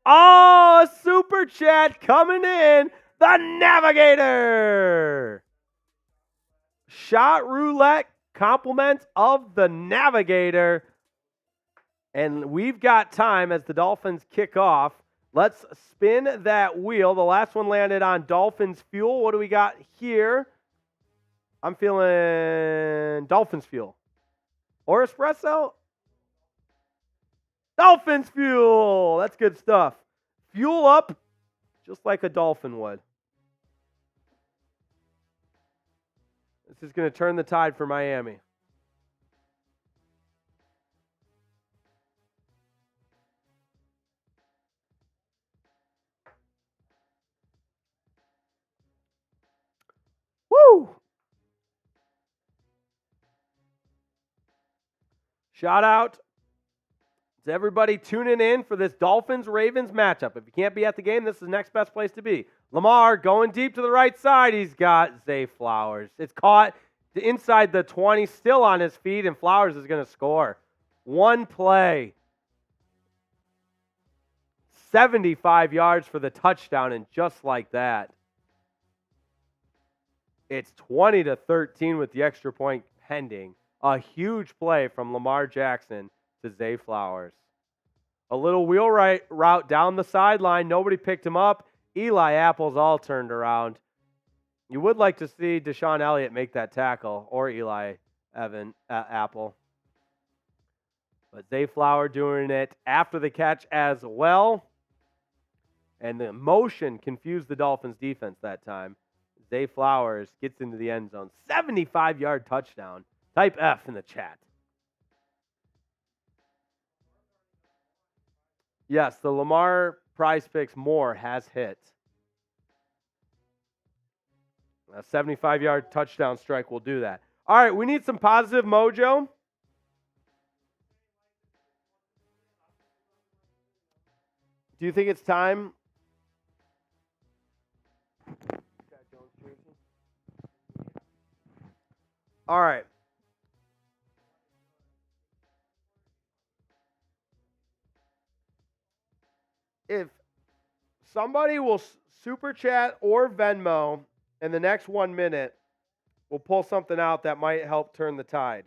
Oh, super chat coming in. The Navigator. Shot roulette compliments of the Navigator. And we've got time as the Dolphins kick off. Let's spin that wheel. The last one landed on Dolphins Fuel. What do we got here? I'm feeling Dolphins Fuel. Or espresso? Dolphins Fuel. That's good stuff. Fuel up just like a dolphin would. This is going to turn the tide for Miami. Woo! Shout out to everybody tuning in for this Dolphins-Ravens matchup. If you can't be at the game, this is the next best place to be. Lamar going deep to the right side. He's got Zay Flowers. It's caught inside the 20, still on his feet, and Flowers is going to score. One play. 75 yards for the touchdown, and just like that, it's 20-13 with the extra point pending. A huge play from Lamar Jackson to Zay Flowers. A little wheel right route down the sideline. Nobody picked him up. Eli Apple's all turned around. You would like to see Deshaun Elliott make that tackle, or Eli Apple. But Zay Flower doing it after the catch as well. And the motion confused the Dolphins defense that time. Zay Flowers gets into the end zone. 75-yard touchdown. Type F in the chat. Yes, the Lamar PrizePicks more has hit. A 75-yard touchdown strike will do that. All right, we need some positive mojo. Do you think it's time? All right. If somebody will super chat or Venmo in the next 1 minute, we'll pull something out that might help turn the tide.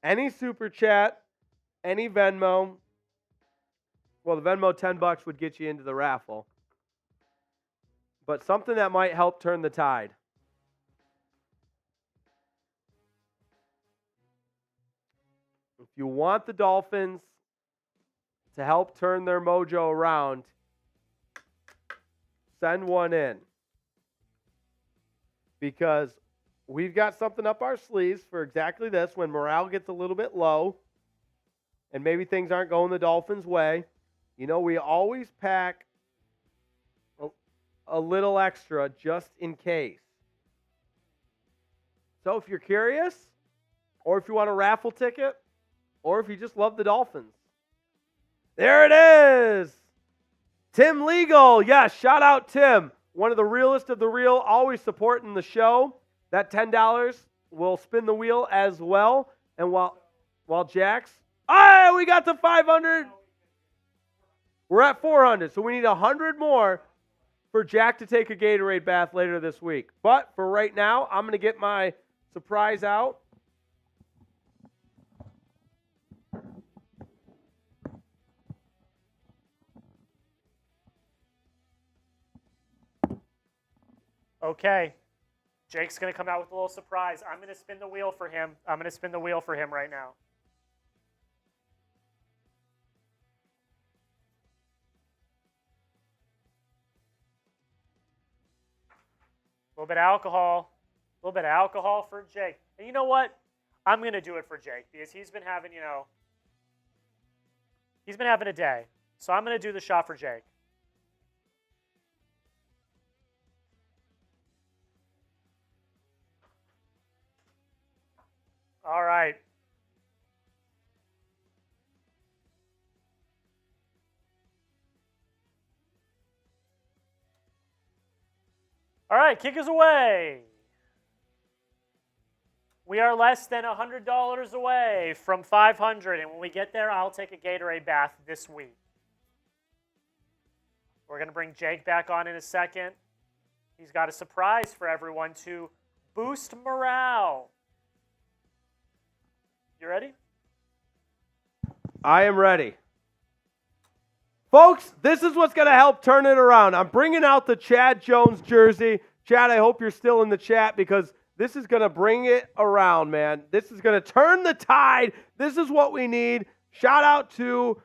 Any super chat, any Venmo. Well, the Venmo $10 would get you into the raffle. But something that might help turn the tide. If you want the Dolphins to help turn their mojo around, send one in. Because we've got something up our sleeves for exactly this when morale gets a little bit low and maybe things aren't going the Dolphins' way. You know, we always pack a little extra just in case. So if you're curious, or if you want a raffle ticket, or if you just love the Dolphins, there it is. Tim Legal. Yes, shout out Tim. One of the realest of the real, always supporting the show. That $10 will spin the wheel as well. And while Jack's, we got the 500. We're at 400, so we need 100 more for Jack to take a Gatorade bath later this week. But for right now, I'm going to get my surprise out. Okay. Jake's going to come out with a little surprise. I'm going to spin the wheel for him. I'm going to spin the wheel for him right now. A little bit of alcohol. A little bit of alcohol for Jake. And you know what? I'm going to do it for Jake because he's been having, he's been having a day. So I'm going to do the shot for Jake. All right. All right, kick us away. We are less than $100 away from $500, and when we get there, I'll take a Gatorade bath this week. We're going to bring Jake back on in a second. He's got a surprise for everyone to boost morale. You ready? I am ready. Folks, this is what's going to help turn it around. I'm bringing out the Chad Jones jersey. Chad, I hope you're still in the chat because this is going to bring it around, man. This is going to turn the tide. This is what we need. Shout out to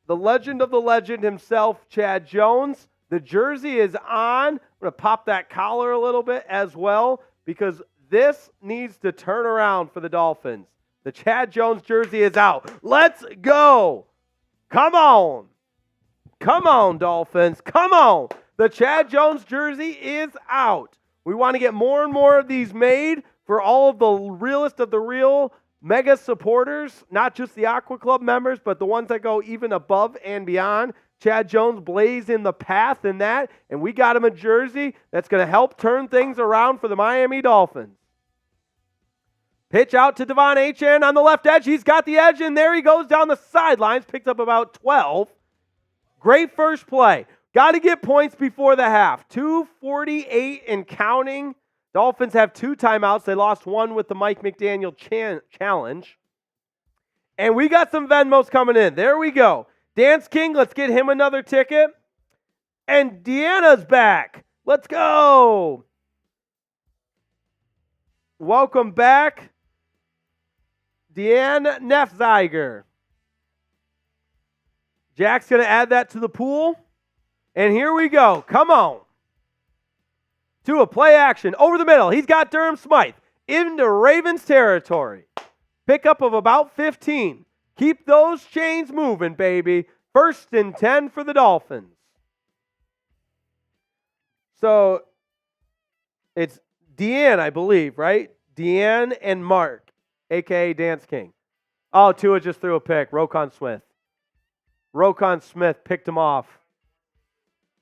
the legend of the legend himself, Chad Jones. The jersey is on. I'm going to pop that collar a little bit as well because this needs to turn around for the Dolphins. The Chad Jones jersey is out. Let's go. Come on. Come on, Dolphins. Come on. The Chad Jones jersey is out. We want to get more and more of these made for all of the realest of the real mega supporters, not just the Aqua Club members, but the ones that go even above and beyond. Chad Jones blazing the path in that, and we got him a jersey that's going to help turn things around for the Miami Dolphins. Pitch out to Devon Achane on the left edge. He's got the edge, and there he goes down the sidelines. Picked up about 12. Great first play. Got to get points before the half. 2:48 and counting. Dolphins have 2 timeouts. They lost one with the Mike McDaniel challenge. And we got some Venmos coming in. There we go. Dance King, let's get him another ticket. And Deanna's back. Let's go. Welcome back, Deanne Nefziger. Jack's going to add that to the pool. And here we go. Come on. To a play action. Over the middle. He's got Durham Smythe into Ravens territory. Pickup of about 15. Keep those chains moving, baby. 1st and 10 for the Dolphins. So it's Deanne, I believe, right? Deanne and Mark, a.k.a. Dance King. Oh, Tua just threw a pick. Roquan Smith picked him off.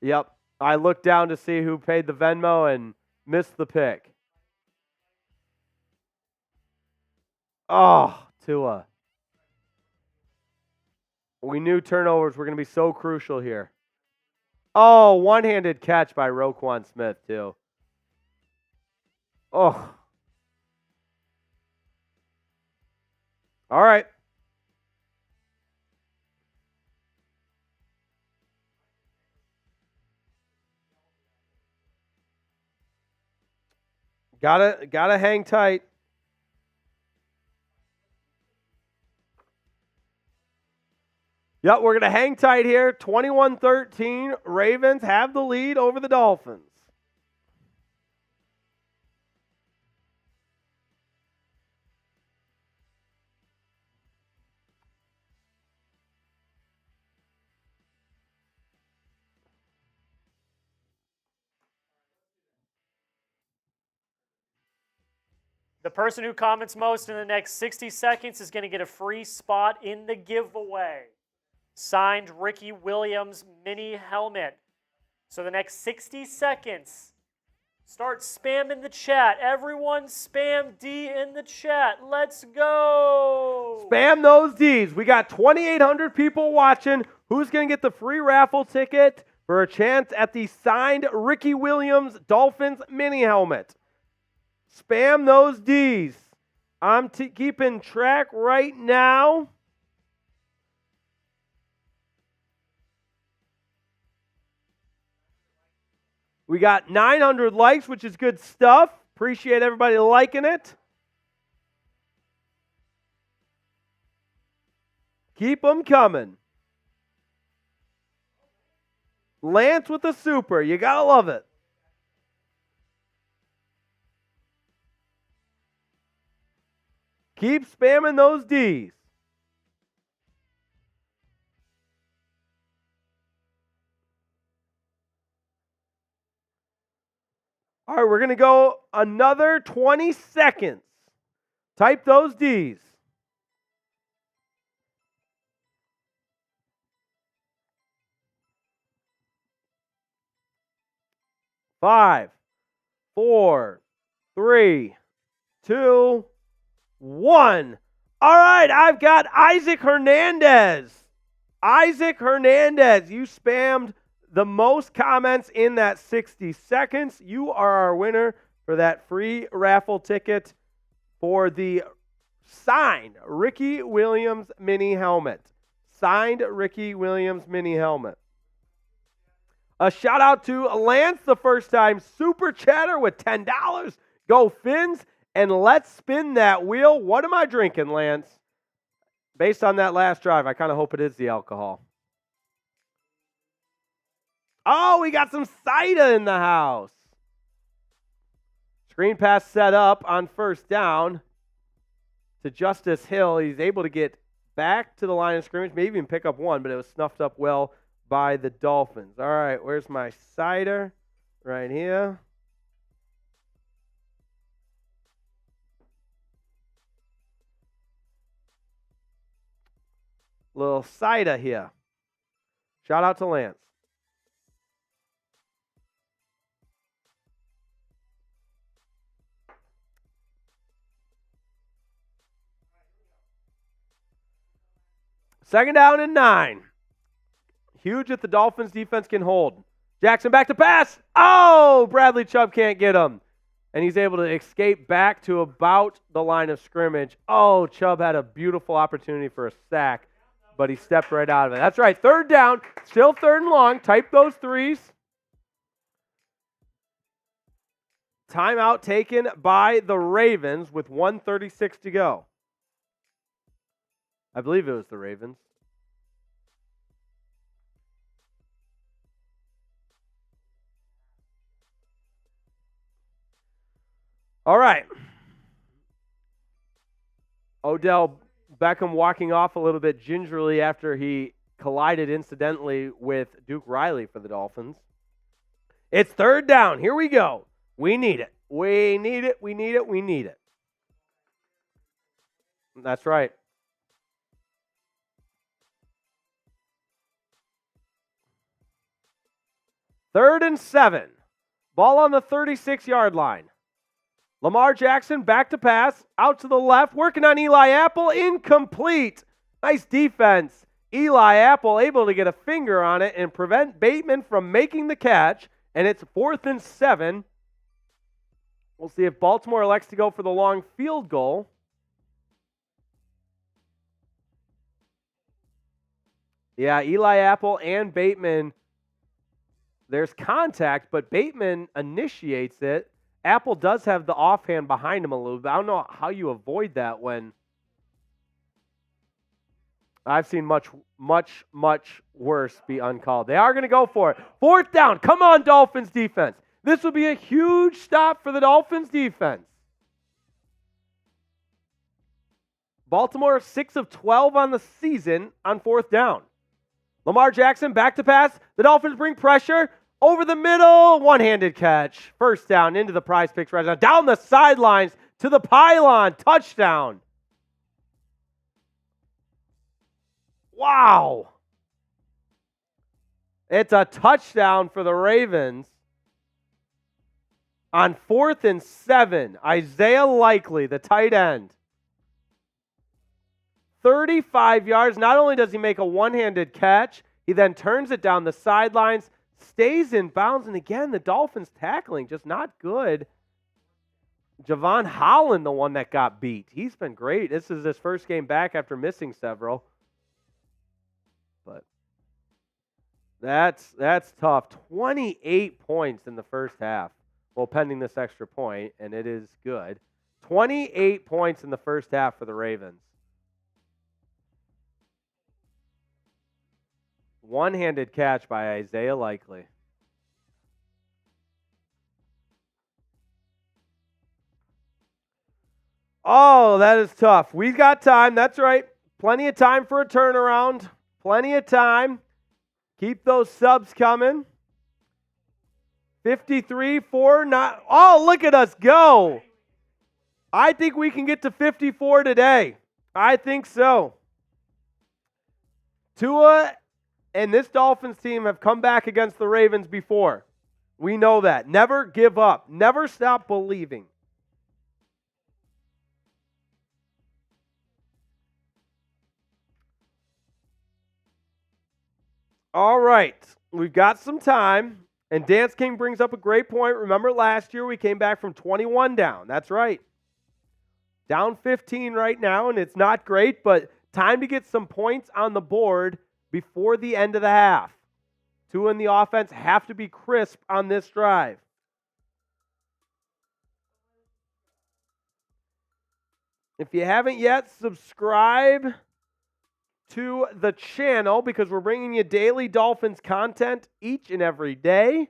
Yep. I looked down to see who paid the Venmo and missed the pick. Oh, Tua. We knew turnovers were going to be so crucial here. Oh, one-handed catch by Roquan Smith, too. Oh. All right. Gotta hang tight. Yep, we're going to hang tight here. 21-13. Ravens have the lead over the Dolphins. The person who comments most in the next 60 seconds is going to get a free spot in the giveaway. Signed Ricky Williams mini helmet. So the next 60 seconds, start spamming the chat. Everyone spam D in the chat. Let's go. Spam those Ds. We got 2,800 people watching. Who's going to get the free raffle ticket for a chance at the signed Ricky Williams Dolphins mini helmet? Spam those Ds. I'm keeping track right now. We got 900 likes, which is good stuff. Appreciate everybody liking it. Keep them coming. Lance with the super. You got to love it. Keep spamming those Ds. All right, we're going to go another 20 seconds. Type those Ds. 5, 4, 3, 2, 1. All right, I've got Isaac Hernandez. Isaac Hernandez, you spammed the most comments in that 60 seconds. You are our winner for that free raffle ticket for the signed Ricky Williams mini helmet. Signed Ricky Williams mini helmet. A shout out to Lance, the first time super chatter with $10. Go Fins, and let's spin that wheel. What am I drinking, Lance? Based on that last drive, I kind of hope it is the alcohol. Oh, we got some cider in the house. Screen pass set up on first down to Justice Hill. He's able to get back to the line of scrimmage, maybe even pick up one, but it was snuffed up well by the Dolphins. All right, where's my cider? Right here. Little cider here. Shout out to Lance. Second down and 9. Huge if the Dolphins defense can hold. Jackson back to pass. Oh, Bradley Chubb can't get him. And he's able to escape back to about the line of scrimmage. Oh, Chubb had a beautiful opportunity for a sack, but he stepped right out of it. That's right, third down, still third and long. Type those threes. Timeout taken by the Ravens with 1:36 to go. I believe it was the Ravens. All right. Odell Beckham walking off a little bit gingerly after he collided incidentally with Duke Riley for the Dolphins. It's third down. Here we go. We need it. We need it. We need it. We need it. That's right. Third and 7. Ball on the 36-yard line. Lamar Jackson back to pass, out to the left, working on Eli Apple, incomplete. Nice defense. Eli Apple able to get a finger on it and prevent Bateman from making the catch, and it's 4th and 7. We'll see if Baltimore elects to go for the long field goal. Yeah, Eli Apple and Bateman, there's contact, but Bateman initiates it. Apple does have the offhand behind him a little bit. I don't know how you avoid that when I've seen much worse be uncalled. They are going to go for it. Fourth down. Come on, Dolphins defense. This will be a huge stop for the Dolphins defense. Baltimore 6 of 12 on the season on fourth down. Lamar Jackson back to pass. The Dolphins bring pressure. Over the middle, one-handed catch. First down into the PrizePicks red zone. Down the sidelines to the pylon. Touchdown. Wow. It's a touchdown for the Ravens. On 4th and 7, Isaiah Likely, the tight end. 35 yards. Not only does he make a one-handed catch, he then turns it down the sidelines, stays in bounds, and again, the Dolphins tackling just not good. Javon Holland, the one that got beat. He's been great. This is his first game back after missing several. But that's tough. 28 points in the first half. Well, pending this extra point, and it is good. 28 points in the first half for the Ravens. One-handed catch by Isaiah Likely. Oh, that is tough. We've got time. That's right. Plenty of time for a turnaround. Plenty of time. Keep those subs coming. 53-4. Not. Oh, look at us go. I think we can get to 54 today. I think so. Tua and this Dolphins team have come back against the Ravens before. We know that. Never give up. Never stop believing. All right. We've got some time. And Dance King brings up a great point. Remember last year we came back from 21 down. That's right. Down 15 right now, and it's not great, but time to get some points on the board before the end of the half. Tua and the offense have to be crisp on this drive. If you haven't yet, subscribe to the channel because we're bringing you daily Dolphins content each and every day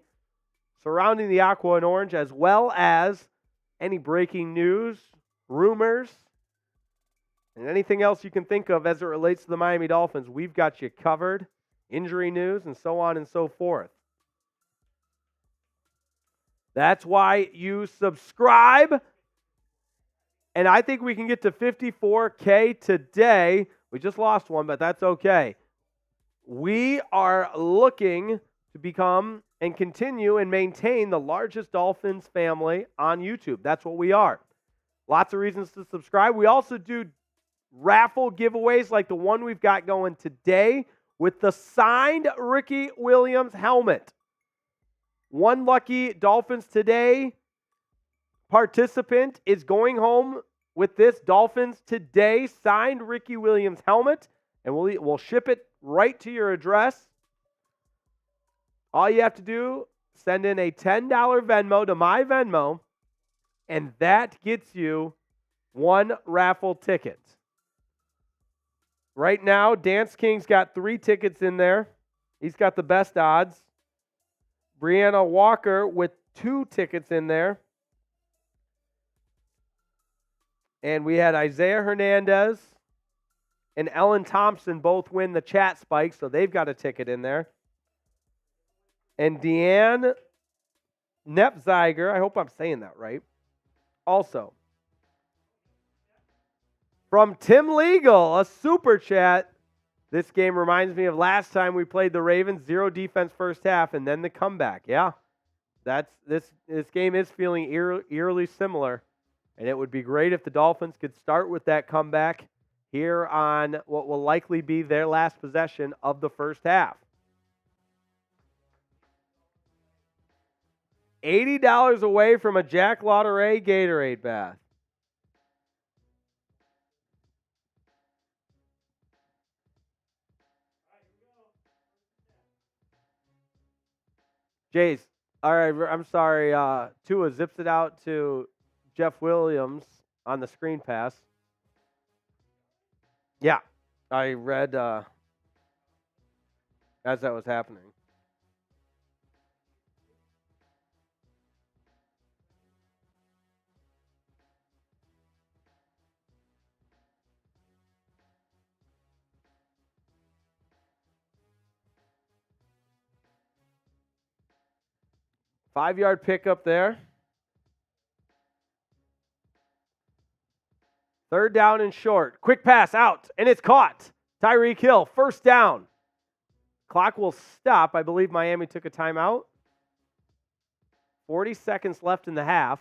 surrounding the Aqua and Orange, as well as any breaking news, rumors, and anything else you can think of as it relates to the Miami Dolphins. We've got you covered. Injury news and so on and so forth. That's why you subscribe. And I think we can get to 54K today. We just lost one, but that's okay. We are looking to become and continue and maintain the largest Dolphins family on YouTube. That's what we are. Lots of reasons to subscribe. We also do raffle giveaways like the one we've got going today with the signed Ricky Williams helmet. One lucky Dolphins Today participant is going home with this Dolphins Today signed Ricky Williams helmet, and we'll ship it right to your address. All you have to do, send in a $10 Venmo to my Venmo, and that gets you one raffle ticket. Right now, Dance King's got 3 tickets in there. He's got the best odds. Brianna Walker with 2 tickets in there. And we had Isaiah Hernandez and Ellen Thompson both win the chat spike, so they've got a ticket in there. And Deanne Nepziger, I hope I'm saying that right, also. From Tim Legal, a super chat. This game reminds me of last time we played the Ravens, 0 defense first half, and then the comeback. Yeah, this game is feeling eerily similar, and it would be great if the Dolphins could start with that comeback here on what will likely be their last possession of the first half. $80 away from a Jack Lauderay Gatorade bath. Jace, all right, I'm sorry. Tua zips it out to Jeff Williams on the screen pass. Yeah, I read as that was happening. Five-yard pickup there. Third down and short. Quick pass out, and it's caught. Tyreek Hill, first down. Clock will stop. I believe Miami took a timeout. 40 seconds left in the half.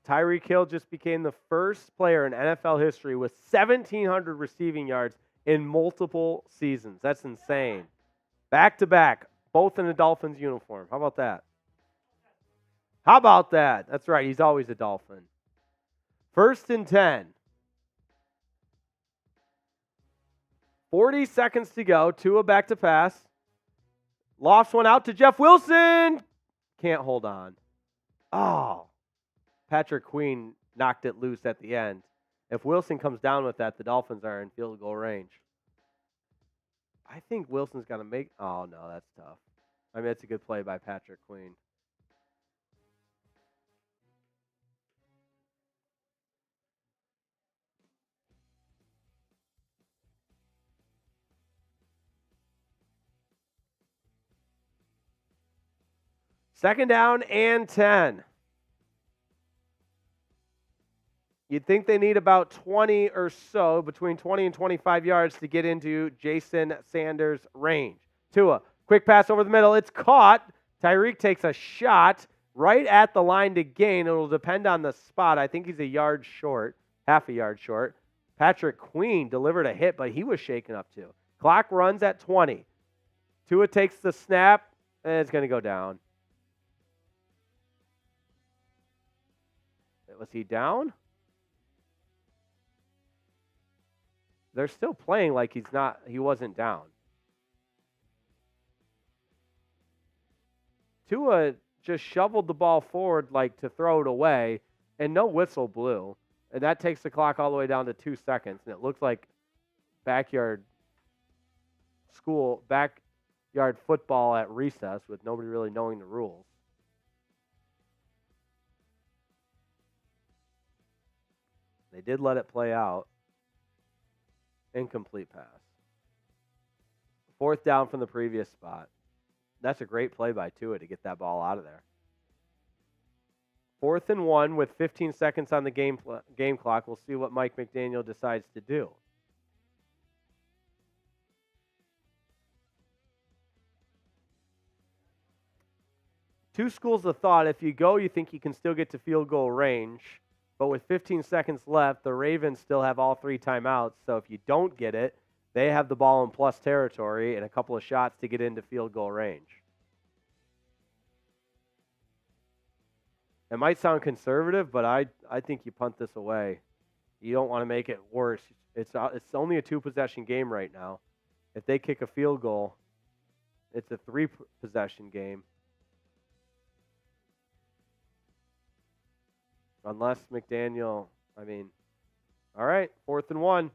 Tyreek Hill just became the first player in NFL history with 1,700 receiving yards in multiple seasons. That's insane. Back-to-back, both in a Dolphins uniform. How about that? How about that? That's right. He's always a Dolphin. 1st and 10. 40 seconds to go. Tua back to pass. Lofts one out to Jeff Wilson. Can't hold on. Oh. Patrick Queen knocked it loose at the end. If Wilson comes down with that, the Dolphins are in field goal range. I think Wilson's going to make... Oh, no, that's tough. I mean, it's a good play by Patrick Queen. Second down and 10. You'd think they need about 20 or so, between 20 and 25 yards to get into Jason Sanders' range. Tua, quick pass over the middle. It's caught. Tyreek takes a shot right at the line to gain. It'll depend on the spot. I think he's a yard short, half a yard short. Patrick Queen delivered a hit, but he was shaken up too. Clock runs at 20. Tua takes the snap, and it's going to go down. Was he down? They're still playing like he wasn't down. Tua just shoveled the ball forward like to throw it away, and no whistle blew. And that takes the clock all the way down to 2 seconds. And it looks like backyard backyard football at recess with nobody really knowing the rules. They did let it play out. Incomplete pass. 4th down from the previous spot. That's a great play by Tua to get that ball out of there. 4th and 1 with 15 seconds on the game clock. We'll see what Mike McDaniel decides to do. Two schools of thought. If you go, you think you can still get to field goal range. But with 15 seconds left, the Ravens still have all 3 timeouts. So if you don't get it, they have the ball in plus territory and a couple of shots to get into field goal range. It might sound conservative, but I think you punt this away. You don't want to make it worse. It's only a 2-possession game right now. If they kick a field goal, it's a 3-possession game. Unless McDaniel, all right, 4th and 1.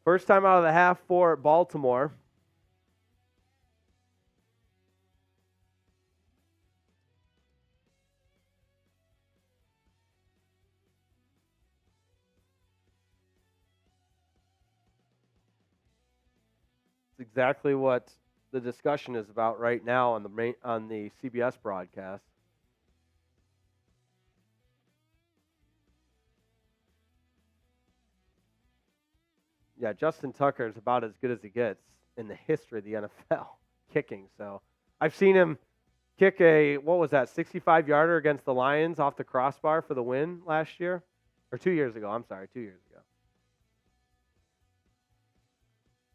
First time out of the half for Baltimore. It's exactly what the discussion is about right now on the CBS broadcast. Yeah, Justin Tucker is about as good as he gets in the history of the NFL kicking. So I've seen him kick a 65-yarder against the Lions off the crossbar for the win last year. Or 2 years ago. I'm sorry, 2 years ago.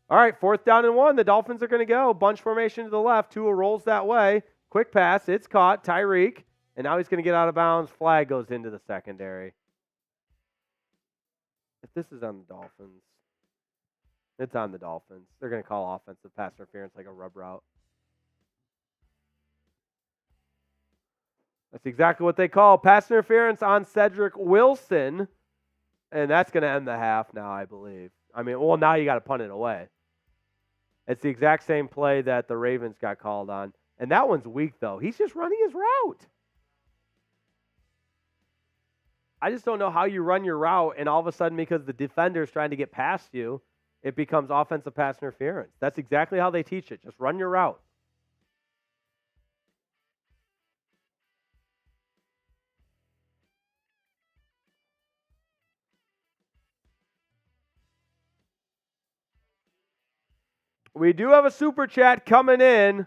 All right, 4th down and 1. The Dolphins are going to go. Bunch formation to the left. Tua rolls that way. Quick pass. It's caught. Tyreek. And now he's going to get out of bounds. Flag goes into the secondary. If this is on the Dolphins, it's on the Dolphins. They're going to call offensive pass interference like a rub route. That's exactly what they call pass interference on Cedric Wilson. And that's going to end the half now, I believe. Now you got to punt it away. It's the exact same play that the Ravens got called on. And that one's weak, though. He's just running his route. I just don't know how you run your route, and all of a sudden, because the defender's trying to get past you, it becomes offensive pass interference. That's exactly how they teach it. Just run your route. We do have a super chat coming in.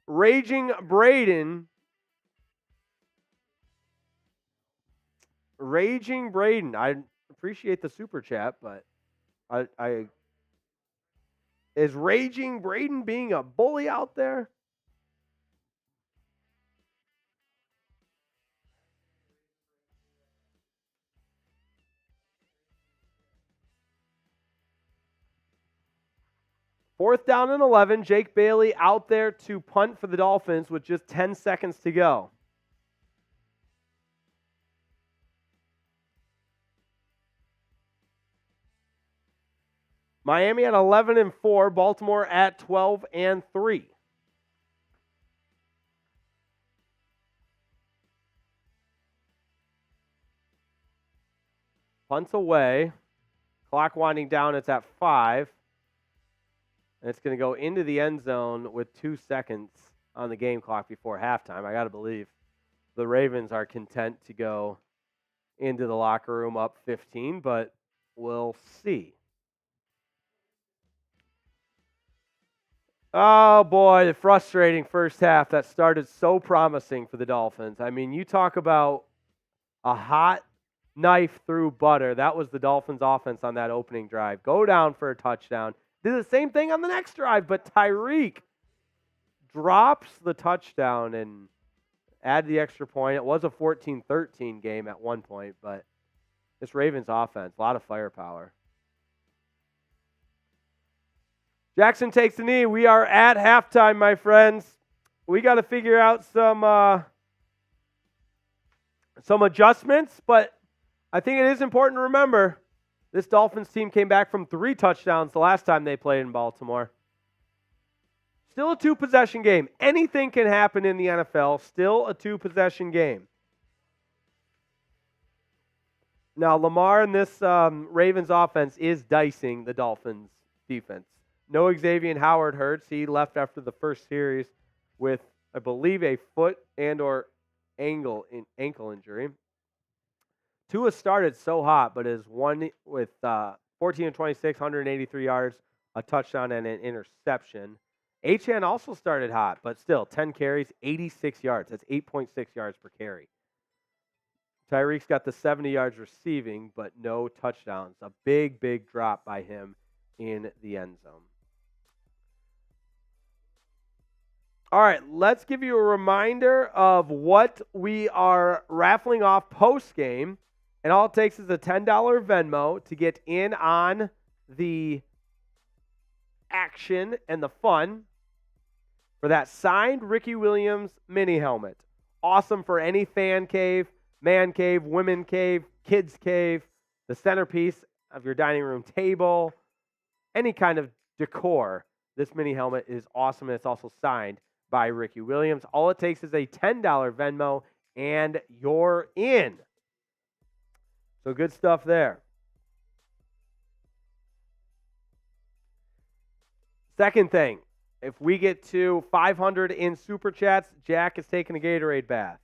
Raging Braden. I appreciate the super chat, but is Raging Braden being a bully out there? Fourth down and 11. Jake Bailey out there to punt for the Dolphins with just 10 seconds to go. Miami at 11-4. Baltimore at 12-3. Punts away. Clock winding down. It's at 5. And it's going to go into the end zone with 2 seconds on the game clock before halftime. I got to believe the Ravens are content to go into the locker room up 15, but we'll see. Oh, boy, the frustrating first half that started so promising for the Dolphins. I mean, you talk about a hot knife through butter. That was the Dolphins' offense on that opening drive. Go down for a touchdown. Did the same thing on the next drive, but Tyreek drops the touchdown and add the extra point. It was a 14-13 game at one point, but this Ravens offense, a lot of firepower. Jackson takes the knee. We are at halftime, my friends. We got to figure out some adjustments, but I think it is important to remember this Dolphins team came back from 3 touchdowns the last time they played in Baltimore. Still a 2-possession game. Anything can happen in the NFL. Still a 2-possession game. Now, Lamar and this Ravens offense is dicing the Dolphins defense. No Xavier Howard hurts. He left after the first series with, I believe, a foot and or ankle injury. Tua started so hot, but is one with 14 and 26, 183 yards, a touchdown, and an interception. Achane also started hot, but still 10 carries, 86 yards. That's 8.6 yards per carry. Tyreek's got the 70 yards receiving, but no touchdowns. A big, big drop by him in the end zone. All right, let's give you a reminder of what we are raffling off post-game. And all it takes is a $10 Venmo to get in on the action and the fun for that signed Ricky Williams mini helmet. Awesome for any fan cave, man cave, women cave, kids cave, the centerpiece of your dining room table, any kind of decor. This mini helmet is awesome, and it's also signed by Ricky Williams. All it takes is a $10 Venmo, and you're in. So good stuff there. Second thing, if we get to 500 in Super Chats, Jack is taking a Gatorade bath.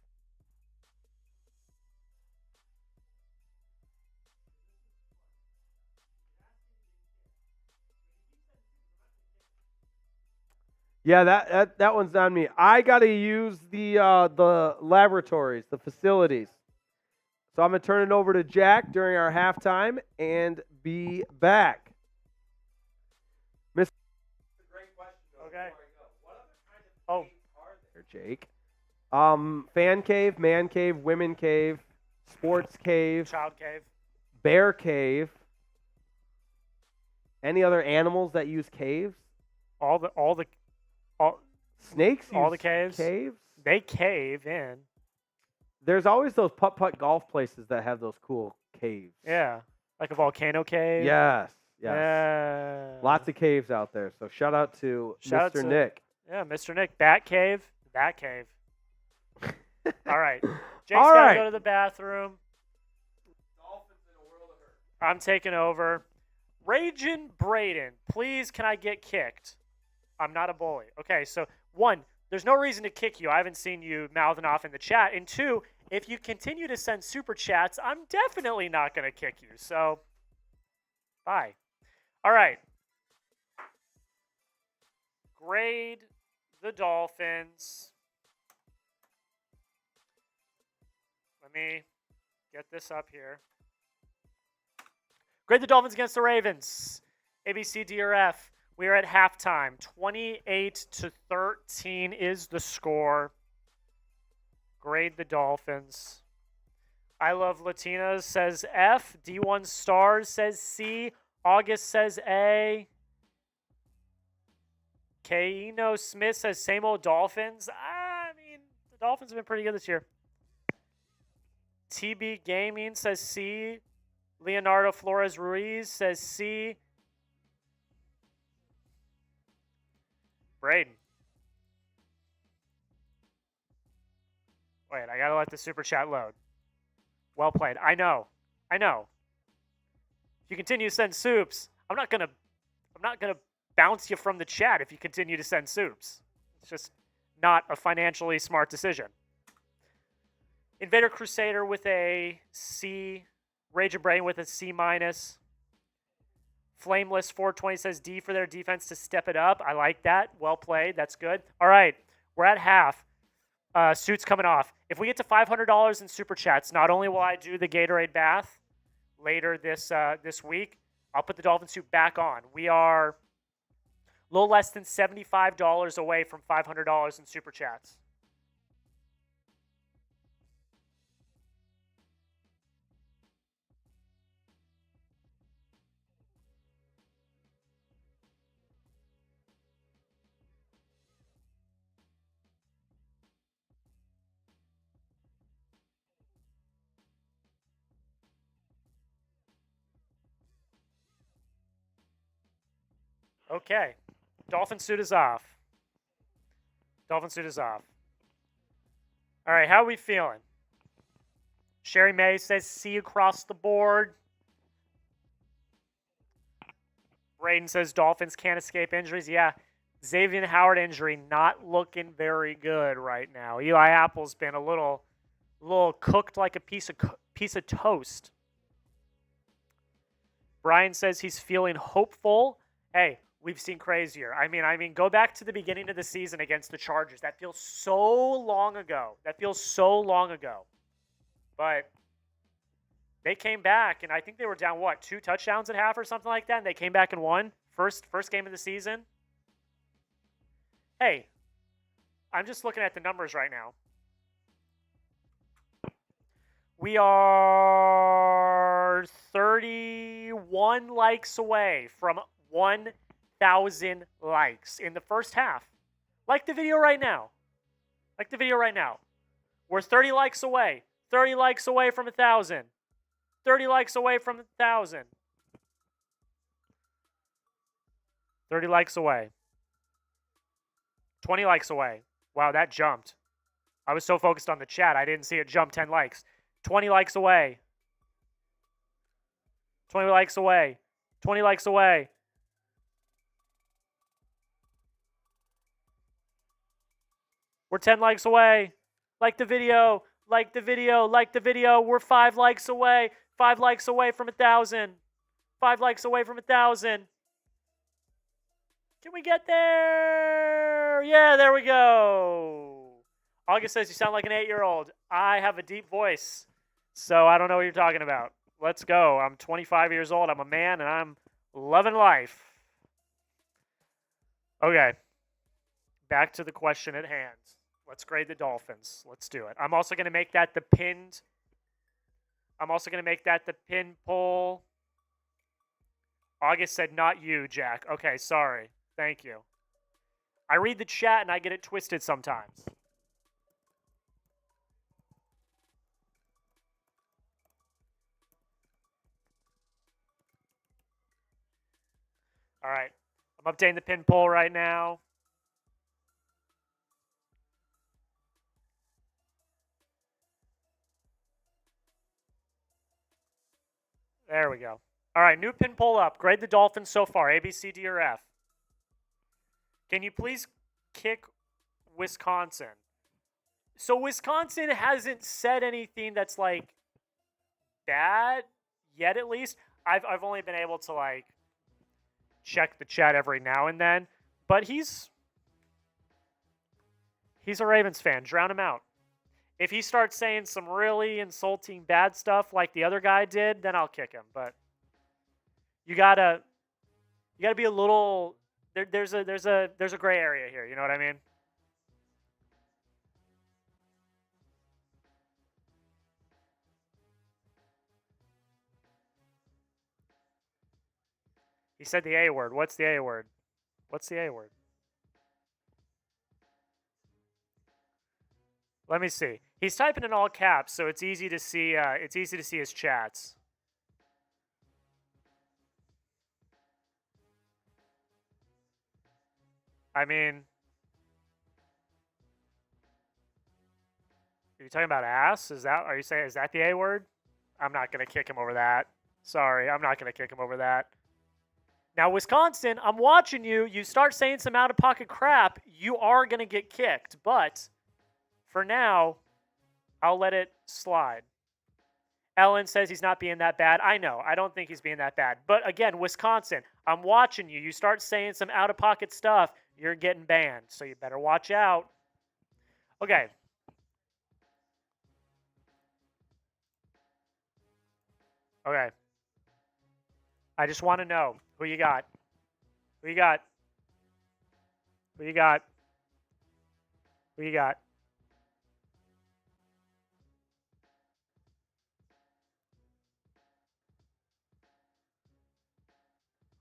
Yeah, that one's on me. I got to use the laboratories, the facilities. So I'm going to turn it over to Jack during our halftime and be back. Mr. Great question. Okay. What other kind of caves are there, Jake? Fan cave, man cave, women cave, sports cave, Child cave, bear cave. Any other animals that use caves? all the Snakes use all the caves. caves? They cave in. There's always those putt-putt golf places that have those cool caves. Yeah, like a volcano cave. Yes. Yeah. Lots of caves out there. So shout out to Mr. Nick. Yeah, Mr. Nick. Bat cave. That cave. All right. Jake's All got to right. go to the bathroom. Dolphins in a world of hurt. I'm taking over. Ragin' Braden, please, can I get kicked? I'm not a bully. Okay, so 1, there's no reason to kick you. I haven't seen you mouthing off in the chat. And 2, if you continue to send super chats, I'm definitely not going to kick you. So, bye. All right. Grade the Dolphins. Let me get this up here. Grade the Dolphins against the Ravens. ABC, D, or F. We are at halftime. 28-13 is the score. Grade the Dolphins. I Love Latinas says F. D1 Stars says C. August says A. Kaino Smith says same old Dolphins. I mean, the Dolphins have been pretty good this year. TB Gaming says C. Leonardo Flores Ruiz says C. Braden. Wait, I gotta let the super chat load. Well played. I know. If you continue to send soups, I'm not gonna bounce you from the chat if you continue to send soups. It's just not a financially smart decision. Invader Crusader with a C. Rage and Brain with a C-. Flameless 420 says D for their defense to step it up. I like that. Well played. That's good. All right. We're at half. Suits coming off. If we get to $500 in super chats, not only will I do the Gatorade bath later this week, I'll put the Dolphin suit back on. We are a little less than $75 away from $500 in super chats. Okay. Dolphin suit is off. Dolphin suit is off. All right, how are we feeling? Sherry May says, see across the board. Braden says, Dolphins can't escape injuries. Yeah, Xavier Howard injury not looking very good right now. Eli Apple's been a little cooked like a piece of toast. Brian says he's feeling hopeful. Hey, we've seen crazier. I mean, go back to the beginning of the season against the Chargers. That feels so long ago. But they came back, and I think they were down, 2 touchdowns at half or something like that, and they came back and won. First game of the season. Hey, I'm just looking at the numbers right now. We are 31 likes away from 1,000 likes in the first half. Like the video right now. We're 30 likes away. 30 likes away from 1,000. 30 likes away from 1,000. 30 likes away. 20 likes away. Wow, that jumped. I was so focused on the chat, I didn't see it jump 10 likes. 20 likes away. 20 likes away. 20 likes away. We're 10 likes away. Like the video. We're 5 likes away. 5 likes away from 1,000. 5 likes away from 1,000. Can we get there? Yeah, there we go. August says you sound like an 8-year-old. I have a deep voice, so I don't know what you're talking about. Let's go. I'm 25 years old. I'm a man, and I'm loving life. Okay. Back to the question at hand. Let's grade the Dolphins. Let's do it. I'm also going to make that the pinned poll. August said, not you, Jack. Okay, sorry. Thank you. I read the chat, and I get it twisted sometimes. All right. I'm updating the pin poll right now. There we go. All right, new pin poll up. Grade the Dolphins so far, A, B, C, D, or F. Can you please kick Wisconsin? So Wisconsin hasn't said anything that's like bad yet, at least. I've only been able to like check the chat every now and then, but he's a Ravens fan. Drown him out. If he starts saying some really insulting bad stuff like the other guy did, then I'll kick him. But you gotta be a little. There's a gray area here. You know what I mean? He said the A word. What's the A word? What's the A word? Let me see. He's typing in all caps, so it's easy to see. It's easy to see his chats. I mean, are you talking about ass? Are you saying is that the A word? I'm not gonna kick him over that. Sorry, I'm not gonna kick him over that. Now, Wisconsin, I'm watching you. You start saying some out-of-pocket crap, you are gonna get kicked. But for now, I'll let it slide. Ellen says he's not being that bad. I know. I don't think he's being that bad. But again, Wisconsin, I'm watching you. You start saying some out-of-pocket stuff, you're getting banned. So you better watch out. Okay. Okay. I just want to know who you got. Who you got? Who you got? Who you got?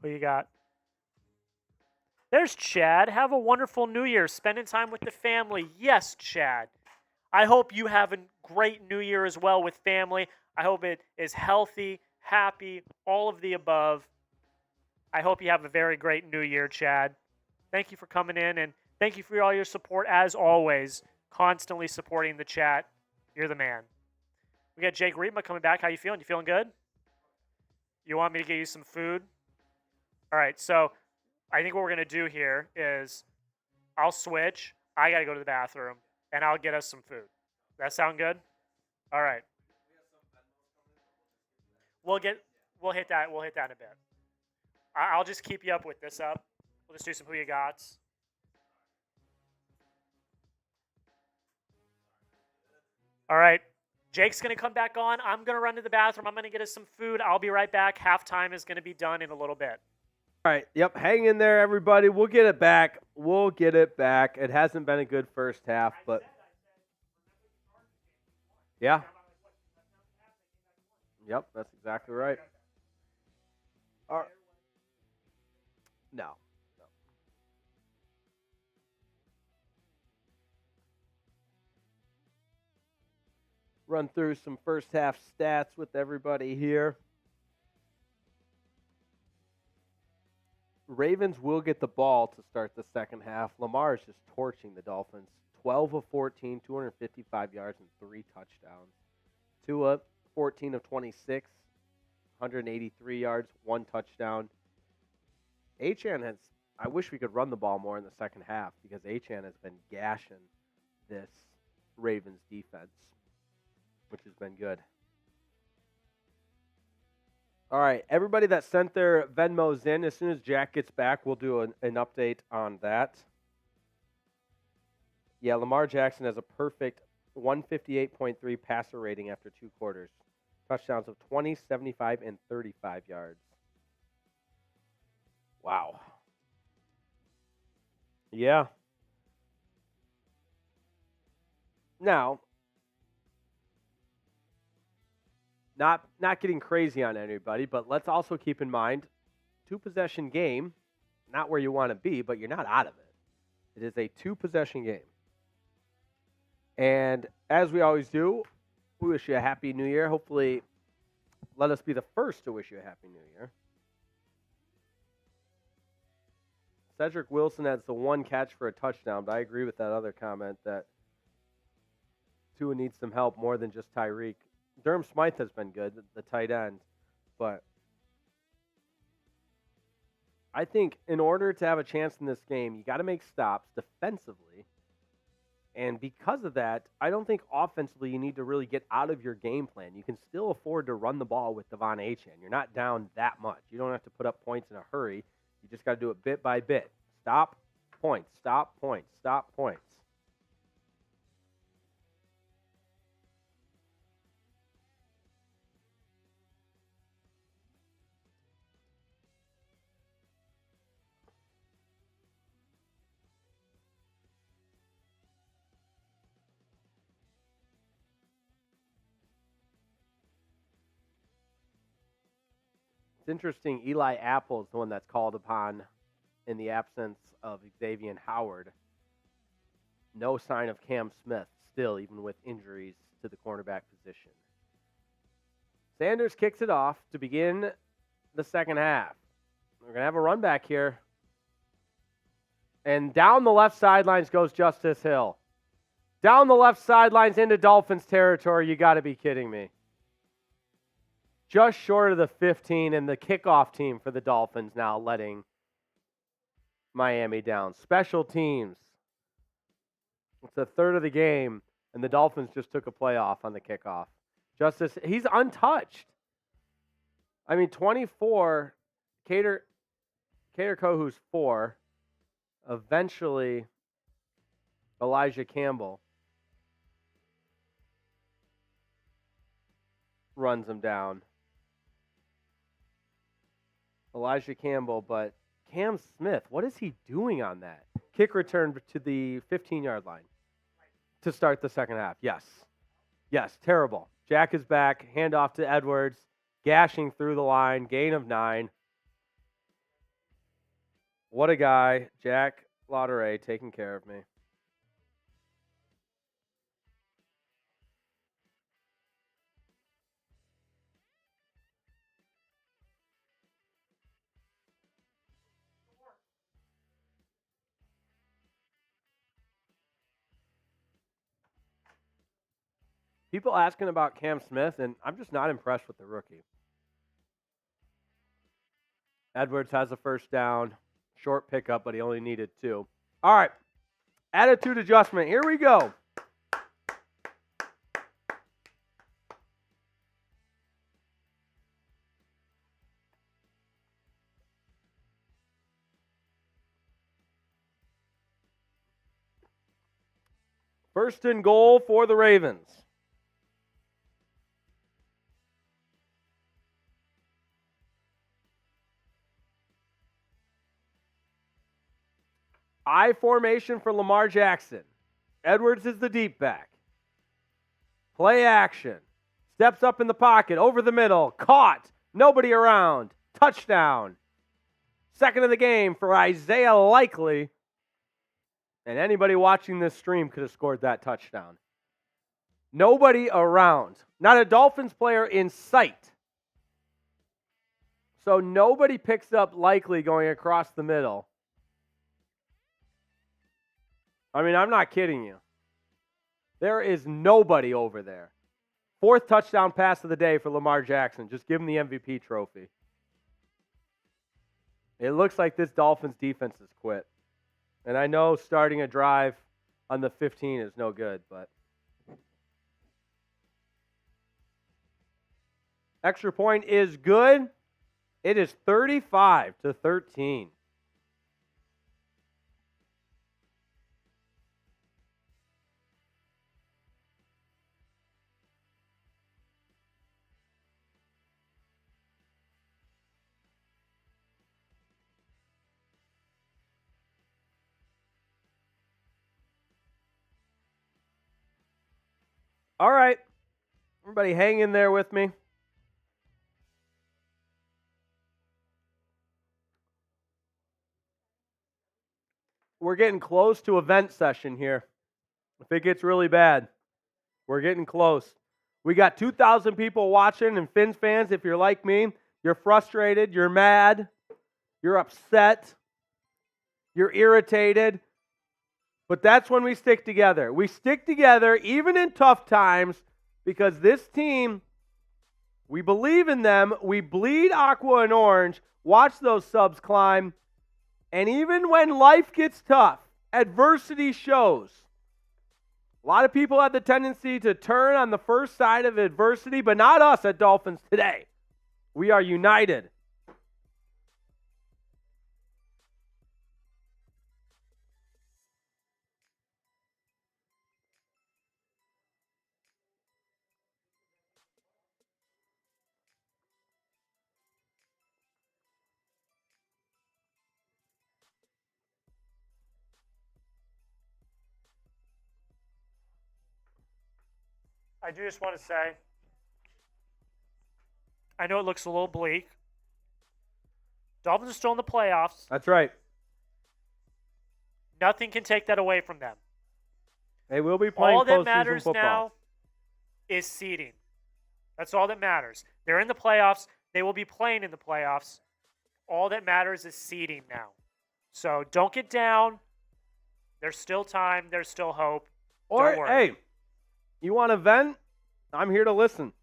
Who you got? There's Chad. Have a wonderful New Year. Spending time with the family. Yes, Chad. I hope you have a great New Year as well with family. I hope it is healthy, happy, all of the above. I hope you have a very great new year, Chad. Thank you for coming in, and thank you for all your support, as always, constantly supporting the chat. You're the man. We got Jake Riepma coming back. How you feeling? You feeling good? You want me to get you some food? All right, so I think what we're going to do here is I'll switch. I got to go to the bathroom, and I'll get us some food. That sound good? All right. We'll hit that in a bit. I'll just keep you up with this up. We'll just do some who you gots. All right. Jake's going to come back on. I'm going to run to the bathroom. I'm going to get us some food. I'll be right back. Halftime is going to be done in a little bit. All right. Yep. Hang in there, everybody. We'll get it back. We'll get it back. It hasn't been a good first half, but yeah. Yep. That's exactly right. All right. No. Run through some first half stats with everybody here. Ravens will get the ball to start the second half. Lamar is just torching the Dolphins. 12 of 14, 255 yards and 3 touchdowns. Tua, 14 of 26, 183 yards, 1 touchdown. Achane has, I wish we could run the ball more in the second half because Achane has been gashing this Ravens defense, which has been good. All right, everybody that sent their Venmos in, as soon as Jack gets back, we'll do an update on that. Yeah, Lamar Jackson has a perfect 158.3 passer rating after 2 quarters. Touchdowns of 20, 75, and 35 yards. Wow. Yeah. Now, not getting crazy on anybody, but let's also keep in mind, 2-possession game, not where you want to be, but you're not out of it. It is a 2-possession game. And as we always do, we wish you a happy new year. Hopefully, let us be the first to wish you a happy new year. Cedric Wilson has the 1 catch for a touchdown, but I agree with that other comment that Tua needs some help more than just Tyreek. Durham Smythe has been good, the tight end, but I think in order to have a chance in this game, you got to make stops defensively. And because of that, I don't think offensively you need to really get out of your game plan. You can still afford to run the ball with Devon Achane. You're not down that much. You don't have to put up points in a hurry. You just got to do it bit by bit. Stop, points, stop, points, stop, points. It's interesting, Eli Apple is the one that's called upon in the absence of Xavier Howard. No sign of Cam Smith still, even with injuries to the cornerback position. Sanders kicks it off to begin the second half. We're going to have a run back here. And down the left sidelines goes Justice Hill. Down the left sidelines into Dolphins territory. You got to be kidding me. Just short of the 15, and the kickoff team for the Dolphins now letting Miami down. Special teams. It's the third of the game, and the Dolphins just took a playoff on the kickoff. Justice, he's untouched. I mean, 24, Cater Kohu's 4. Eventually, Elijah Campbell runs him down. Elijah Campbell, but Cam Smith, what is he doing on that? Kick return to the 15-yard line to start the second half. Yes, terrible. Jack is back, handoff to Edwards, gashing through the line, gain of 9. What a guy, Jack Lauderay taking care of me. People asking about Cam Smith, and I'm just not impressed with the rookie. Edwards has a first down. Short pickup, but he only needed 2. All right. Attitude adjustment. Here we go. First and goal for the Ravens. I formation for Lamar Jackson. Edwards is the deep back. Play action. Steps up in the pocket, over the middle. Caught. Nobody around. Touchdown. Second of the game for Isaiah Likely. And anybody watching this stream could have scored that touchdown. Nobody around. Not a Dolphins player in sight. So nobody picks up Likely going across the middle. I mean, I'm not kidding you. There is nobody over there. 4th touchdown pass of the day for Lamar Jackson. Just give him the MVP trophy. It looks like this Dolphins defense has quit. And I know starting a drive on the 15 is no good, but extra point is good. It is 35-13. All right. Everybody hang in there with me. We're getting close to event session here. If it gets really bad, we're getting close. We got 2,000 people watching, and Fins fans, if you're like me, you're frustrated, you're mad, you're upset, you're irritated. But that's when we stick together. We stick together even in tough times because this team, we believe in them. We bleed aqua and orange. Watch those subs climb. And even when life gets tough, adversity shows. A lot of people have the tendency to turn on the first side of adversity, but not us at Dolphins Today. We are united. I do just want to say, I know it looks a little bleak. Dolphins are still in the playoffs. That's right. Nothing can take that away from them. They will be playing all that postseason matters football. now is seeding. That's all that matters. They're in the playoffs. They will be playing in the playoffs. All that matters is seeding now. So don't get down. There's still time. There's still hope. Or, don't worry. hey, you want to vent? I'm here to listen.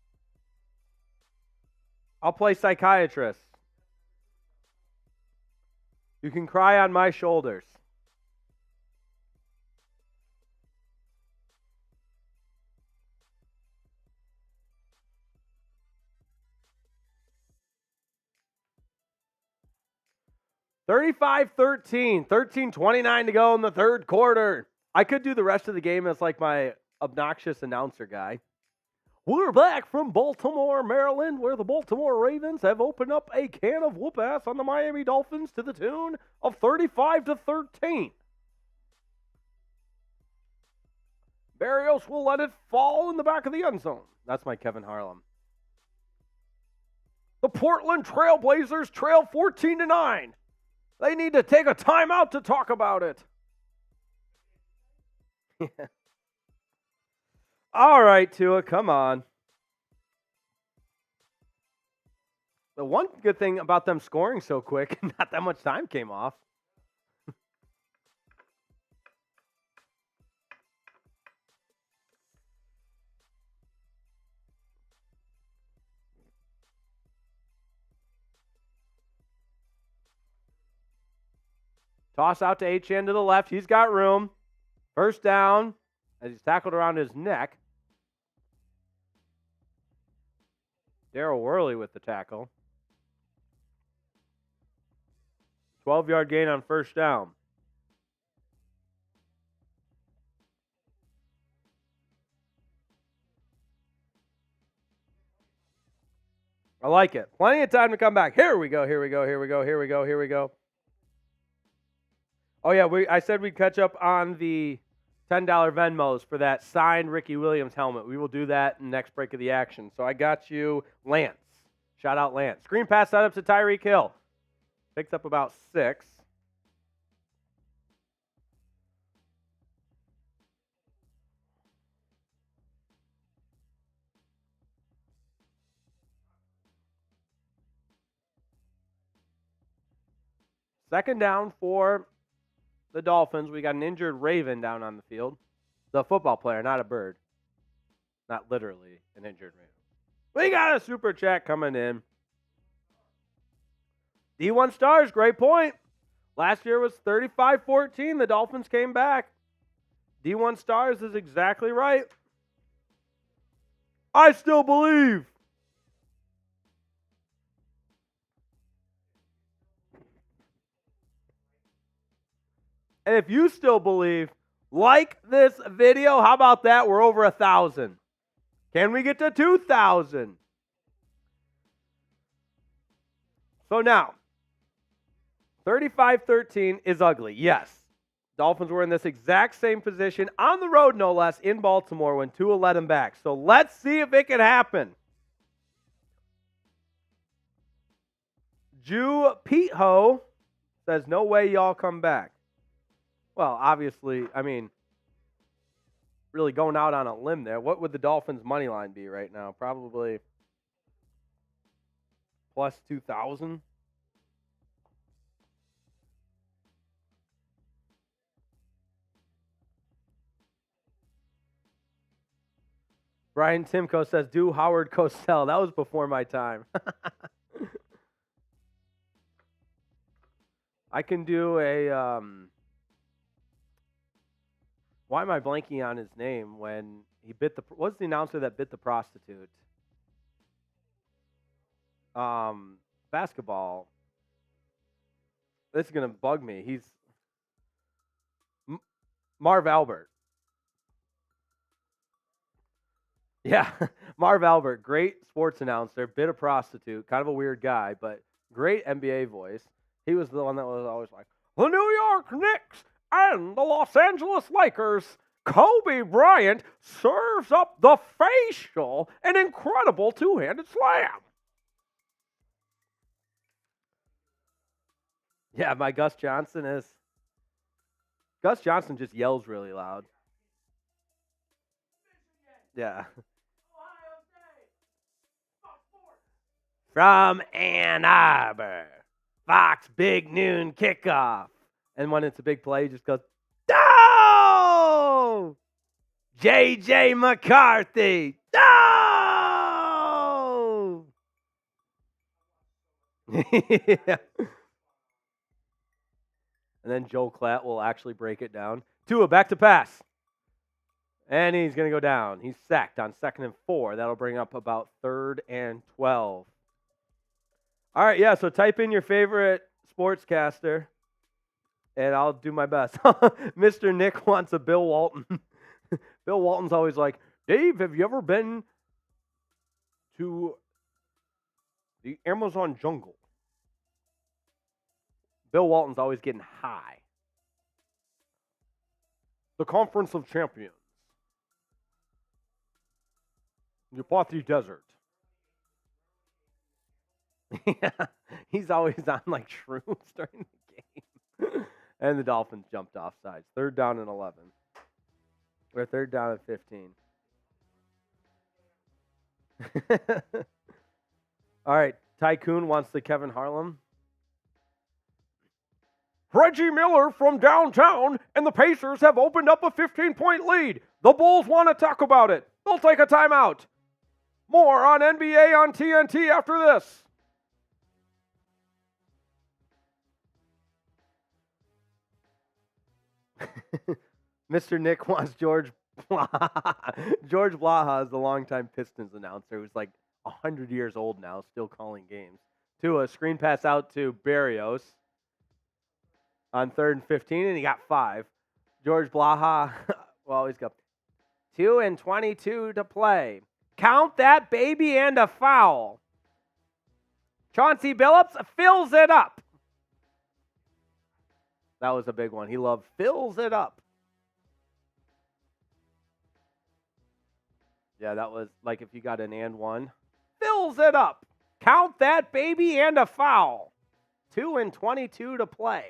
I'll play psychiatrist. You can cry on my shoulders. (35-13), 13:29 to go in the third quarter. I could do the rest of the game as like my obnoxious announcer guy. We're back from Baltimore, Maryland, where the Baltimore Ravens have opened up a can of whoop-ass on the Miami Dolphins to the tune of 35-13. Barrios will let it fall in the back of the end zone. That's my Kevin Harlan. The Portland Trailblazers trail 14-9. They need to take a timeout to talk about it. All right, Tua, come on. The one good thing about them scoring so quick, not that much time came off. Toss out to Achane to the left. He's got room. First down as he's tackled around his neck. Darryl Worley with the tackle. 12-yard gain on first down. I like it. Plenty of time to come back. Here we go. Oh, yeah, I said we'd catch up on the $10 Venmos for that signed Ricky Williams helmet. We will do that in the next break of the action. So I got you Lance. Shout out Lance. Screen pass setup to Tyreek Hill. Picks up about 6. Second down for the Dolphins. We got an injured Raven down on the field. The football player, not a bird. Not literally an injured Raven. We got a super chat coming in. D1 Stars, great point. Last year was 35-14. The Dolphins came back. D1 Stars is exactly right. I still believe. And if you still believe, like this video. How about that? We're over 1,000. Can we get to 2,000? So now, 35-13 is ugly. Yes. Dolphins were in this exact same position on the road, no less, in Baltimore when Tua led them back. So let's see if it can happen. Jew Pete Ho says, no way y'all come back. Well, obviously, I mean, really going out on a limb there. What would the Dolphins' money line be right now? Probably plus 2,000. Brian Timko says, do Howard Cosell. That was before my time. I can do a, why am I blanking on his name when he bit the, what's the announcer that bit the prostitute? Basketball. This is going to bug me. He's Marv Albert. Yeah, Marv Albert, great sports announcer, bit a prostitute, kind of a weird guy, but great NBA voice. He was the one that was always like, the New York Knicks and the Los Angeles Lakers, Kobe Bryant serves up the facial, an incredible two-handed slam. Yeah, my Gus Johnson is. Gus Johnson just yells really loud. Yeah. From Ann Arbor, Fox Big Noon Kickoff. And when it's a big play, he just goes, no! J.J. McCarthy, no! Yeah. And then Joel Klatt will actually break it down. Tua, back to pass. And he's going to go down. He's sacked on 2nd and 4. That'll bring up about 3rd and 12. All right, yeah, so type in your favorite sportscaster, and I'll do my best. Mr. Nick wants a Bill Walton. Bill Walton's always like, Dave, have you ever been to the Amazon jungle? Bill Walton's always getting high. The Conference of Champions. The Pathi Desert. Yeah, he's always on like shrooms during the game. And the Dolphins jumped off sides. 3rd down and 11. Or 3rd down and 15. All right, Tycoon wants the Kevin Harlan. Reggie Miller from downtown, and the Pacers have opened up a 15-point lead. The Bulls want to talk about it. They'll take a timeout. More on NBA on TNT after this. Mr. Nick wants George Blaha. George Blaha is the longtime Pistons announcer who's like 100 years old now, still calling games. To a screen pass out to Berrios on 3rd and 15, and he got 5. George Blaha, well, he's got 2 and 22 to play. Count that baby and a foul. Chauncey Billups fills it up. That was a big one. He loved fills it up. Yeah, that was like if you got an and one. Fills it up. Count that baby and a foul. 2 and 22 to play.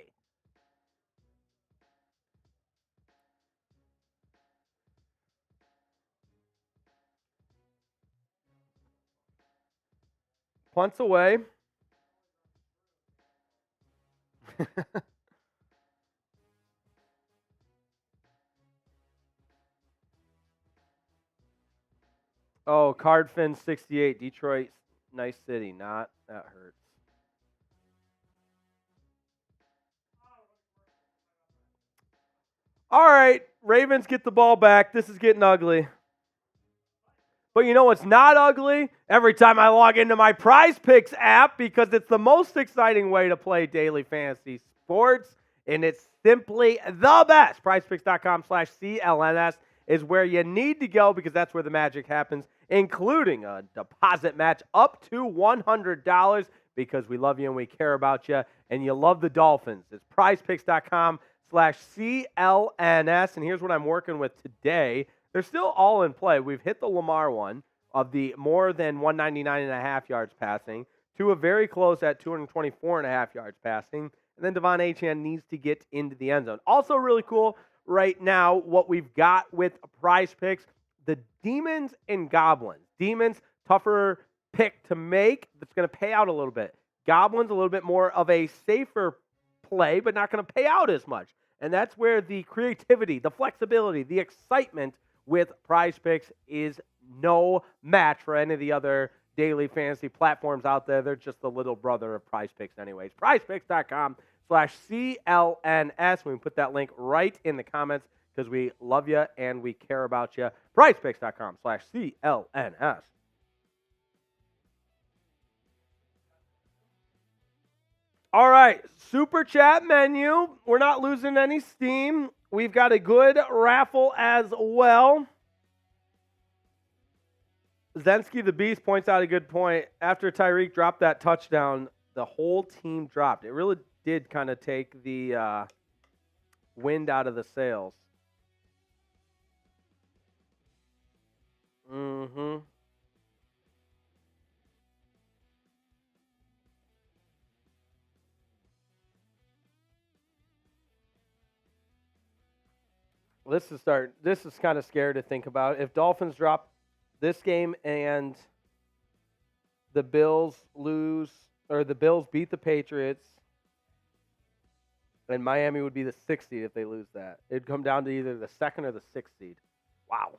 Punts away. Oh, Cardfin 68. Detroit, nice city. Not. That hurts. All right. Ravens get the ball back. This is getting ugly. But you know what's not ugly? Every time I log into my PrizePicks app, because it's the most exciting way to play daily fantasy sports, and it's simply the best. PrizePicks.com/CLNS is where you need to go because that's where the magic happens, including a deposit match up to $100 because we love you and we care about you, and you love the Dolphins. It's PrizePicks.com/CLNS, and here's what I'm working with today. They're still all in play. We've hit the Lamar one of the more than 199.5 yards passing to a very close at 224.5 yards passing. And then Devon Achane needs to get into the end zone. Also really cool right now what we've got with PrizePicks, the Demons and Goblins. Demons, tougher pick to make. That's going to pay out a little bit. Goblins, a little bit more of a safer play, but not going to pay out as much. And that's where the creativity, the flexibility, the excitement with PrizePicks is no match for any of the other daily fantasy platforms out there. They're just the little brother of PrizePicks anyways. PrizePicks.com/CLNS. We can put that link right in the comments because we love you and we care about you. PrizePicks.com/CLNS. All right, Super Chat menu. We're not losing any steam. We've got a good raffle as well. Zensky the Beast points out a good point. After Tyreek dropped that touchdown, the whole team dropped. It really did kind of take the wind out of the sails. Mm-hmm. This is kind of scary to think about. If Dolphins drop this game and the Bills lose, or the Bills beat the Patriots, and Miami would be the 6th seed if they lose that. It'd come down to either the 2nd or the 6th seed. Wow.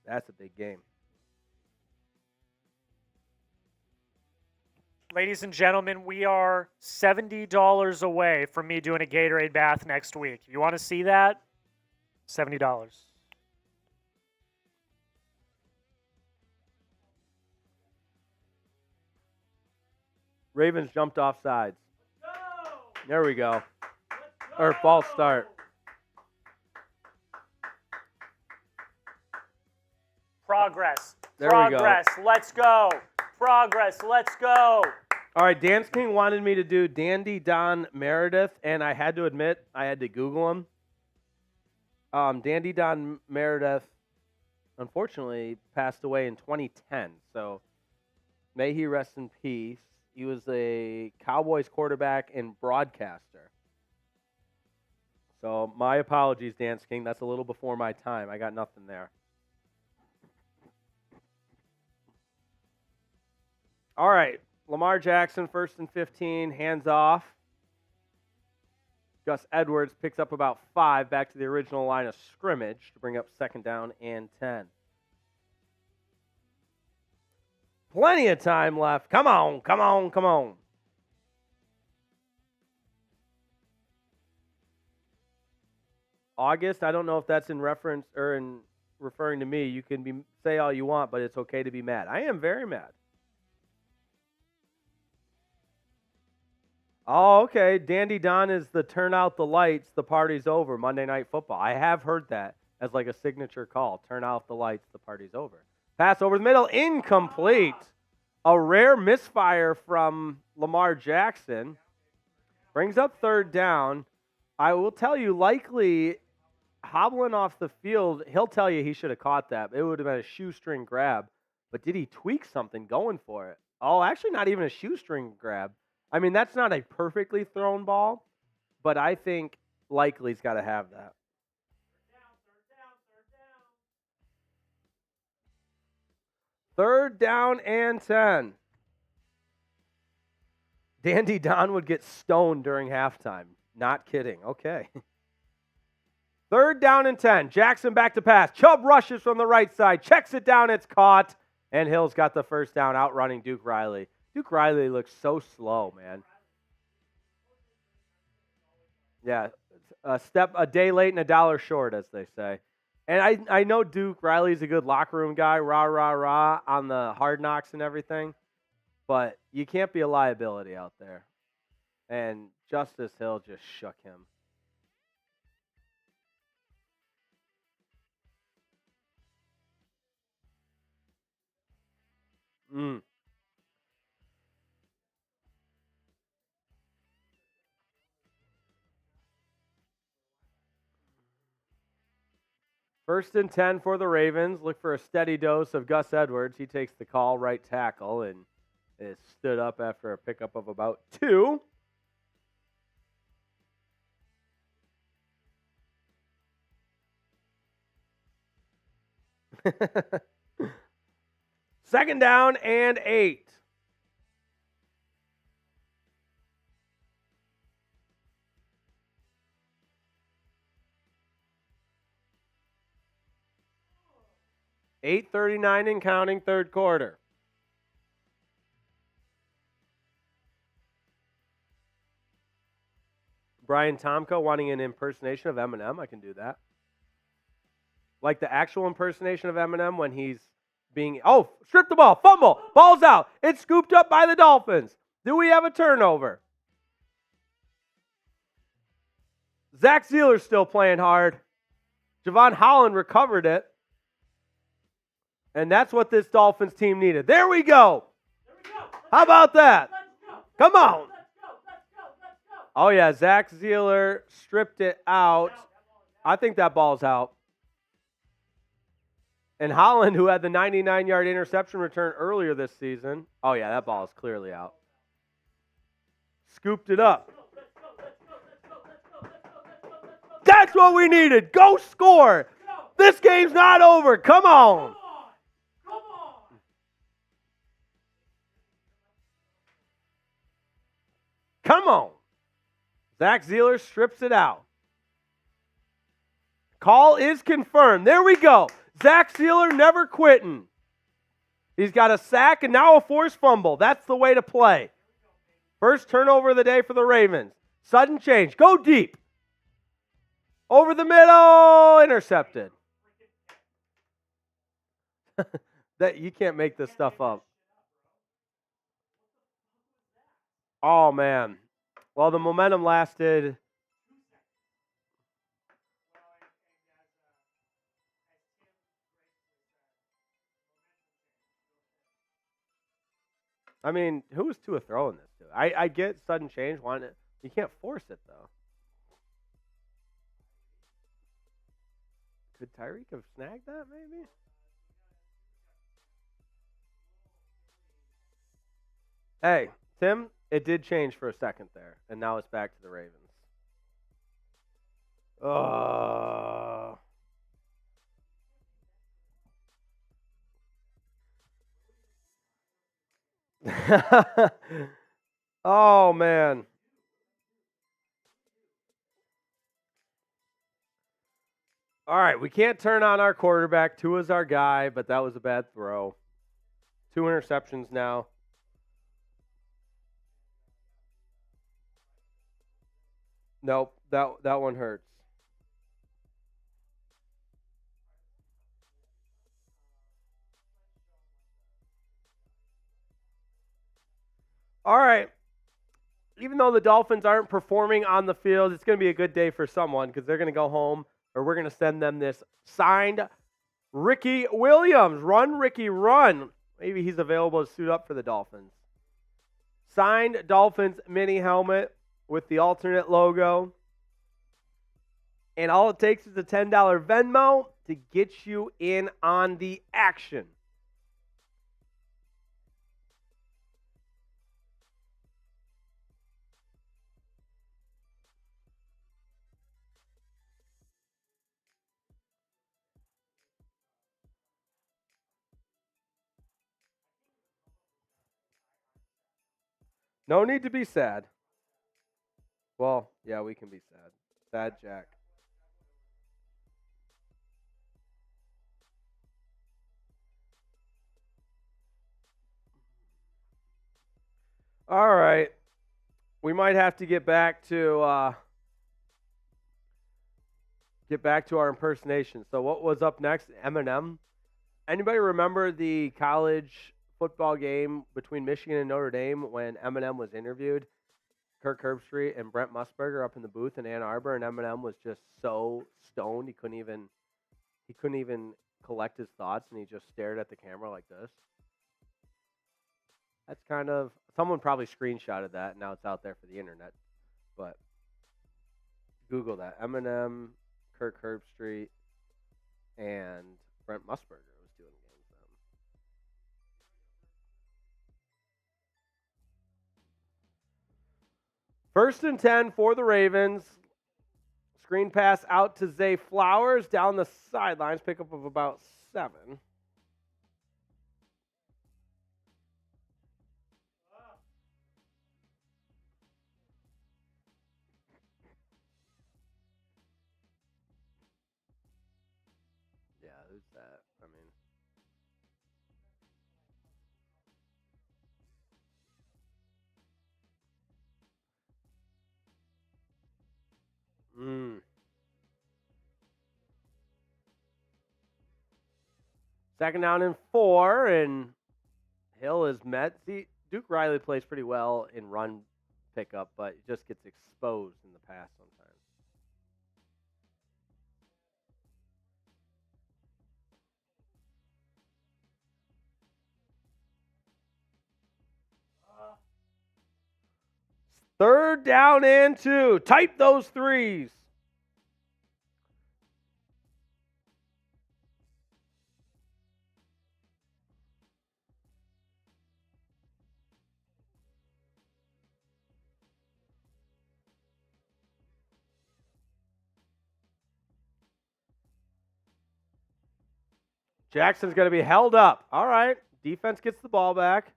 That's a big game. Ladies and gentlemen, we are $70 away from me doing a Gatorade bath next week. You want to see that? $70. Ravens jumped off sides. There we go. Or false start. Progress. There we go. Progress. Let's go. Progress. Let's go. All right, Dance King wanted me to do Dandy Don Meredith, and I had to admit, I had to Google him. Dandy Don Meredith, unfortunately, passed away in 2010, so may he rest in peace. He was a Cowboys quarterback and broadcaster. So my apologies, Dance King. That's a little before my time. I got nothing there. All right, Lamar Jackson, 1st and 15, hands off. Gus Edwards picks up about 5 back to the original line of scrimmage to bring up 2nd down and 10. Plenty of time left. Come on, come on, come on. August, I don't know if that's in reference or in referring to me. You can say all you want, but it's okay to be mad. I am very mad. Oh, okay. Dandy Don is the turn out the lights, the party's over, Monday Night Football. I have heard that as like a signature call. Turn out the lights, the party's over. Pass over the middle, incomplete. A rare misfire from Lamar Jackson. Brings up third down. I will tell you, likely hobbling off the field, he'll tell you he should have caught that. It would have been a shoestring grab. But did he tweak something going for it? Oh, actually not even a shoestring grab. I mean, that's not a perfectly thrown ball, but I think likely's got to have that. Third down and 10. Dandy Don would get stoned during halftime. Not kidding. Okay. Third down and 10. Jackson back to pass. Chubb rushes from the right side. Checks it down. It's caught. And Hill's got the first down outrunning Duke Riley. Duke Riley looks so slow, man. Yeah. A day late and a dollar short, as they say. And I know Duke Riley's a good locker room guy, rah, rah, rah, on the Hard Knocks and everything. But you can't be a liability out there. And Justice Hill just shook him. First and 10 for the Ravens. Look for a steady dose of Gus Edwards. He takes the call, right tackle, and is stood up after a pickup of about 2. Second down and 8. $8:39 and counting, third quarter. Brian Tomko wanting an impersonation of Eminem. I can do that. Like the actual impersonation of Eminem when he's being... Oh, strip the ball. Fumble. Ball's out. It's scooped up by the Dolphins. Do we have a turnover? Zach Zeeler's still playing hard. Javon Holland recovered it. And that's what this Dolphins team needed. There we go. How about that? Come on. Oh, yeah, Zach Zeeler stripped it out. I think that ball's out. And Holland, who had the 99-yard interception return earlier this season. Oh, yeah, that ball is clearly out. Scooped it up. That's what we needed. Go score. This game's not over. Come on. Come on. Zach Zeeler strips it out. Call is confirmed. There we go. Zach Zeeler never quitting. He's got a sack and now a forced fumble. That's the way to play. First turnover of the day for the Ravens. Sudden change. Go deep. Over the middle. Intercepted. That you can't make this stuff up. Oh, man. Well, the momentum lasted. I mean, who was Tua throwing this to? I get sudden change. You can't force it, though. Could Tyreek have snagged that, maybe? Hey, Tim, it did change for a second there, and now it's back to the Ravens. Oh, man. All right, we can't turn on our quarterback. Tua's our guy, but that was a bad throw. 2 interceptions now. Nope, that one hurts. All right. Even though the Dolphins aren't performing on the field, it's going to be a good day for someone because they're going to go home, or we're going to send them this signed Ricky Williams. Run, Ricky, run. Maybe he's available to suit up for the Dolphins. Signed Dolphins mini helmet with the alternate logo. And all it takes is a $10 Venmo to get you in on the action. No need to be sad. Well, yeah, we can be sad. Sad Jack. All right. We might have to get back to our impersonation. So what was up next? Eminem. Anybody remember the college football game between Michigan and Notre Dame when Eminem was interviewed? Kirk Herbstreit and Brent Musburger up in the booth in Ann Arbor, and Eminem was just so stoned he couldn't even collect his thoughts, and he just stared at the camera like this. That's kind of, someone probably screenshotted that, and now it's out there for the internet. But Google that. Eminem, Kirk Herbstreit, and Brent Musburger was doing games then. First and 10 for the Ravens. Screen pass out to Zay Flowers down the sidelines. Pickup of about 7. Yeah, who's that? I mean, Second down and 4, and Hill is met. See, Duke Riley plays pretty well in run pickup, but just gets exposed in the pass sometimes. Third down and 2. Type those threes. Jackson's going to be held up. All right. Defense gets the ball back.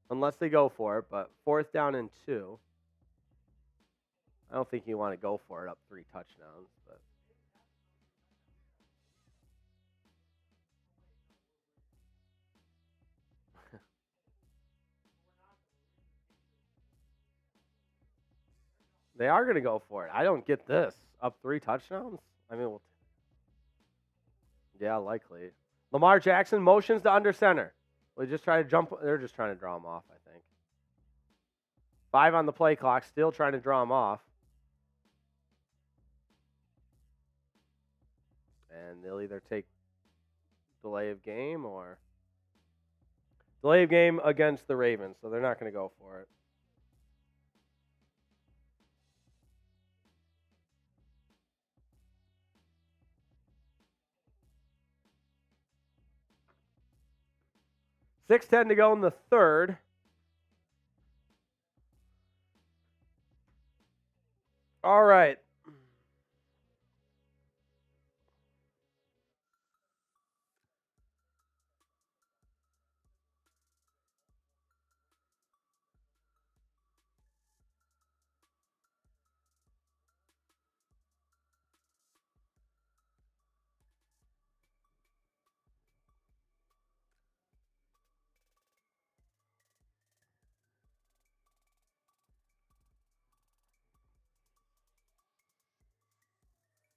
Unless they go for it, but fourth down and 2. I don't think you want to go for it up 3 touchdowns, but they are going to go for it. I don't get this. Up 3 touchdowns? I mean, yeah, likely. Lamar Jackson motions to under center. They just try to jump. They're just trying to draw him off, I think. 5 on the play clock, still trying to draw him off. And they'll either take delay of game or delay of game against the Ravens, so they're not going to go for it. $6:10 to go in the third. All right.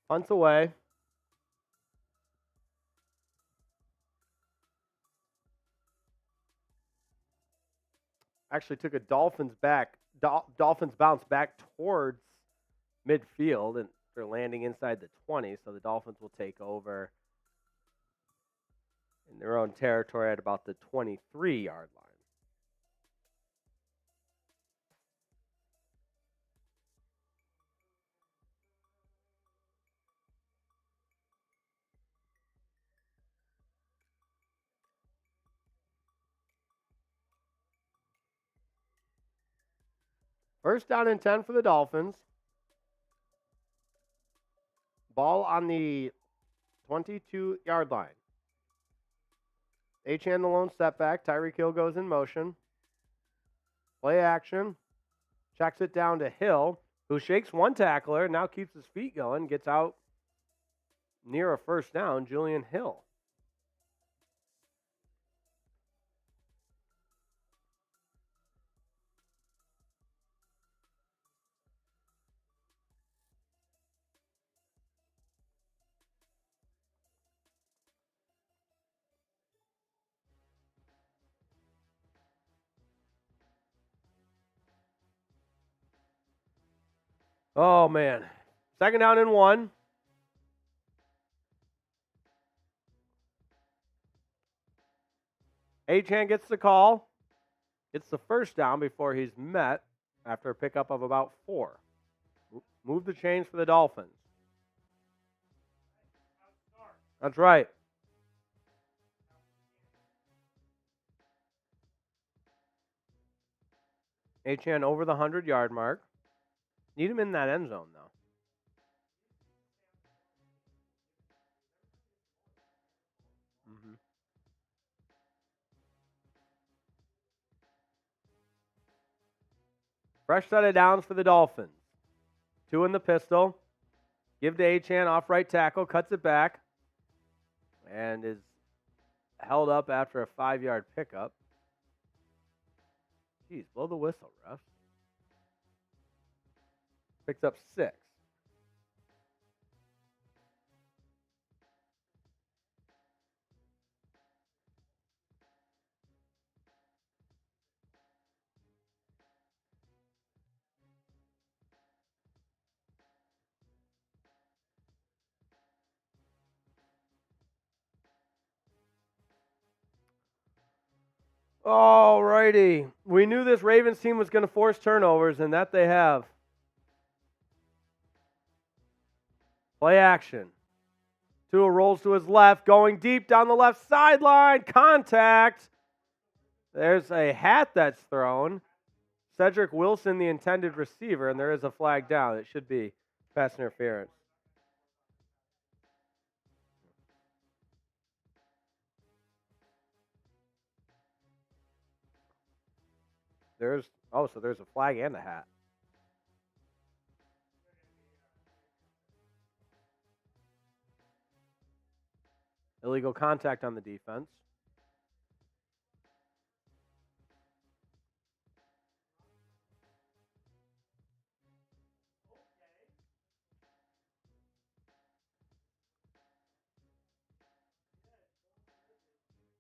Punts away. actually took a Dolphins bounce back towards midfield, and they're landing inside the 20, so the Dolphins will take over in their own territory at about the 23-yard line. First down and 10 for the Dolphins. Ball on the 22-yard line. Achane the lone step back. Tyreek Hill goes in motion. Play action. Checks it down to Hill, who shakes one tackler, now keeps his feet going, gets out near a first down. Julian Hill. Oh, man. Second down and 1. Achane gets the call. Gets the first down before he's met after a pickup of about 4. Move the chains for the Dolphins. That's right. Achane over the 100-yard mark. Need him in that end zone, though. Fresh set of downs for the Dolphins. 2 in the pistol. Give to Achane off right tackle. Cuts it back. And is held up after a 5-yard pickup. Jeez, blow the whistle, ref. Picks up 6. All righty. We knew this Ravens team was going to force turnovers, and that they have. Play action. Tua rolls to his left, going deep down the left sideline. Contact. There's a hat that's thrown. Cedric Wilson, the intended receiver, and there is a flag down. It should be pass interference. So there's a flag and a hat. Illegal contact on the defense.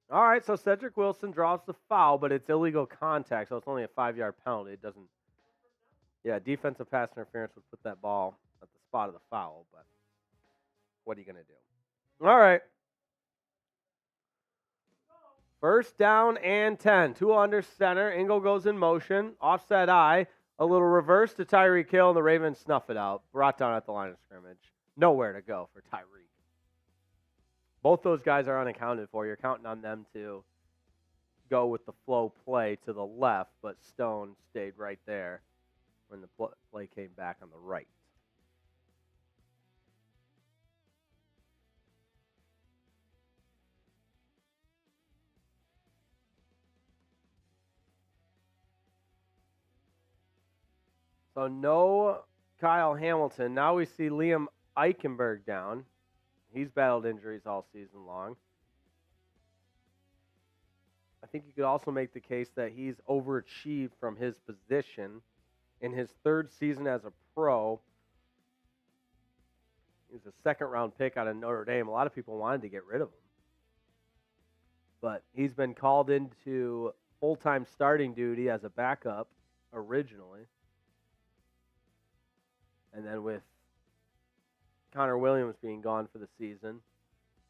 All right, so Cedric Wilson draws the foul, but it's illegal contact, so it's only a 5-yard penalty. It doesn't. Yeah, defensive pass interference would put that ball at the spot of the foul, but what are you going to do? All right. First down and 10. 2 under center. Ingle goes in motion. Offset eye. A little reverse to Tyreek Hill, and the Ravens snuff it out. Brought down at the line of scrimmage. Nowhere to go for Tyreek. Both those guys are unaccounted for. You're counting on them to go with the flow play to the left, but Stone stayed right there when the play came back on the right. So no Kyle Hamilton. Now we see Liam Eichenberg down. He's battled injuries all season long. I think you could also make the case that he's overachieved from his position in his 3rd season as a pro. He was a second-round pick out of Notre Dame. A lot of people wanted to get rid of him. But he's been called into full-time starting duty as a backup originally. And then with Connor Williams being gone for the season,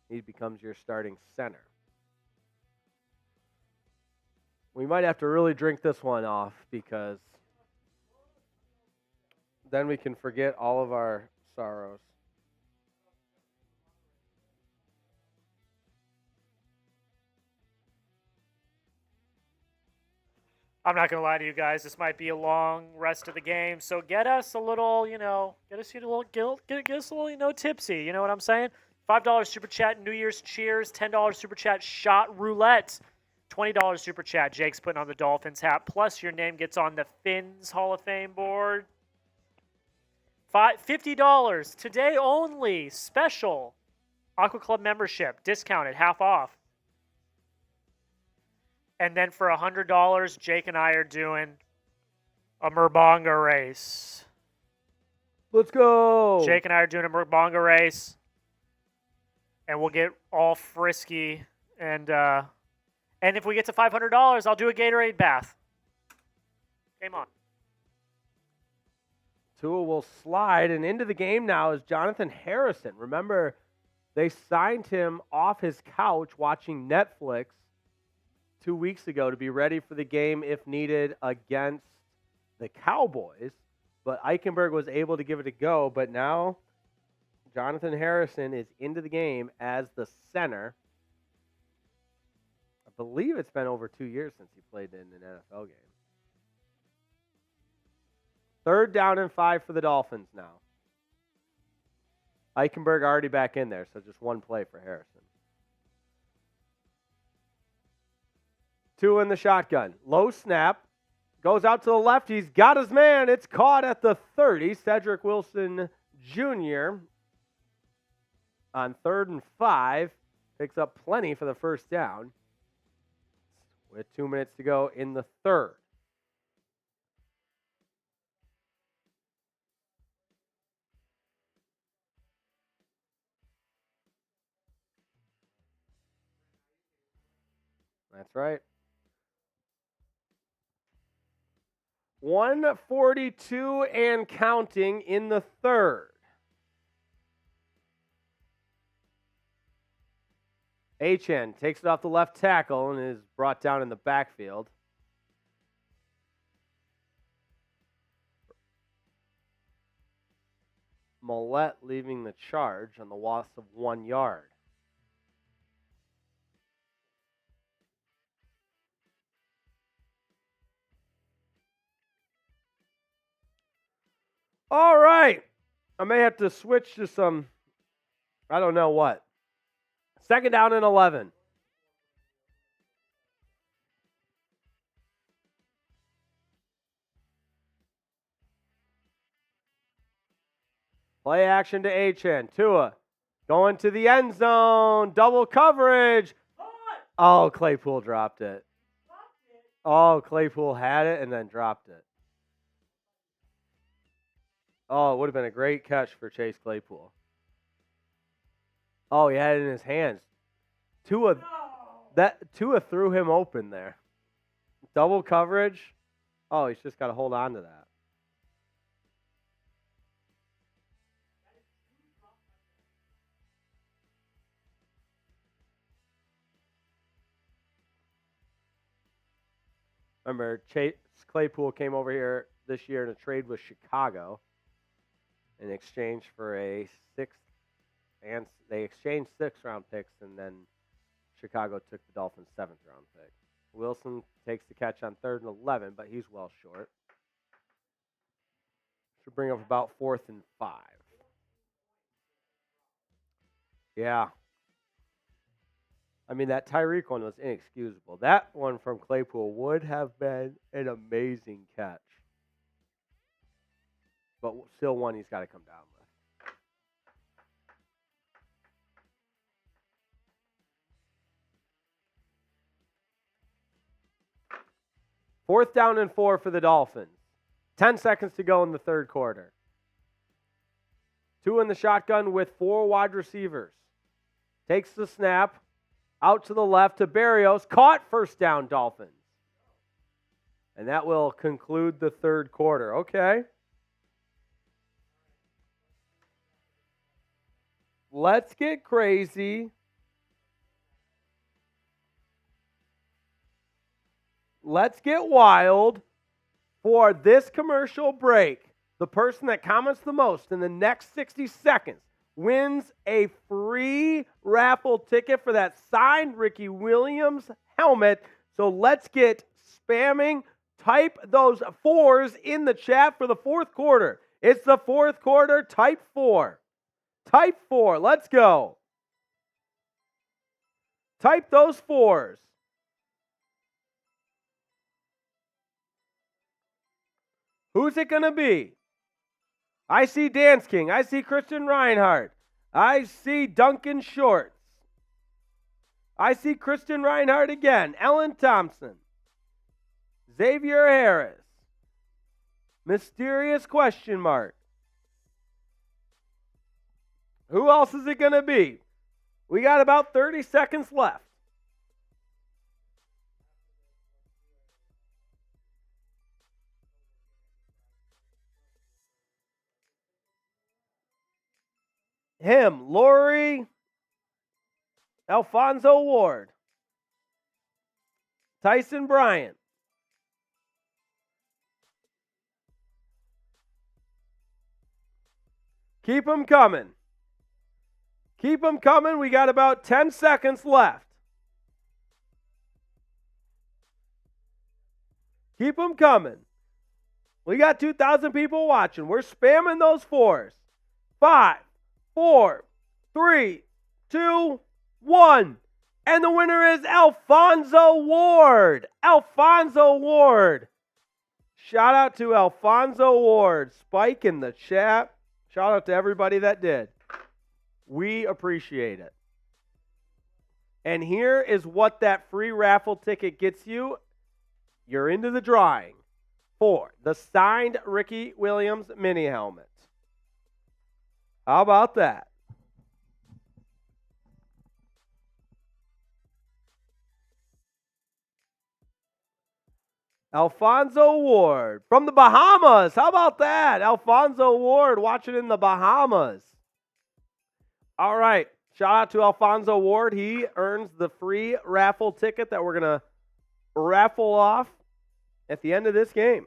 he becomes your starting center. We might have to really drink this one off because then we can forget all of our sorrows. I'm not going to lie to you guys. This might be a long rest of the game. So get us a little, get us a little, get us a little, tipsy. You know what I'm saying? $5 super chat, New Year's cheers. $10 super chat, shot roulette. $20 super chat, Jake's putting on the Dolphins hat. Plus your name gets on the Fins Hall of Fame board. $50 today only. Special Aqua Club membership, discounted, half off. And then for $100, Jake and I are doing a Murbonga race. Let's go. Jake and I are doing a Murbonga race. And we'll get all frisky. And if we get to $500, I'll do a Gatorade bath. Game on. Tua will slide, and into the game now is Jonathan Harrison. Remember, they signed him off his couch watching Netflix 2 weeks ago to be ready for the game if needed against the Cowboys. But Eichenberg was able to give it a go. But now Jonathan Harrison is into the game as the center. I believe it's been over 2 years since he played in an NFL game. 3rd down and 5 for the Dolphins now. Eichenberg already back in there, so just one play for Harrison. 2 in the shotgun. Low snap. Goes out to the left. He's got his man. It's caught at the 30. Cedric Wilson Jr. on 3rd and 5. Picks up plenty for the first down. With 2 minutes to go in the 3rd. That's right. 142 and counting in the 3rd. Achane takes it off the left tackle and is brought down in the backfield. Millette leaving the charge on the loss of 1 yard. All right. I may have to switch to some, I don't know what. 2nd down and 11. Play action to Achane. Tua going to the end zone. Double coverage. Oh, Claypool dropped it. Oh, Claypool had it and then dropped it. Oh, it would have been a great catch for Chase Claypool. Oh, he had it in his hands. Tua threw him open there. Double coverage. Oh, he's just got to hold on to that. Remember, Chase Claypool came over here this year in a trade with Chicago in exchange for a 6th, and they exchanged 6th-round picks, and then Chicago took the Dolphins' 7th-round pick. Wilson takes the catch on 3rd and 11, but he's well short. Should bring up about 4th and 5. Yeah. I mean, that Tyreek one was inexcusable. That one from Claypool would have been an amazing catch. But still one he's got to come down with. 4th down and 4 for the Dolphins. 10 seconds to go in the 3rd quarter. 2 in the shotgun with 4 wide receivers. Takes the snap. Out to the left to Berrios. Caught, 1st down, Dolphins. And that will conclude the third quarter. Okay. Let's get crazy. Let's get wild for this commercial break. The person that comments the most in the next 60 seconds wins a free raffle ticket for that signed Ricky Williams helmet. So let's get spamming. Type those 4s in the chat for the fourth quarter. It's the fourth quarter. Type 4. Type 4. Let's go. Type those 4s. Who's it going to be? I see Dance King. I see Christian Reinhardt. I see Duncan Shorts. I see Christian Reinhardt again. Ellen Thompson. Xavier Harris. Mysterious question mark. Who else is it going to be? We got about 30 seconds left. Him, Lori, Alfonso Ward, Tyson Bryant. Keep them coming. Keep them coming. We got about 10 seconds left. Keep them coming. We got 2,000 people watching. We're spamming those 4s. 5, 4, 3, 2, 1. And the winner is Alfonso Ward. Alfonso Ward. Shout out to Alfonso Ward. Spike in the chat. Shout out to everybody that did. We appreciate it. And here is what that free raffle ticket gets you. You're into the drawing for the signed Ricky Williams mini helmet. How about that? Alfonso Ward from the Bahamas. How about that? Alfonso Ward watching in the Bahamas. All right. Shout out to Alfonso Ward. He earns the free raffle ticket that we're going to raffle off at the end of this game.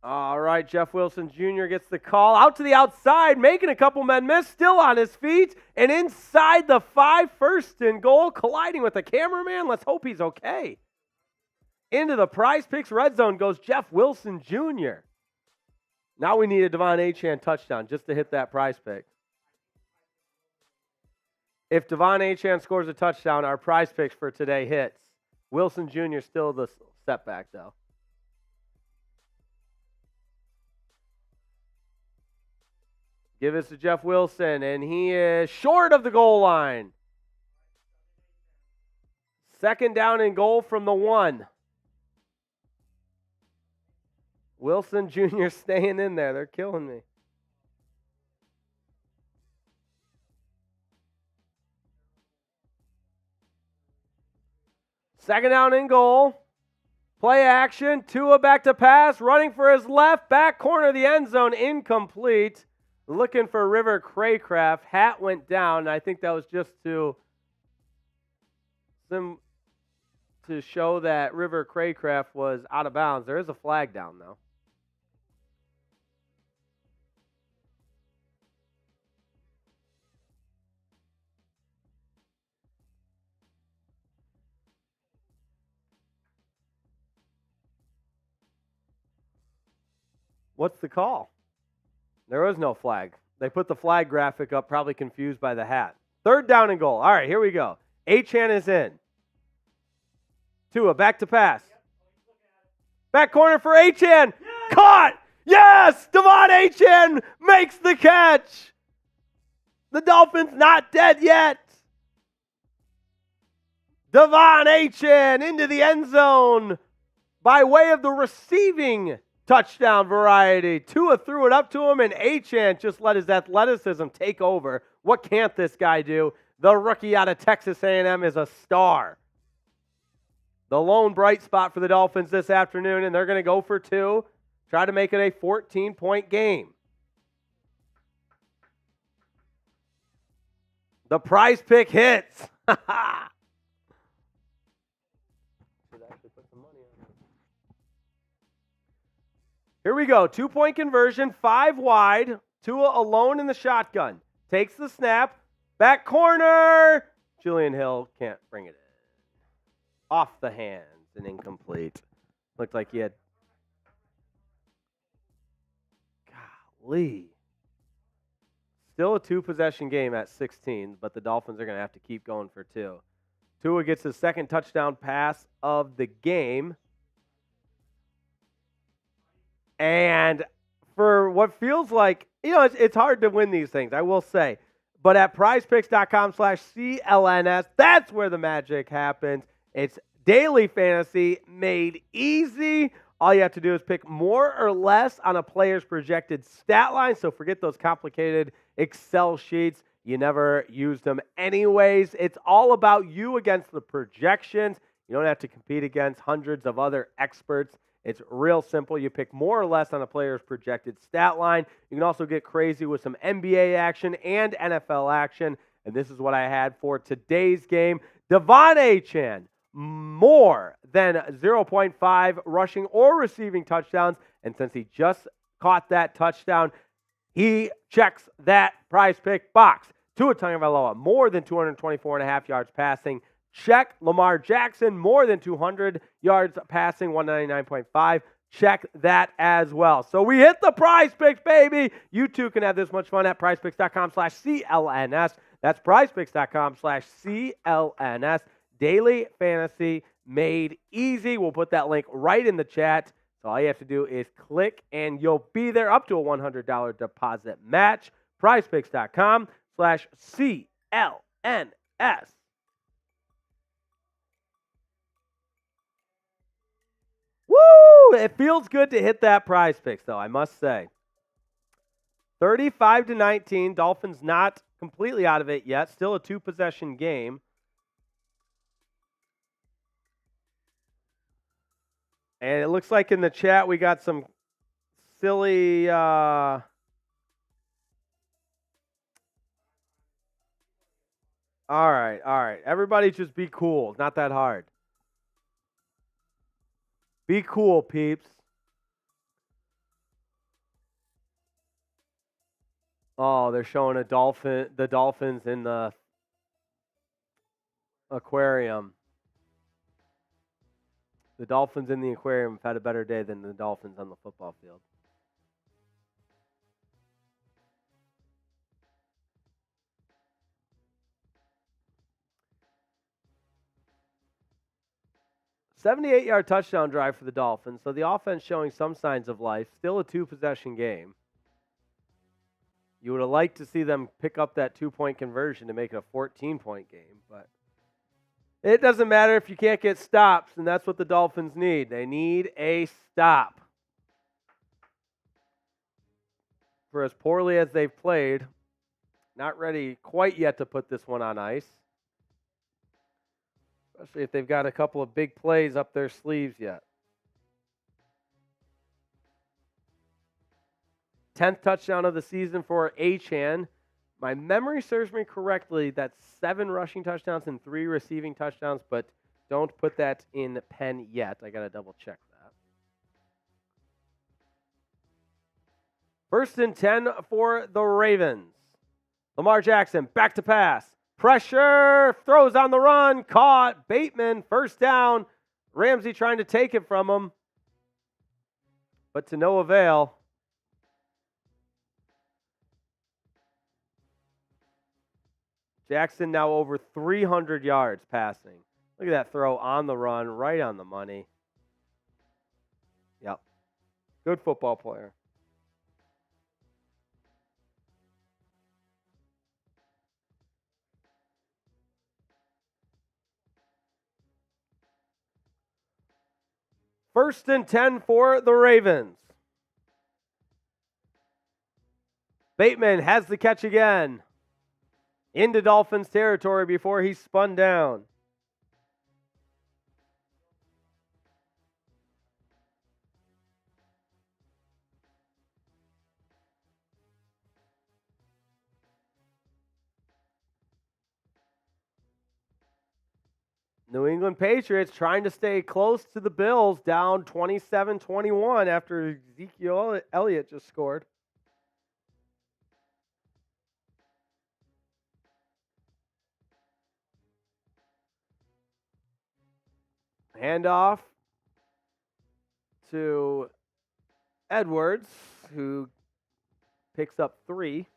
All right, Jeff Wilson Jr. gets the call out to the outside, making a couple men miss, still on his feet, and inside the 5, first and goal, colliding with the cameraman. Let's hope he's okay. Into the PrizePicks red zone goes Jeff Wilson Jr. Now we need a Devon Achane touchdown just to hit that PrizePick. If Devon Achane scores a touchdown, our PrizePicks for today hits. Wilson Jr. still the setback, though. Give us to Jeff Wilson, and he is short of the goal line. Second down and goal from the 1. Wilson Jr. staying in there. They're killing me. Second down and goal. Play action. Tua back to pass. Running for his left. Back corner of the end zone. Incomplete. Looking for River Craycraft. Hat went down. I think that was just to show that River Craycraft was out of bounds. There is a flag down, though. What's the call? There was no flag. They put the flag graphic up, probably confused by the hat. Third down and goal. All right, here we go. Achane is in. Tua, back to pass. Back corner for Achane. Yes! Caught! Yes! Devon Achane makes the catch. The Dolphins not dead yet. Devon Achane into the end zone by way of the receiving touchdown variety. Tua threw it up to him, and Achane just let his athleticism take over What can't this guy do? The rookie out of Texas A&M is a star. The lone bright spot for the Dolphins this afternoon, and they're going to go for 2, try to make it a 14-point game. The prize pick hits. Here we go. 2-point conversion, 5 wide. Tua alone in the shotgun. Takes the snap. Back corner. Julian Hill can't bring it in. Off the hands and incomplete. Looked like he had. Golly. Still a 2-possession game at 16, but the Dolphins are going to have to keep going for 2. Tua gets his second touchdown pass of the game. And for what feels like, it's hard to win these things, I will say. But at prizepicks.com/CLNS, that's where the magic happens. It's daily fantasy made easy. All you have to do is pick more or less on a player's projected stat line. So forget those complicated Excel sheets. You never used them anyways. It's all about you against the projections. You don't have to compete against hundreds of other experts. It's real simple. You pick more or less on a player's projected stat line. You can also get crazy with some NBA action and NFL action. And this is what I had for today's game. Devon Achane, more than 0.5 rushing or receiving touchdowns. And since he just caught that touchdown, he checks that prize pick box. Tua Tagovailoa, more than 224.5 yards passing. Check. Lamar Jackson, more than 200 yards passing, 199.5. Check that as well. So we hit the prize picks, baby. You too can have this much fun at prizepicks.com/CLNS. That's prizepicks.com/CLNS. Daily fantasy made easy. We'll put that link right in the chat. So all you have to do is click and you'll be there, up to a $100 deposit match. prizepicks.com/CLNS. Woo! It feels good to hit that prize picks, though, I must say. 35-19. Dolphins not completely out of it yet. Still a 2-possession game. And it looks like in the chat we got some silly all right. Everybody just be cool. It's not that hard. Be cool, peeps. Oh, they're showing the Dolphins in the aquarium. The Dolphins in the aquarium have had a better day than the Dolphins on the football field. $78-yard touchdown drive for the Dolphins, so the offense showing some signs of life. Still a 2-possession game. You would have liked to see them pick up that 2-point conversion to make it a 14-point game, but it doesn't matter if you can't get stops, and that's what the Dolphins need. They need a stop. For as poorly as they've played, not ready quite yet to put this one on ice. Especially if they've got a couple of big plays up their sleeves yet. 10th touchdown of the season for Achane. My memory serves me correctly. That's 7 rushing touchdowns and 3 receiving touchdowns, but don't put that in pen yet. I got to double check that. 1st and 10 for the Ravens. Lamar Jackson back to pass. Pressure, throws on the run, caught. Bateman, 1st down. Ramsey trying to take it from him, but to no avail. Jackson now over 300 yards passing. Look at that throw on the run, right on the money. Yep. Good football player. First and 10 for the Ravens. Bateman has the catch again. into Dolphins territory before he spun down. New England Patriots trying to stay close to the Bills, down 27-21 after Ezekiel Elliott just scored. Handoff to Edwards, who picks up 3.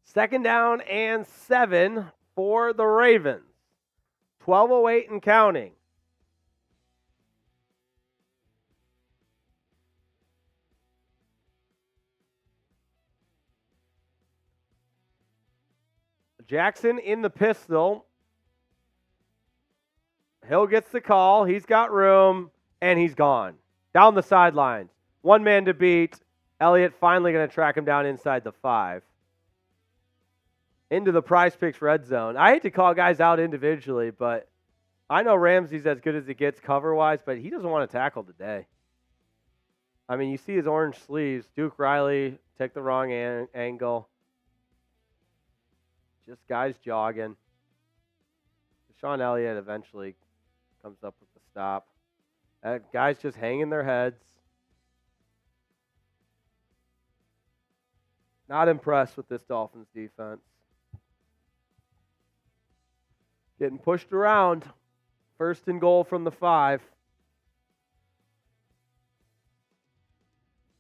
Second down and 7 for the Ravens. 12:08 and counting. Jackson in the pistol. Hill gets the call. He's got room, and he's gone. Down the sidelines. One man to beat. Elliott finally going to track him down inside the 5. Into the PrizePicks red zone. I hate to call guys out individually, but I know Ramsey's as good as it gets cover-wise, but he doesn't want to tackle today. I mean, you see his orange sleeves. Duke Riley take the wrong angle. Just guys jogging. Sean Elliott eventually comes up with the stop. Guys just hanging their heads. Not impressed with this Dolphins defense. Getting pushed around. First and goal from the 5.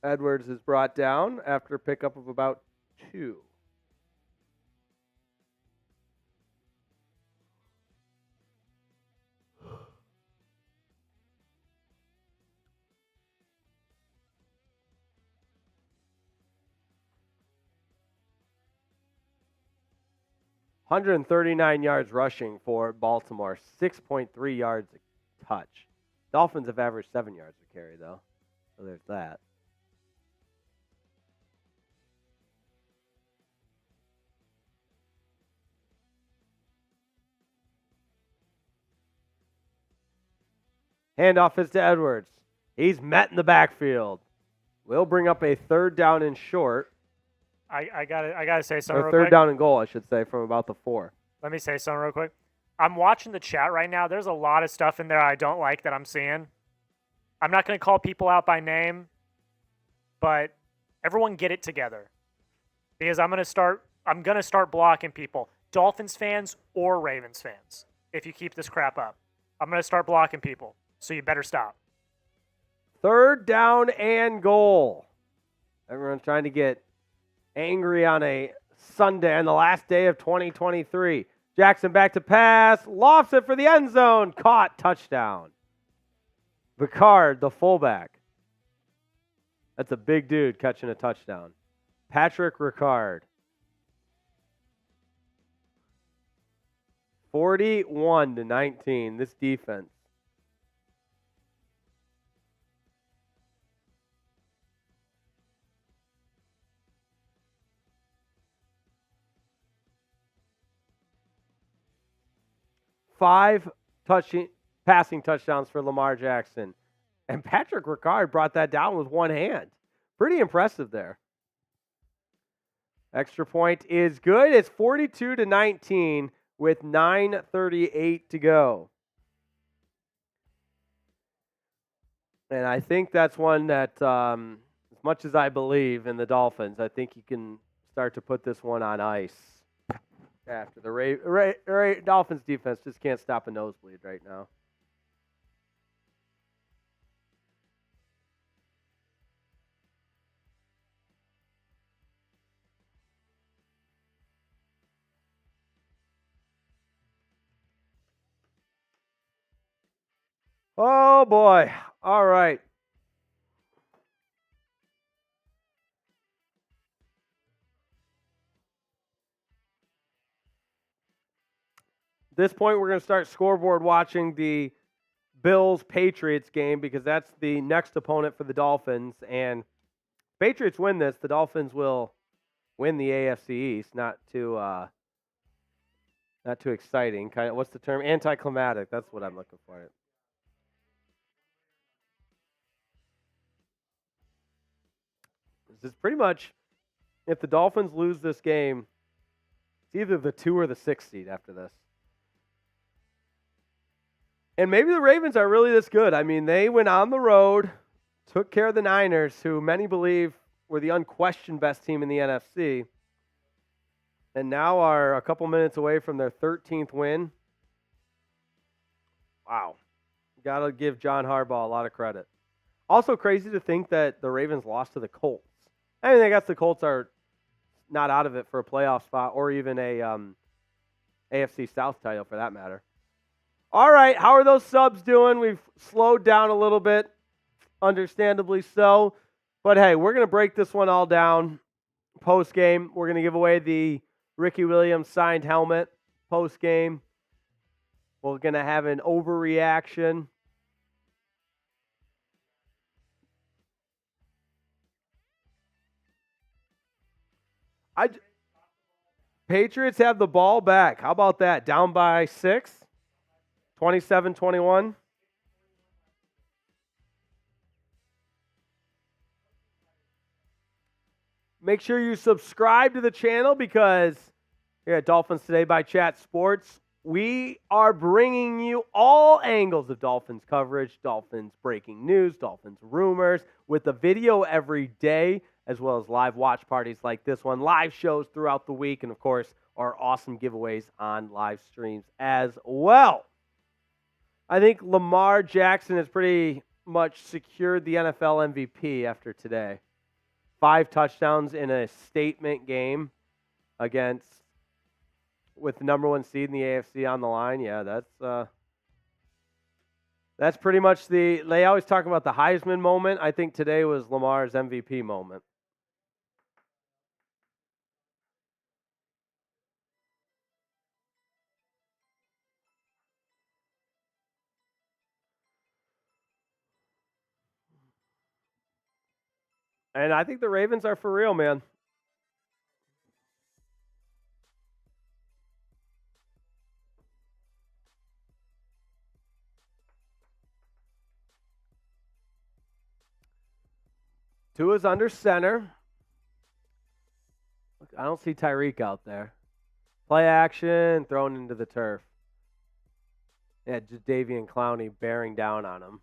Edwards is brought down after a pickup of about 2. $139 yards rushing for Baltimore, 6.3 yards a touch. Dolphins have averaged 7 yards a carry, though. So there's that. Handoff is to Edwards. He's met in the backfield. We'll bring up a third down and short. I gotta say something Or real quick. third down and goal, I should say, from about the 4. Let me say something real quick. I'm watching the chat right now. There's a lot of stuff in there I don't like that I'm seeing. I'm not going to call people out by name, but everyone get it together. Because I'm going to start blocking people. Dolphins fans or Ravens fans. If you keep this crap up. I'm going to start blocking people. So you better stop. Third down and goal. Everyone's trying to get angry on a Sunday, on the last day of 2023. Jackson back to pass, lofts it for the end zone, caught, touchdown. Picard, the fullback. That's a big dude catching a touchdown. Patrick Ricard. 41-19, this defense. Five passing touchdowns for Lamar Jackson. And Patrick Ricard brought that down with one hand. Pretty impressive there. Extra point is good. It's 42-19 with 9:38 to go. And I think that's one that, as much as I believe in the Dolphins, I think you can start to put this one on ice. After the Dolphins defense just can't stop a nosebleed right now. Oh boy. All right. this point, we're going to start scoreboard watching the Bills-Patriots game because that's the next opponent for the Dolphins. And Patriots win this, the Dolphins will win the AFC East. Not too exciting. Kind of, what's the term? Anticlimactic. That's what I'm looking for. This is pretty much, if the Dolphins lose this game, it's either the 2 or the 6 seed after this. And maybe the Ravens are really this good. I mean, they went on the road, took care of the Niners, who many believe were the unquestioned best team in the NFC, and now are a couple minutes away from their 13th win. Wow. Got to give John Harbaugh a lot of credit. Also crazy to think that the Ravens lost to the Colts. I mean, I guess the Colts are not out of it for a playoff spot or even a AFC South title for that matter. All right, how are those subs doing? We've slowed down a little bit, understandably so. But, hey, we're going to break this one all down post-game. We're going to give away the Ricky Williams signed helmet post-game. We're going to have an overreaction. Patriots have the ball back. How about that? Down by 6, 27-21. Make sure you subscribe to the channel because here at Dolphins Today by Chat Sports, we are bringing you all angles of Dolphins coverage, Dolphins breaking news, Dolphins rumors, with a video every day, as well as live watch parties like this one, live shows throughout the week, and, of course, our awesome giveaways on live streams as well. I think Lamar Jackson has pretty much secured the NFL MVP after today. 5 touchdowns in a statement game with the number 1 seed in the AFC on the line. Yeah, that's pretty much they always talk about the Heisman moment. I think today was Lamar's MVP moment. And I think the Ravens are for real, man. Tua's under center. Look, I don't see Tyreek out there. Play action, thrown into the turf. Yeah, just Davian Clowney bearing down on him.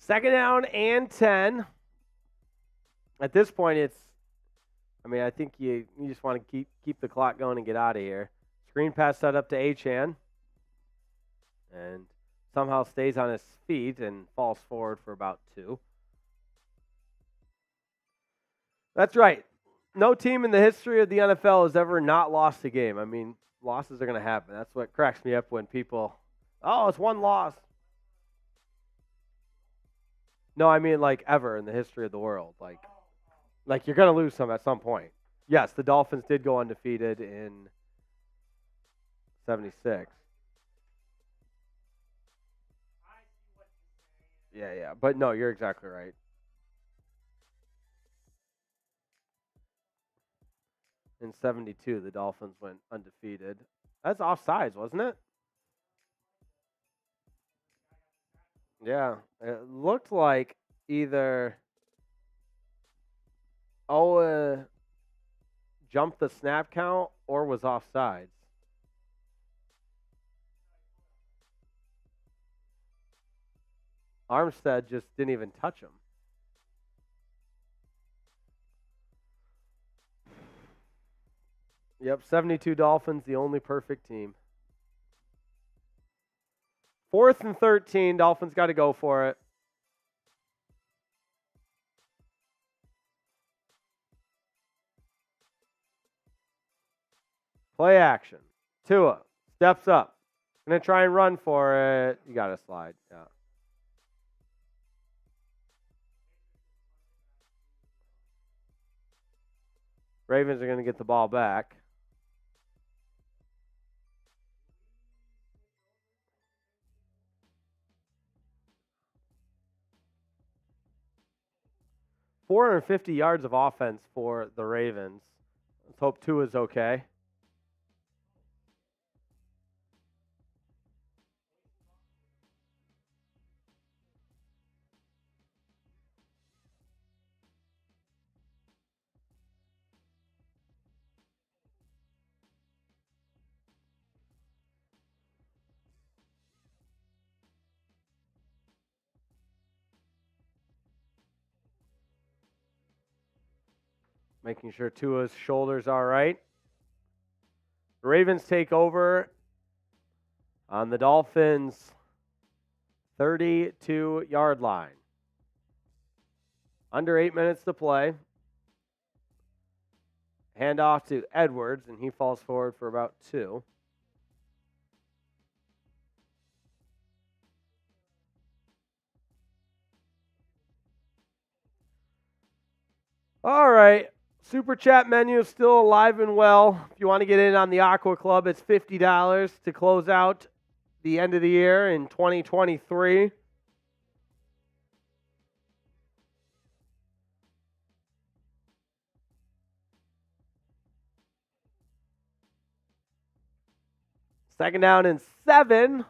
Second down and 10. At this point, I think you just want to keep the clock going and get out of here. Screen pass set up to Achane. And somehow stays on his feet and falls forward for about 2. That's right. No team in the history of the NFL has ever not lost a game. I mean, losses are going to happen. That's what cracks me up when people, it's one loss. No, I mean like ever in the history of the world. Like you're going to lose some at some point. Yes, the Dolphins did go undefeated in 76. Yeah. But no, you're exactly right. In 72, the Dolphins went undefeated. That's offsides, wasn't it? Yeah. It looked like either Owa jumped the snap count or was offsides. Armstead just didn't even touch him. Yep, 72 Dolphins, the only perfect team. 4th and 13, Dolphins got to go for it. Play action. Tua steps up. Going to try and run for it. You got to slide. Yeah. Ravens are going to get the ball back. .450 yards of offense for the Ravens. Let's hope Tua's okay. Making sure Tua's shoulders are right. The Ravens take over on the Dolphins' 32-yard line. Under 8 minutes to play. Hand off to Edwards, and he falls forward for about 2. All right. Super Chat menu is still alive and well. If you want to get in on the Aqua Club, it's $50 to close out the end of the year in 2023. Second down and 7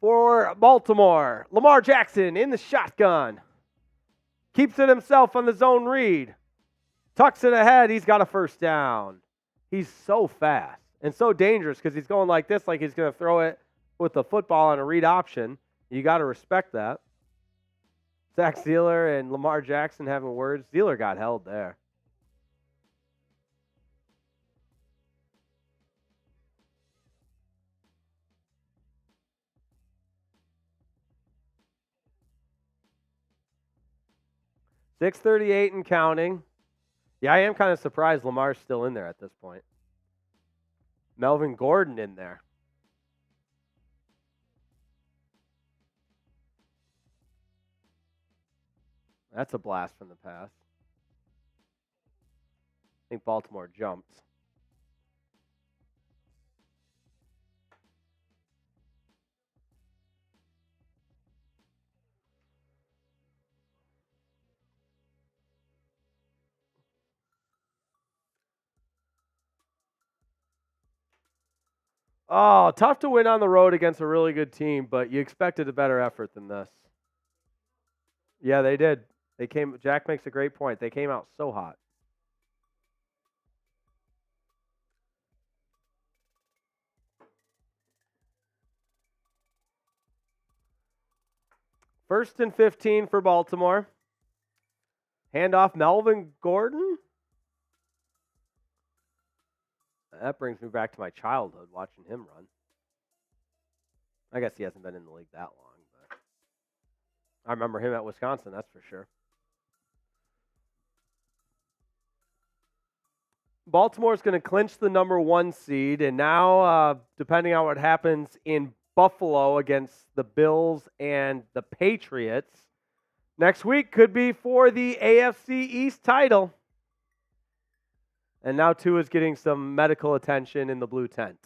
for Baltimore. Lamar Jackson in the shotgun. Keeps it himself on the zone read. Tucks it ahead. He's got a first down. He's so fast and so dangerous because he's going like this, like he's going to throw it with the football on a read option. You got to respect that. Zach Sealer and Lamar Jackson having words. Sealer got held there. .638 and counting. Yeah, I am kind of surprised Lamar's still in there at this point. Melvin Gordon in there. That's a blast from the past. I think Baltimore jumped. Oh, tough to win on the road against a really good team, but you expected a better effort than this. Yeah, they did. Jack makes a great point. They came out so hot. First and 15 for Baltimore. Handoff Melvin Gordon. That brings me back to my childhood watching him run. I guess he hasn't been in the league that long, but I remember him at Wisconsin, that's for sure. Baltimore's going to clinch the number 1 seed, and now, depending on what happens in Buffalo against the Bills and the Patriots, next week could be for the AFC East title. And now Tua's getting some medical attention in the blue tent.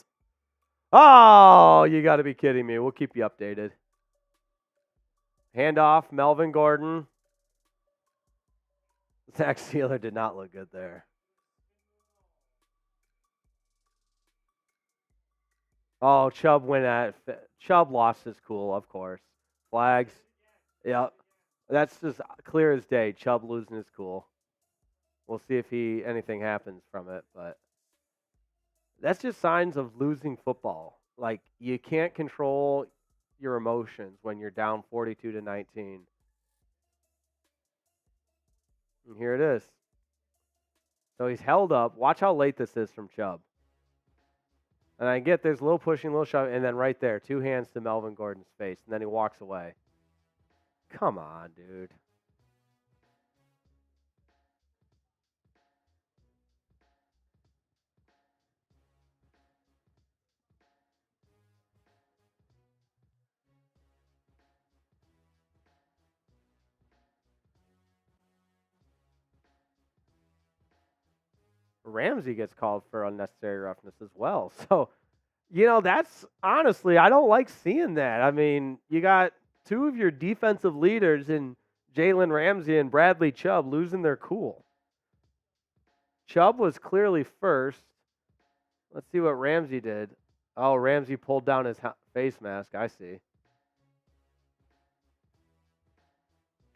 Oh, you got to be kidding me. We'll keep you updated. Handoff, Melvin Gordon. Zach Sealer did not look good there. Oh, Chubb lost his cool, of course. Flags. Yep. That's just clear as day. Chubb losing his cool. We'll see if anything happens from it, but that's just signs of losing football. Like, you can't control your emotions when you're down 42-19. And here it is. So he's held up. Watch how late this is from Chubb. And I get there's a little pushing, a little shoving, and then right there, 2 hands to Melvin Gordon's face, and then he walks away. Come on, dude. Ramsey gets called for unnecessary roughness as well. So, that's honestly, I don't like seeing that. I mean, you got two of your defensive leaders in Jalen Ramsey and Bradley Chubb losing their cool. Chubb was clearly first. Let's see what Ramsey did. Oh, Ramsey pulled down his face mask. I see.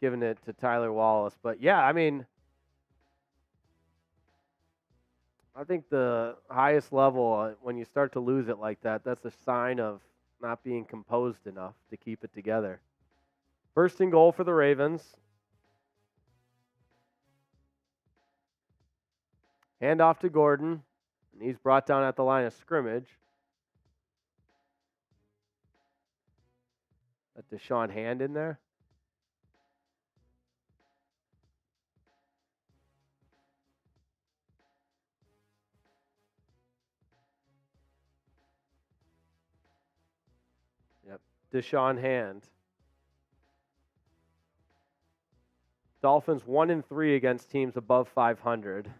Giving it to Tyler Wallace. But, yeah, I mean, I think the highest level, when you start to lose it like that, that's a sign of not being composed enough to keep it together. First and goal for the Ravens. Handoff to Gordon. And he's brought down at the line of scrimmage. That Deshaun Hand in there. Yep, Deshaun Hand. Dolphins 1-3 against teams above 500.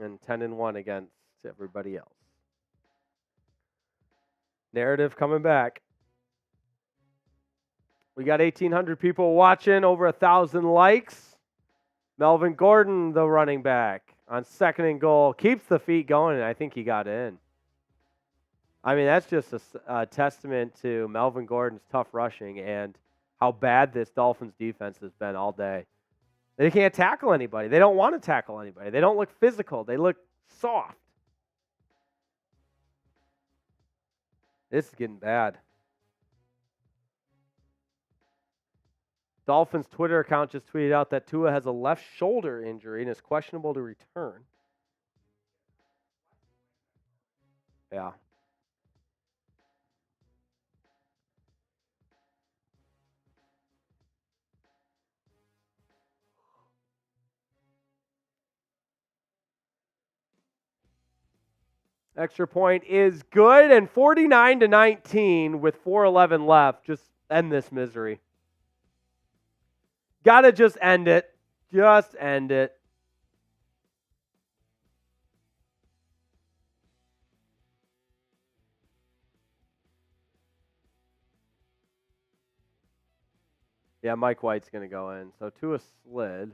And 10-1 against everybody else. Narrative coming back. We got 1,800 people watching, over 1,000 likes. Melvin Gordon, the running back, on second and goal, keeps the feet going, and I think he got in. I mean, that's just a testament to Melvin Gordon's tough rushing and how bad this Dolphins defense has been all day. They can't tackle anybody. They don't want to tackle anybody. They don't look physical. They look soft. This is getting bad. Dolphins Twitter account just tweeted out that Tua has a left shoulder injury and is questionable to return. Yeah. Extra point is good, and 49-19 with 4:11 left. Just end this misery. Gotta just end it. Just end it. Yeah, Mike White's going to go in. So Tua slid.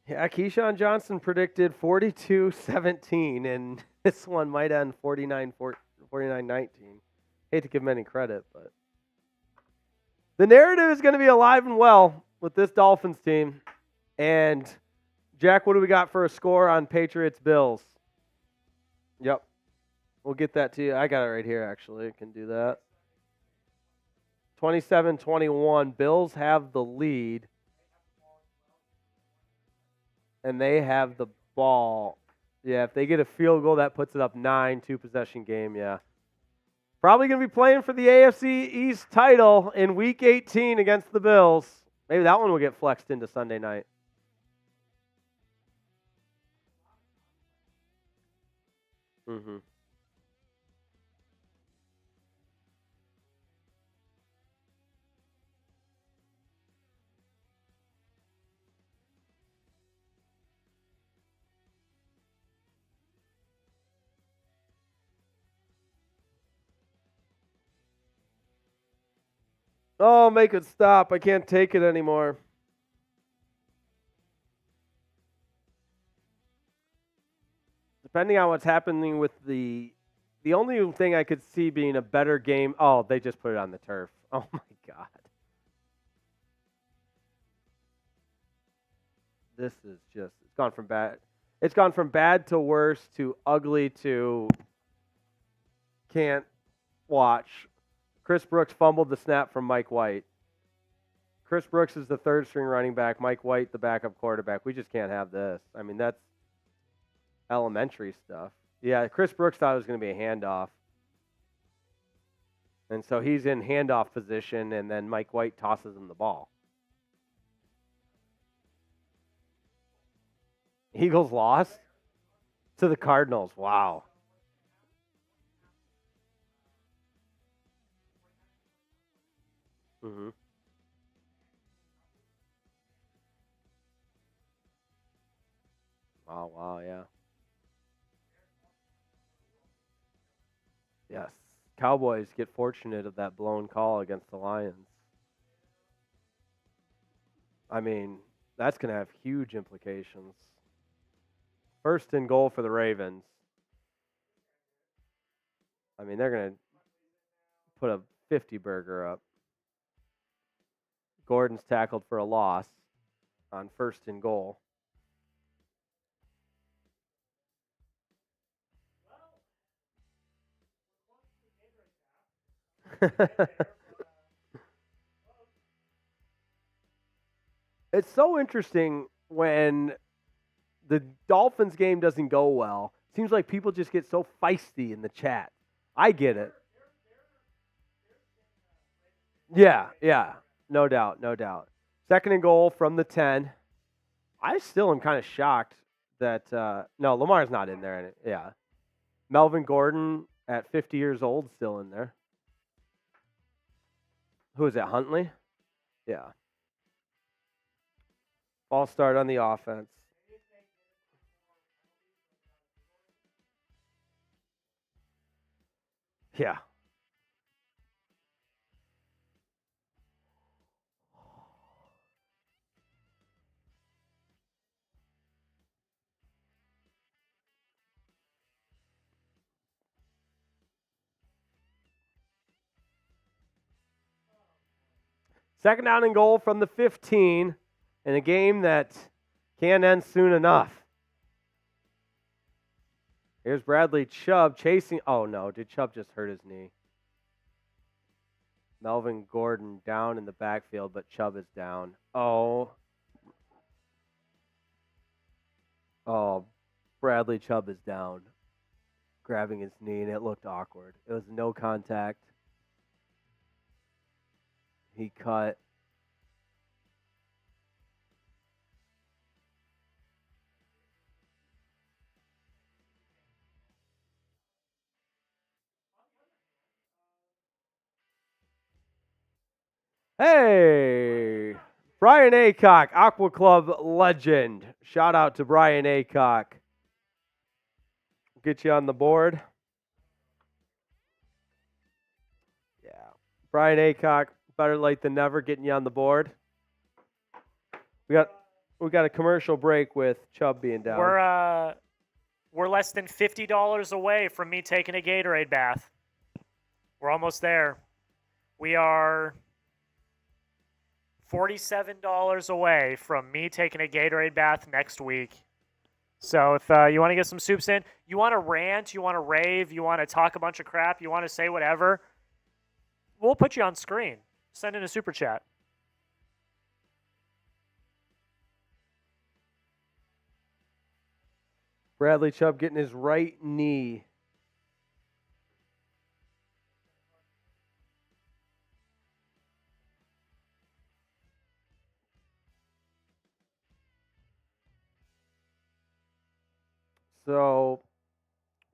Yeah, Keyshawn Johnson predicted 42-17, and this one might end 49-19. Hate to give him any credit, but the narrative is going to be alive and well with this Dolphins team. And, Jack, what do we got for a score on Patriots-Bills? Yep. We'll get that to you. I got it right here, actually. I can do that. 27-21. Bills have the lead. And they have the ball. Yeah, if they get a field goal, that puts it up 9, two-possession game, yeah. Probably going to be playing for the AFC East title in Week 18 against the Bills. Maybe that one will get flexed into Sunday night. Mm-hmm. Oh, make it stop. I can't take it anymore. Depending on what's happening with the only thing I could see being a better game. Oh, they just put it on the turf. Oh, my God. This is just, it's gone from bad. It's gone from bad to worse to ugly to can't watch. Chris Brooks fumbled the snap from Mike White. Chris Brooks is the third string running back. Mike White, the backup quarterback. We just can't have this. I mean, that's elementary stuff. Yeah, Chris Brooks thought it was going to be a handoff. And so he's in handoff position, and then Mike White tosses him the ball. Eagles lost to the Cardinals. Wow. Mm-hmm. Wow, yeah. Yes. Cowboys get fortunate of that blown call against the Lions. I mean, that's going to have huge implications. First and goal for the Ravens. I mean, they're going to put a 50 burger up. Gordon's tackled for a loss on first and goal. It's so interesting when the Dolphins game doesn't go well. Seems like people just get so feisty in the chat. I get it. Yeah. No doubt, no doubt. Second and goal from the 10. I still am kind of shocked that no, Lamar's not in there. Yeah. Melvin Gordon at 50 years old still in there. Who is that, Huntley? Yeah. False start on the offense. Yeah. Second down and goal from the 15 in a game that can end soon enough. Here's Bradley Chubb chasing. Oh, no. Did Chubb just hurt his knee? Melvin Gordon down in the backfield, but Chubb is down. Oh, Bradley Chubb is down, grabbing his knee, and it looked awkward. It was no contact. He cut. Hey, Brian Aycock, Aqua Club legend. Shout out to Brian Aycock. Get you on the board. Yeah. Brian Aycock, better late than never, getting you on the board. We got a commercial break with Chubb being down. We're less than $50 away from me taking a Gatorade bath. We're almost there. We are $47 away from me taking a Gatorade bath next week. So if you want to get some soups in, you want to rant, you want to rave, you want to talk a bunch of crap, you want to say whatever, we'll put you on screen. Send in a super chat. Bradley Chubb getting his right knee. So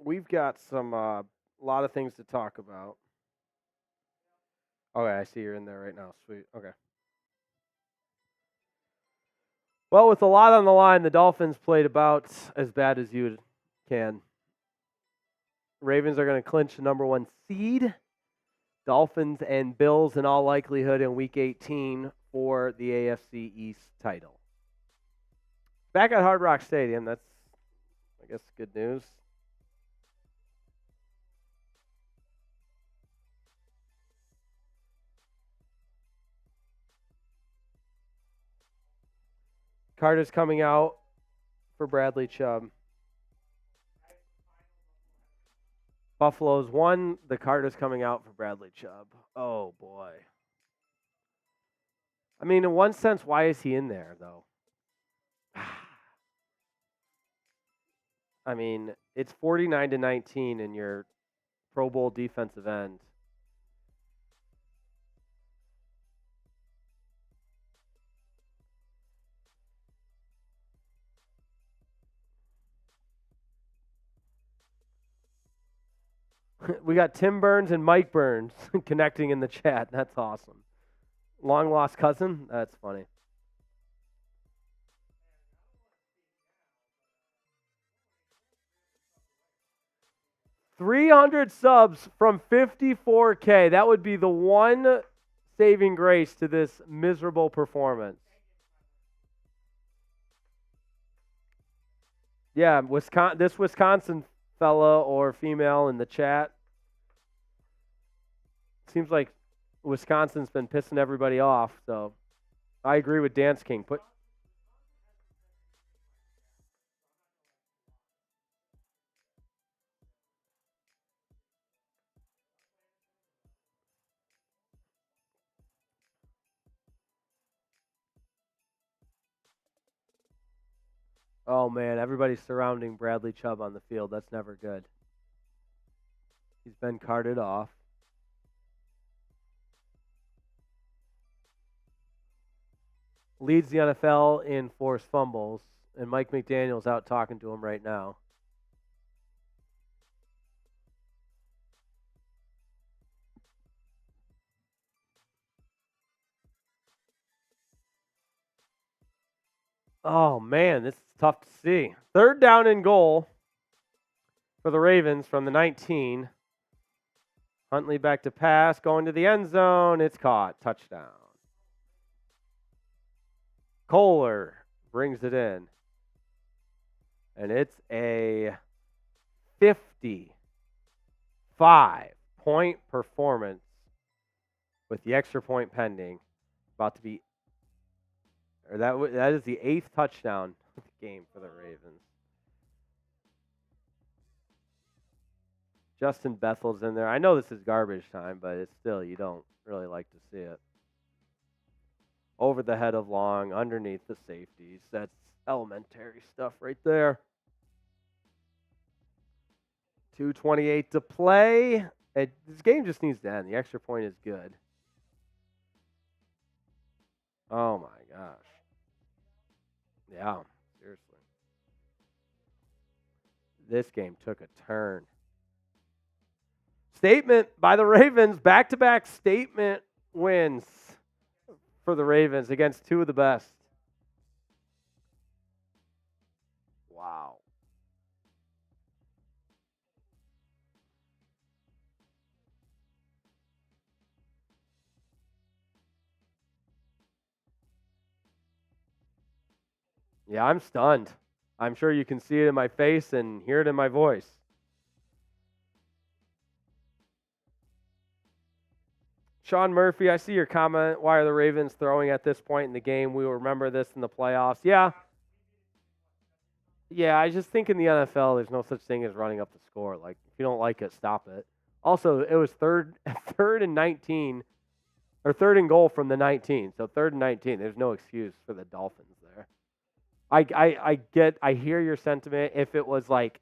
we've got some a lot of things to talk about. Okay, I see you're in there right now. Sweet. Okay. Well, with a lot on the line, the Dolphins played about as bad as you can. Ravens are going to clinch the number 1 seed. Dolphins and Bills in all likelihood in Week 18 for the AFC East title. Back at Hard Rock Stadium, that's, I guess, good news. Carter's coming out for Bradley Chubb. Buffalo's won. The Carter's coming out for Bradley Chubb. Oh, boy. I mean, in one sense, why is he in there, though? I mean, it's 49-19 in your Pro Bowl defensive end. We got Tim Burns and Mike Burns connecting in the chat. That's awesome. Long lost cousin? That's funny. $300 subs from 54K. That would be the one saving grace to this miserable performance. Yeah, this Wisconsin fella or female in the chat. Seems like Wisconsin's been pissing everybody off, so I agree with Dance King. Oh, man, everybody's surrounding Bradley Chubb on the field. That's never good. He's been carted off. Leads the NFL in forced fumbles, and Mike McDaniel's out talking to him right now. Oh, man, this is tough to see. 3rd down and goal for the Ravens from the 19. Huntley back to pass, going to the end zone. It's caught. Touchdown. Kohler brings it in. And it's a 55-point performance with the extra point pending. About to be, or that is the 8th touchdown of the game for the Ravens. Justin Bethel's in there. I know this is garbage time, but it's still, you don't really like to see it. Over the head of Long, underneath the safeties. That's elementary stuff right there. 2:28 to play. This game just needs to end. The extra point is good. Oh, my gosh. Yeah, seriously. This game took a turn. Statement by the Ravens. Back-to-back statement wins for the Ravens against two of the best. Wow. Yeah, I'm stunned. I'm sure you can see it in my face and hear it in my voice. Sean Murphy, I see your comment. Why are the Ravens throwing at this point in the game? We will remember this in the playoffs. Yeah, I just think in the NFL, there's no such thing as running up the score. Like, if you don't like it, stop it. Also, it was third and 19, or 3rd and goal from the 19. So 3rd and 19. There's no excuse for the Dolphins there. I hear your sentiment. If it was like,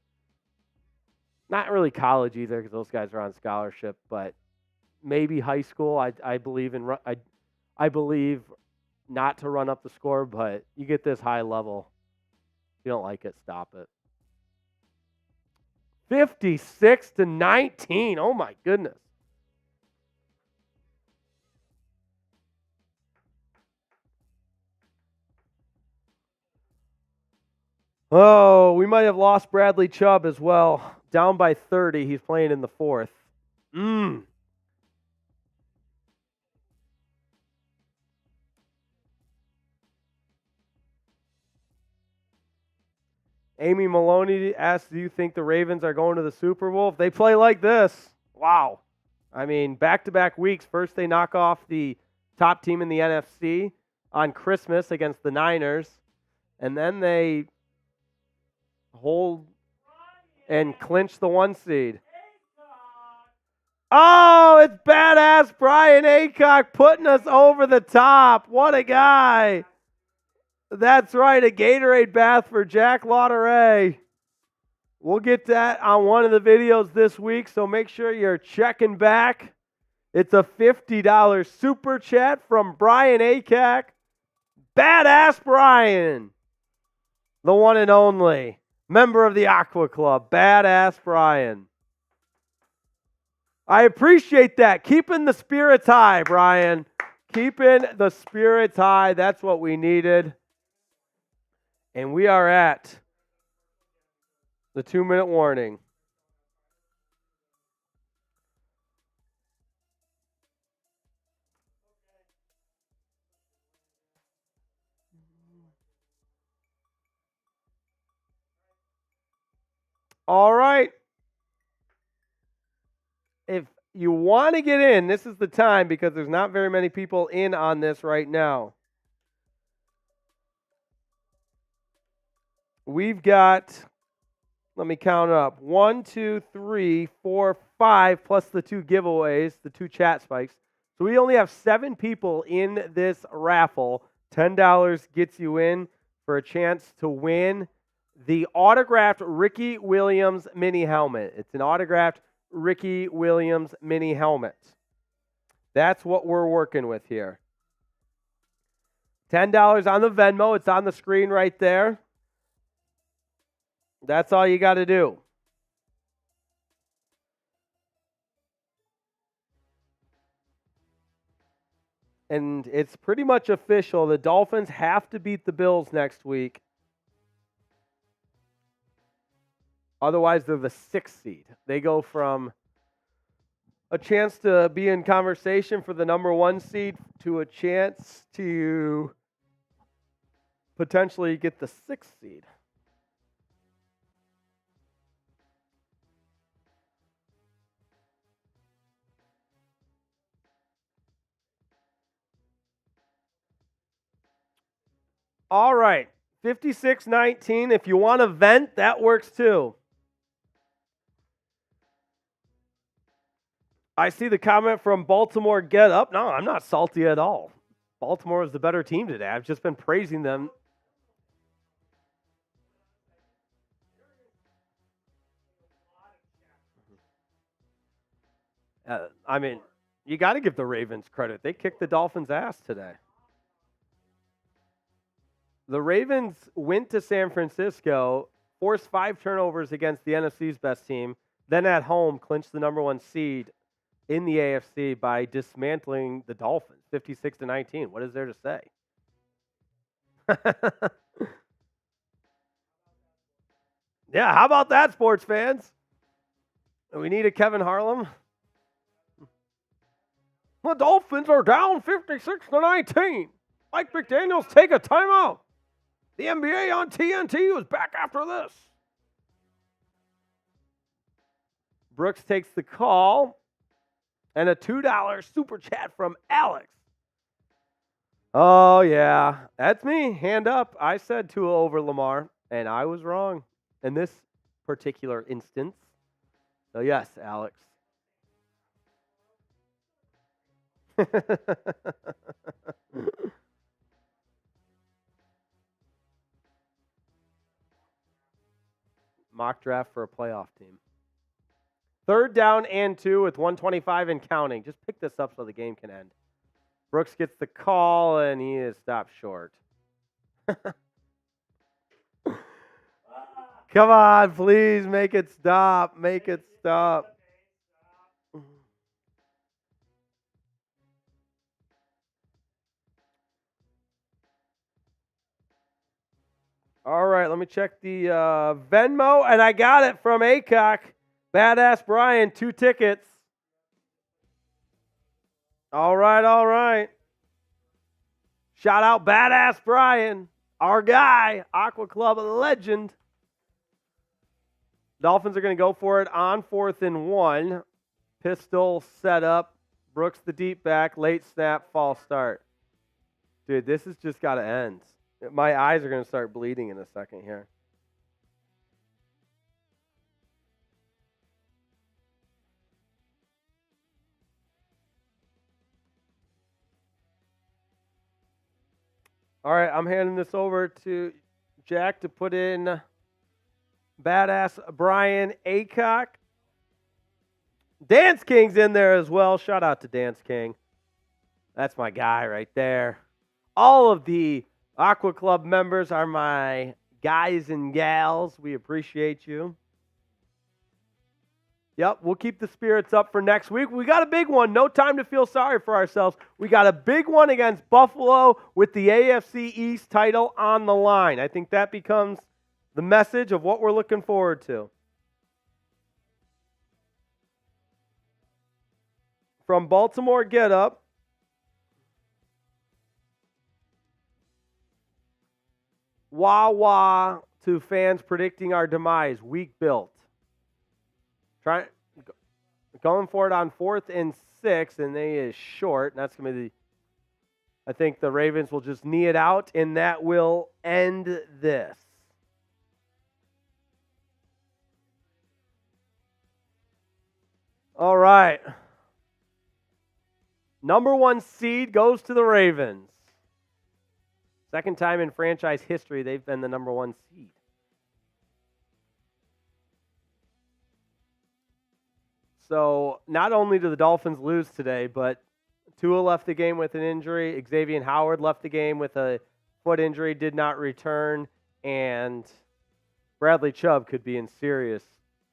not really college either, because those guys are on scholarship, but maybe high school. I believe I believe not to run up the score, but you get this high level. If you don't like it, stop it. 56-19. Oh my goodness. Oh, we might have lost Bradley Chubb as well. Down by 30. He's playing in the 4th. Amy Maloney asks, do you think the Ravens are going to the Super Bowl? If they play like this, wow. I mean, back-to-back weeks. First, they knock off the top team in the NFC on Christmas against the Niners. And then they hold and clinch the 1 seed. Oh, it's badass Brian Aycock putting us over the top. What a guy. That's right, a Gatorade bath for Jack Lauderay. We'll get that on one of the videos this week, so make sure you're checking back. It's a $50 super chat from Brian Aycock. Badass Brian, the one and only member of the Aqua Club. Badass Brian. I appreciate that. Keeping the spirits high, Brian. Keeping the spirits high. That's what we needed. And we are at the 2-minute warning. All right. If you want to get in, this is the time because there's not very many people in on this right now. We've got, let me count up, 1, 2, 3, 4, 5, plus the 2 giveaways, the 2 chat spikes. So we only have 7 people in this raffle. $10 gets you in for a chance to win the autographed Ricky Williams mini helmet. It's an autographed Ricky Williams mini helmet. That's what we're working with here. $10 on the Venmo. It's on the screen right there. That's all you got to do. And it's pretty much official. The Dolphins have to beat the Bills next week. Otherwise, they're the 6th seed. They go from a chance to be in conversation for the number 1 seed to a chance to potentially get the 6th seed. All right, 56-19. If you want to vent, that works too. I see the comment from Baltimore, get up. No, I'm not salty at all. Baltimore is the better team today. I've just been praising them. I mean, you got to give the Ravens credit. They kicked the Dolphins' ass today. The Ravens went to San Francisco, forced 5 turnovers against the NFC's best team, then at home clinched the number 1 seed in the AFC by dismantling the Dolphins, 56-19. What is there to say? Yeah, how about that, sports fans? We need a Kevin Harlan. The Dolphins are down 56-19. Mike McDaniels take a timeout. The NBA on TNT was back after this. Brooks takes the call. And a $2 super chat from Alex. Oh, yeah. That's me. Hand up. I said Tua over Lamar, and I was wrong in this particular instance. So, yes, Alex. Mock draft for a playoff team. 3rd down and 2 with 1:25 and counting. Just pick this up so the game can end. Brooks gets the call, and he is stopped short. Come on, please make it stop. Make it stop. All right, let me check the Venmo, and I got it from Acock. Badass Brian, 2 tickets. All right, all right. Shout out Badass Brian, our guy, Aqua Club legend. Dolphins are going to go for it on 4th and 1. Pistol set up. Brooks the deep back, late snap, false start. Dude, this has just got to end. My eyes are going to start bleeding in a second here. All right, I'm handing this over to Jack to put in Badass Brian Acock. Dance King's in there as well. Shout out to Dance King. That's my guy right there. All of the Aqua Club members are my guys and gals. We appreciate you. Yep, we'll keep the spirits up for next week. We got a big one. No time to feel sorry for ourselves. We got a big one against Buffalo with the AFC East title on the line. I think that becomes the message of what we're looking forward to. From Baltimore Get Up, wah wah to fans predicting our demise. Weak built. Going for it on 4th and 6, and they is short. And that's going to be I think the Ravens will just knee it out, and that will end this. All right. Number 1 seed goes to the Ravens. Second time in franchise history they've been the number 1 seed. So not only do the Dolphins lose today, but Tua left the game with an injury. Xavier Howard left the game with a foot injury, did not return. And Bradley Chubb could be in serious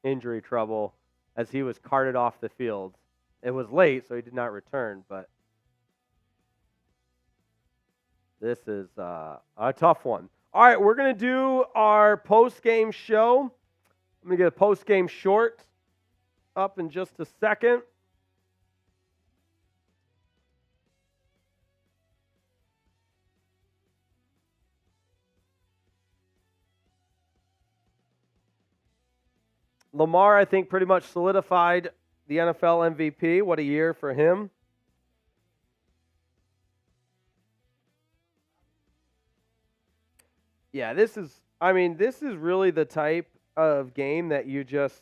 injury trouble as he was carted off the field. It was late, so he did not return, but this is a tough one. All right, we're going to do our post-game show. I'm going to get a post-game short up in just a second. Lamar, I think, pretty much solidified the NFL MVP. What a year for him. Yeah, this is really the type of game that you just,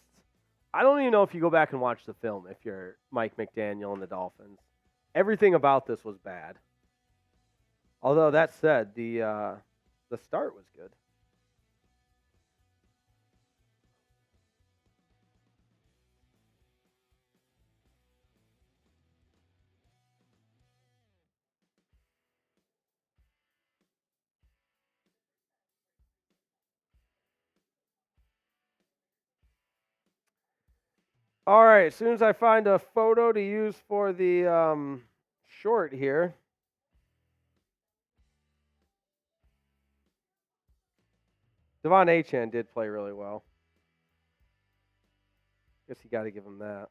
I don't even know if you go back and watch the film if you're Mike McDaniel and the Dolphins. Everything about this was bad. Although that said, the start was good. All right, as soon as I find a photo to use for the short here. Devon Achane did play really well. Guess you got to give him that.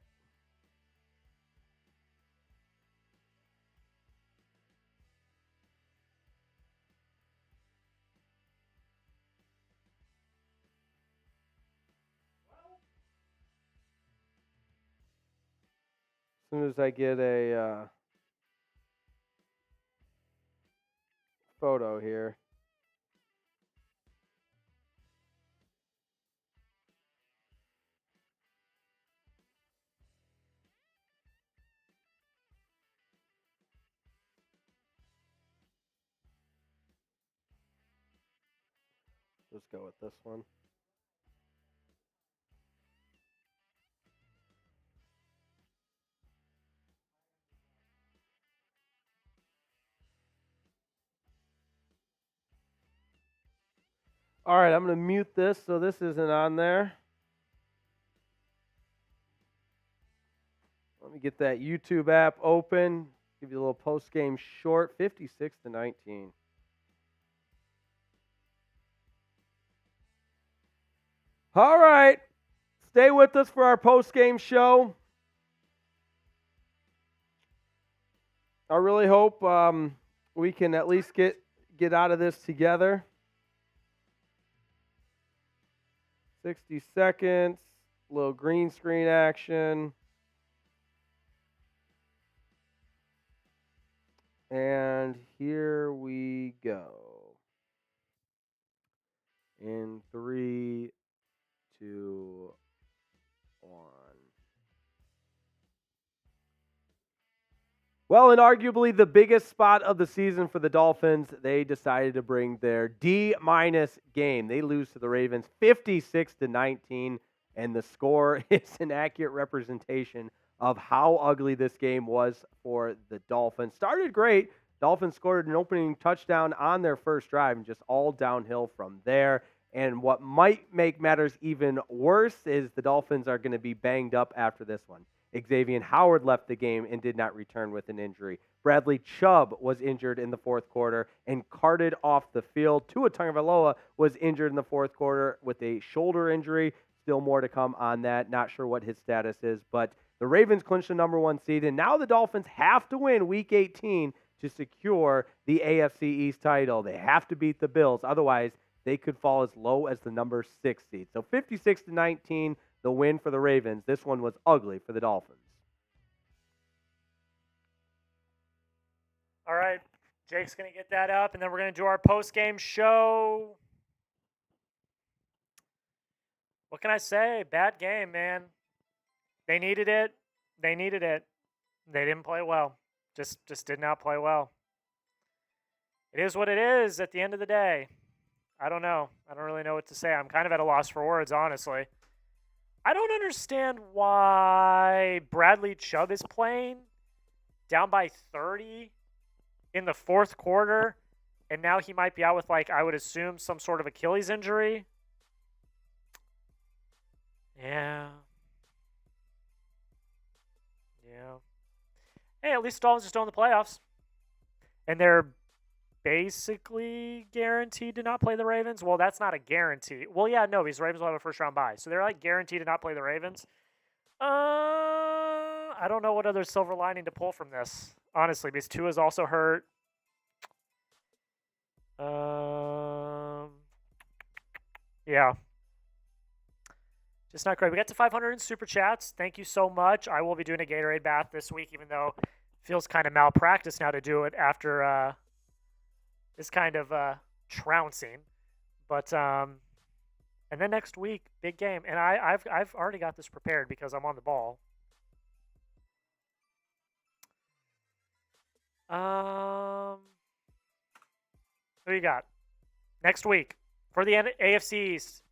As soon as I get a photo here. Let's go with this one. All right, I'm going to mute this so this isn't on there. Let me get that YouTube app open. Give you a little post-game short, 56-19. All right, stay with us for our post-game show. I really hope we can at least get out of this together. 60 seconds, a little green screen action. And here we go. In 3, 2, 1. Well, and arguably the biggest spot of the season for the Dolphins, they decided to bring their D- game. They lose to the Ravens 56-19, and the score is an accurate representation of how ugly this game was for the Dolphins. Started great. Dolphins scored an opening touchdown on their first drive and just all downhill from there. And what might make matters even worse is the Dolphins are going to be banged up after this one. Xavier Howard left the game and did not return with an injury. Bradley Chubb was injured in the fourth quarter and carted off the field. Tua Tagovailoa was injured in the fourth quarter with a shoulder injury. Still more to come on that. Not sure what his status is, but the Ravens clinched the number 1 seed, and now the Dolphins have to win Week 18 to secure the AFC East title. They have to beat the Bills. Otherwise, they could fall as low as the number 6 seed. So 56-19, the win for the Ravens. This one was ugly for the Dolphins. All right, Jake's going to get that up, and then we're going to do our post-game show. What can I say? Bad game, man. They needed it. They needed it. They didn't play well. Just did not play well. It is what it is at the end of the day. I don't know. I don't really know what to say. I'm kind of at a loss for words, honestly. I don't understand why Bradley Chubb is playing down by 30 in the fourth quarter, and now he might be out with, like, I would assume some sort of Achilles injury. Yeah. Hey, at least the Dolphins are still in the playoffs. And they're basically guaranteed to not play the Ravens. Well, that's not a guarantee. Well, yeah, no, because the Ravens will have a first-round bye. So they're, like, guaranteed to not play the Ravens. I don't know what other silver lining to pull from this, honestly, because Tua is also hurt. Yeah. Just not great. We got to 500 in Super Chats. Thank you so much. I will be doing a Gatorade bath this week, even though it feels kind of malpractice now to do it after this kind of trouncing. But and then next week, big game. And I've already got this prepared because I'm on the ball. Who you got? Next week for the AFC East.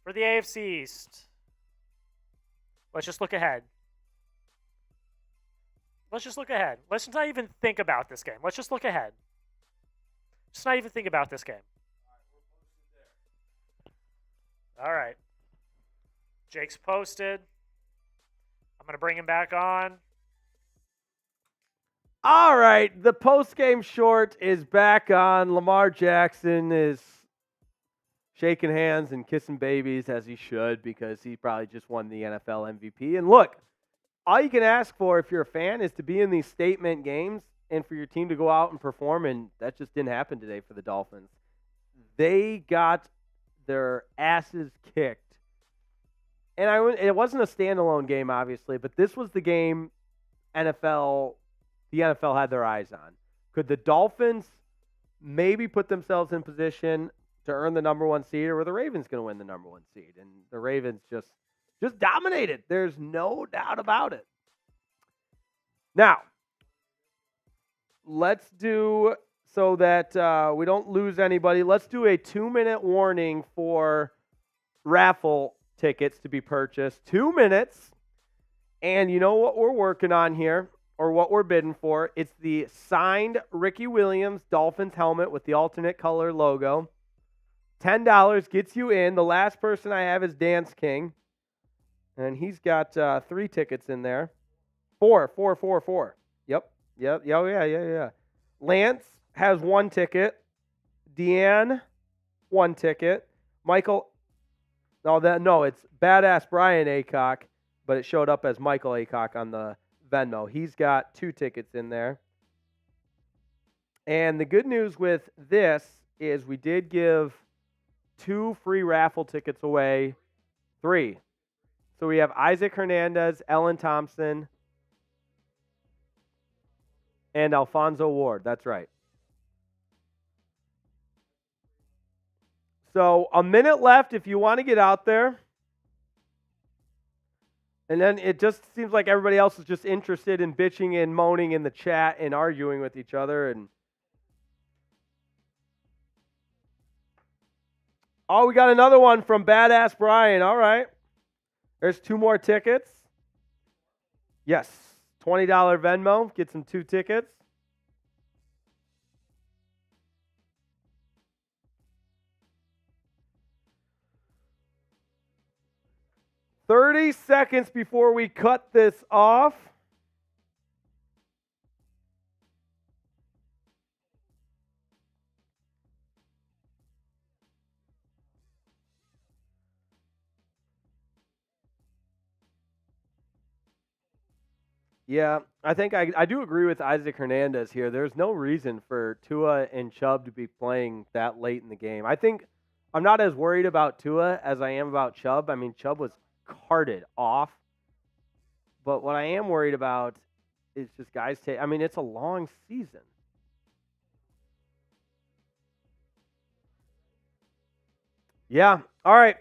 For the AFC East. Let's just look ahead. Let's Let's not even think about this game. Let's just look ahead. Just not even think about this game. All right. Jake's posted. I'm going to bring him back on. All right. The post-game short is back on. Lamar Jackson is shaking hands and kissing babies as he should because he probably just won the NFL MVP. And look, all you can ask for if you're a fan is to be in these statement games and for your team to go out and perform, and that just didn't happen today for the Dolphins. They got their asses kicked. And it wasn't a standalone game, obviously, but this was the game the NFL had their eyes on. Could the Dolphins maybe put themselves in position to earn the number 1 seed, or were the Ravens going to win the number 1 seed? And the Ravens just dominated. There's no doubt about it. Now, let's do, so that we don't lose anybody, let's do a 2-minute warning for raffle tickets to be purchased. 2 minutes. And you know what we're working on here, or what we're bidding for? It's the signed Ricky Williams Dolphins helmet with the alternate color logo. $10 gets you in. The last person I have is Dance King, and he's got 3 tickets in there. Four. Yep. Yeah. Lance has 1 ticket. Deanne, 1 ticket. Michael, it's Badass Brian Aycock, but it showed up as Michael Aycock on the Venmo. He's got 2 tickets in there. And the good news with this is we did give 2 free raffle tickets away. 3. So we have Isaac Hernandez, Ellen Thompson, and Alfonso Ward. That's right. So a minute left if you want to get out there. And then it just seems like everybody else is just interested in bitching and moaning in the chat and arguing with each other. And oh, we got another one from Badass Brian. All right. There's 2 more tickets. Yes. $20 Venmo. Gets him 2 tickets. 30 seconds before we cut this off. Yeah, I think I do agree with Isaac Hernandez here. There's no reason for Tua and Chubb to be playing that late in the game. I think I'm not as worried about Tua as I am about Chubb. I mean, Chubb was carted off. But what I am worried about is just guys I mean, it's a long season. Yeah. All right.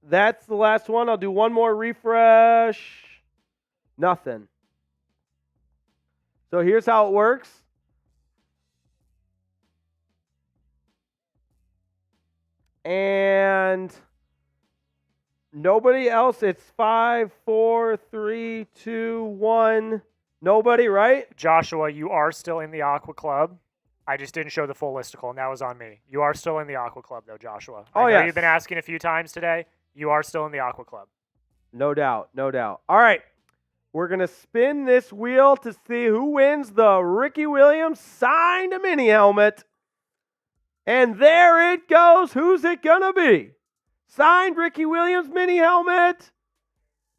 That's the last one. I'll do one more refresh. Nothing. So here's how it works. And nobody else. It's 5, 4, 3, 2, 1. Nobody, right? Joshua, you are still in the Aqua Club. I just didn't show the full listicle, and that was on me. You are still in the Aqua Club, though, Joshua. I know you've been asking a few times today. You are still in the Aqua Club. No doubt, no doubt. All right. We're going to spin this wheel to see who wins the Ricky Williams signed mini helmet. And there it goes. Who's it going to be? Signed Ricky Williams mini helmet.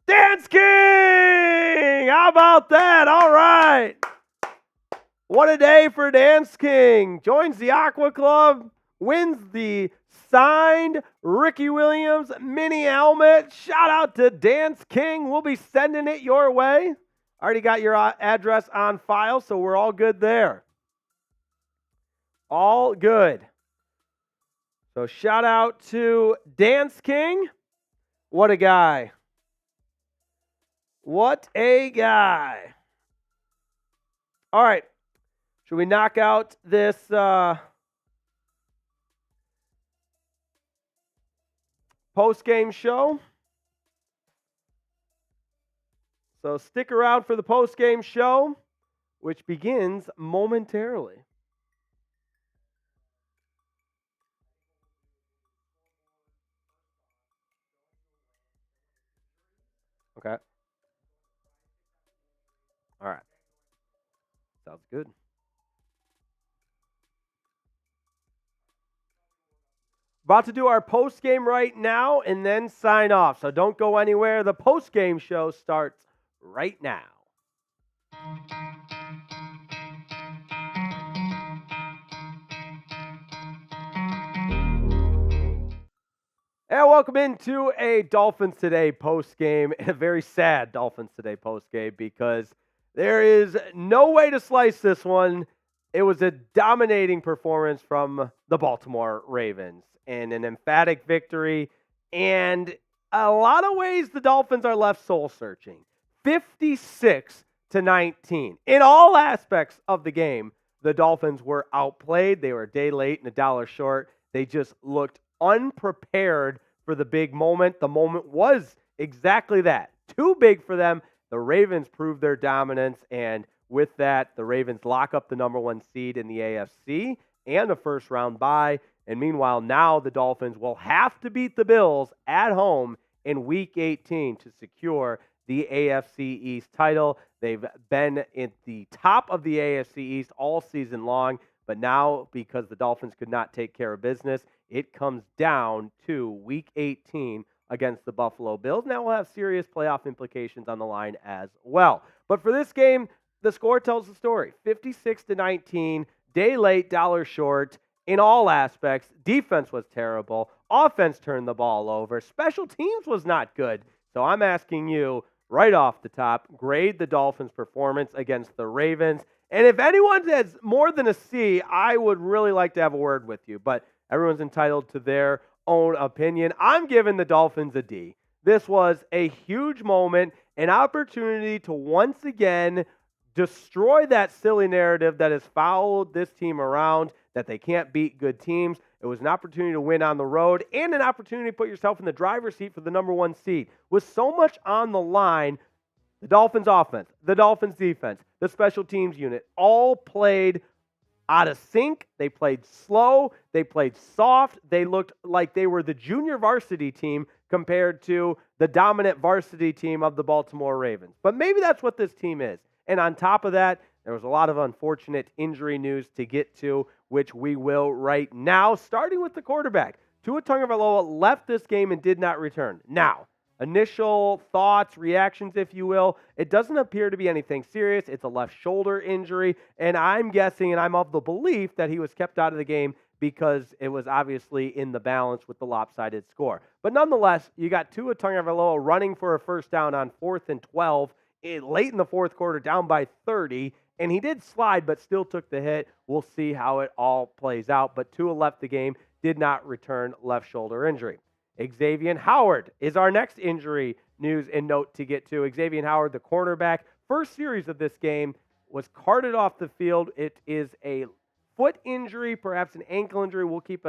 Dance King! How about that? All right. What a day for Dance King. Joins the Aqua Club. Wins the signed Ricky Williams mini helmet. Shout out to Dance King. We'll be sending it your way. Already got your address on file, so we're all good there. All good. So shout out to Dance King. What a guy. What a guy. All right. Should we knock out this post-game show? So stick around for the post-game show, which begins momentarily. Okay. All right. Sounds good. About to do our post game right now and then sign off. So don't go anywhere. The post game show starts right now. And welcome into a Dolphins Today post-game, a very sad Dolphins Today post-game because there is no way to slice this one. It was a dominating performance from the Baltimore Ravens and an emphatic victory. And a lot of ways the Dolphins are left soul-searching. 56-19. In all aspects of the game, the Dolphins were outplayed. They were a day late and a dollar short. They just looked unprepared for the big moment. The moment was exactly that. Too big for them. The Ravens proved their dominance, and with that, the Ravens lock up the number 1 seed in the AFC and a first-round bye. And meanwhile, now the Dolphins will have to beat the Bills at home in Week 18 to secure the AFC East title. They've been at the top of the AFC East all season long, but now because the Dolphins could not take care of business, it comes down to Week 18 against the Buffalo Bills. Now we'll have serious playoff implications on the line as well. But for this game, the score tells the story. 56-19, day late, dollar short in all aspects. Defense was terrible. Offense turned the ball over. Special teams was not good. So I'm asking you right off the top, grade the Dolphins' performance against the Ravens. And if anyone has more than a C, I would really like to have a word with you. But everyone's entitled to their own opinion. I'm giving the Dolphins a D. This was a huge moment, an opportunity to once again destroy that silly narrative that has followed this team around, that they can't beat good teams. It was an opportunity to win on the road and an opportunity to put yourself in the driver's seat for the number 1 seed. With so much on the line, the Dolphins offense, the Dolphins defense, the special teams unit all played out of sync. They played slow. They played soft. They looked like they were the junior varsity team compared to the dominant varsity team of the Baltimore Ravens. But maybe that's what this team is. And on top of that, there was a lot of unfortunate injury news to get to, which we will right now, starting with the quarterback. Tua Tagovailoa left this game and did not return. Now, initial thoughts, reactions, if you will, it doesn't appear to be anything serious. It's a left shoulder injury, and I'm guessing, and I'm of the belief that he was kept out of the game because it was obviously in the balance with the lopsided score. But nonetheless, you got Tua Tagovailoa running for a first down on 4th and 12 late in the fourth quarter, down by 30, and he did slide but still took the hit. We'll see how it all plays out, but Tua left the game, did not return, left shoulder injury. Xavier Howard is our next injury news and note to get to. Xavier Howard, the cornerback, first series of this game, was carted off the field. It is a foot injury, perhaps an ankle injury. We'll keep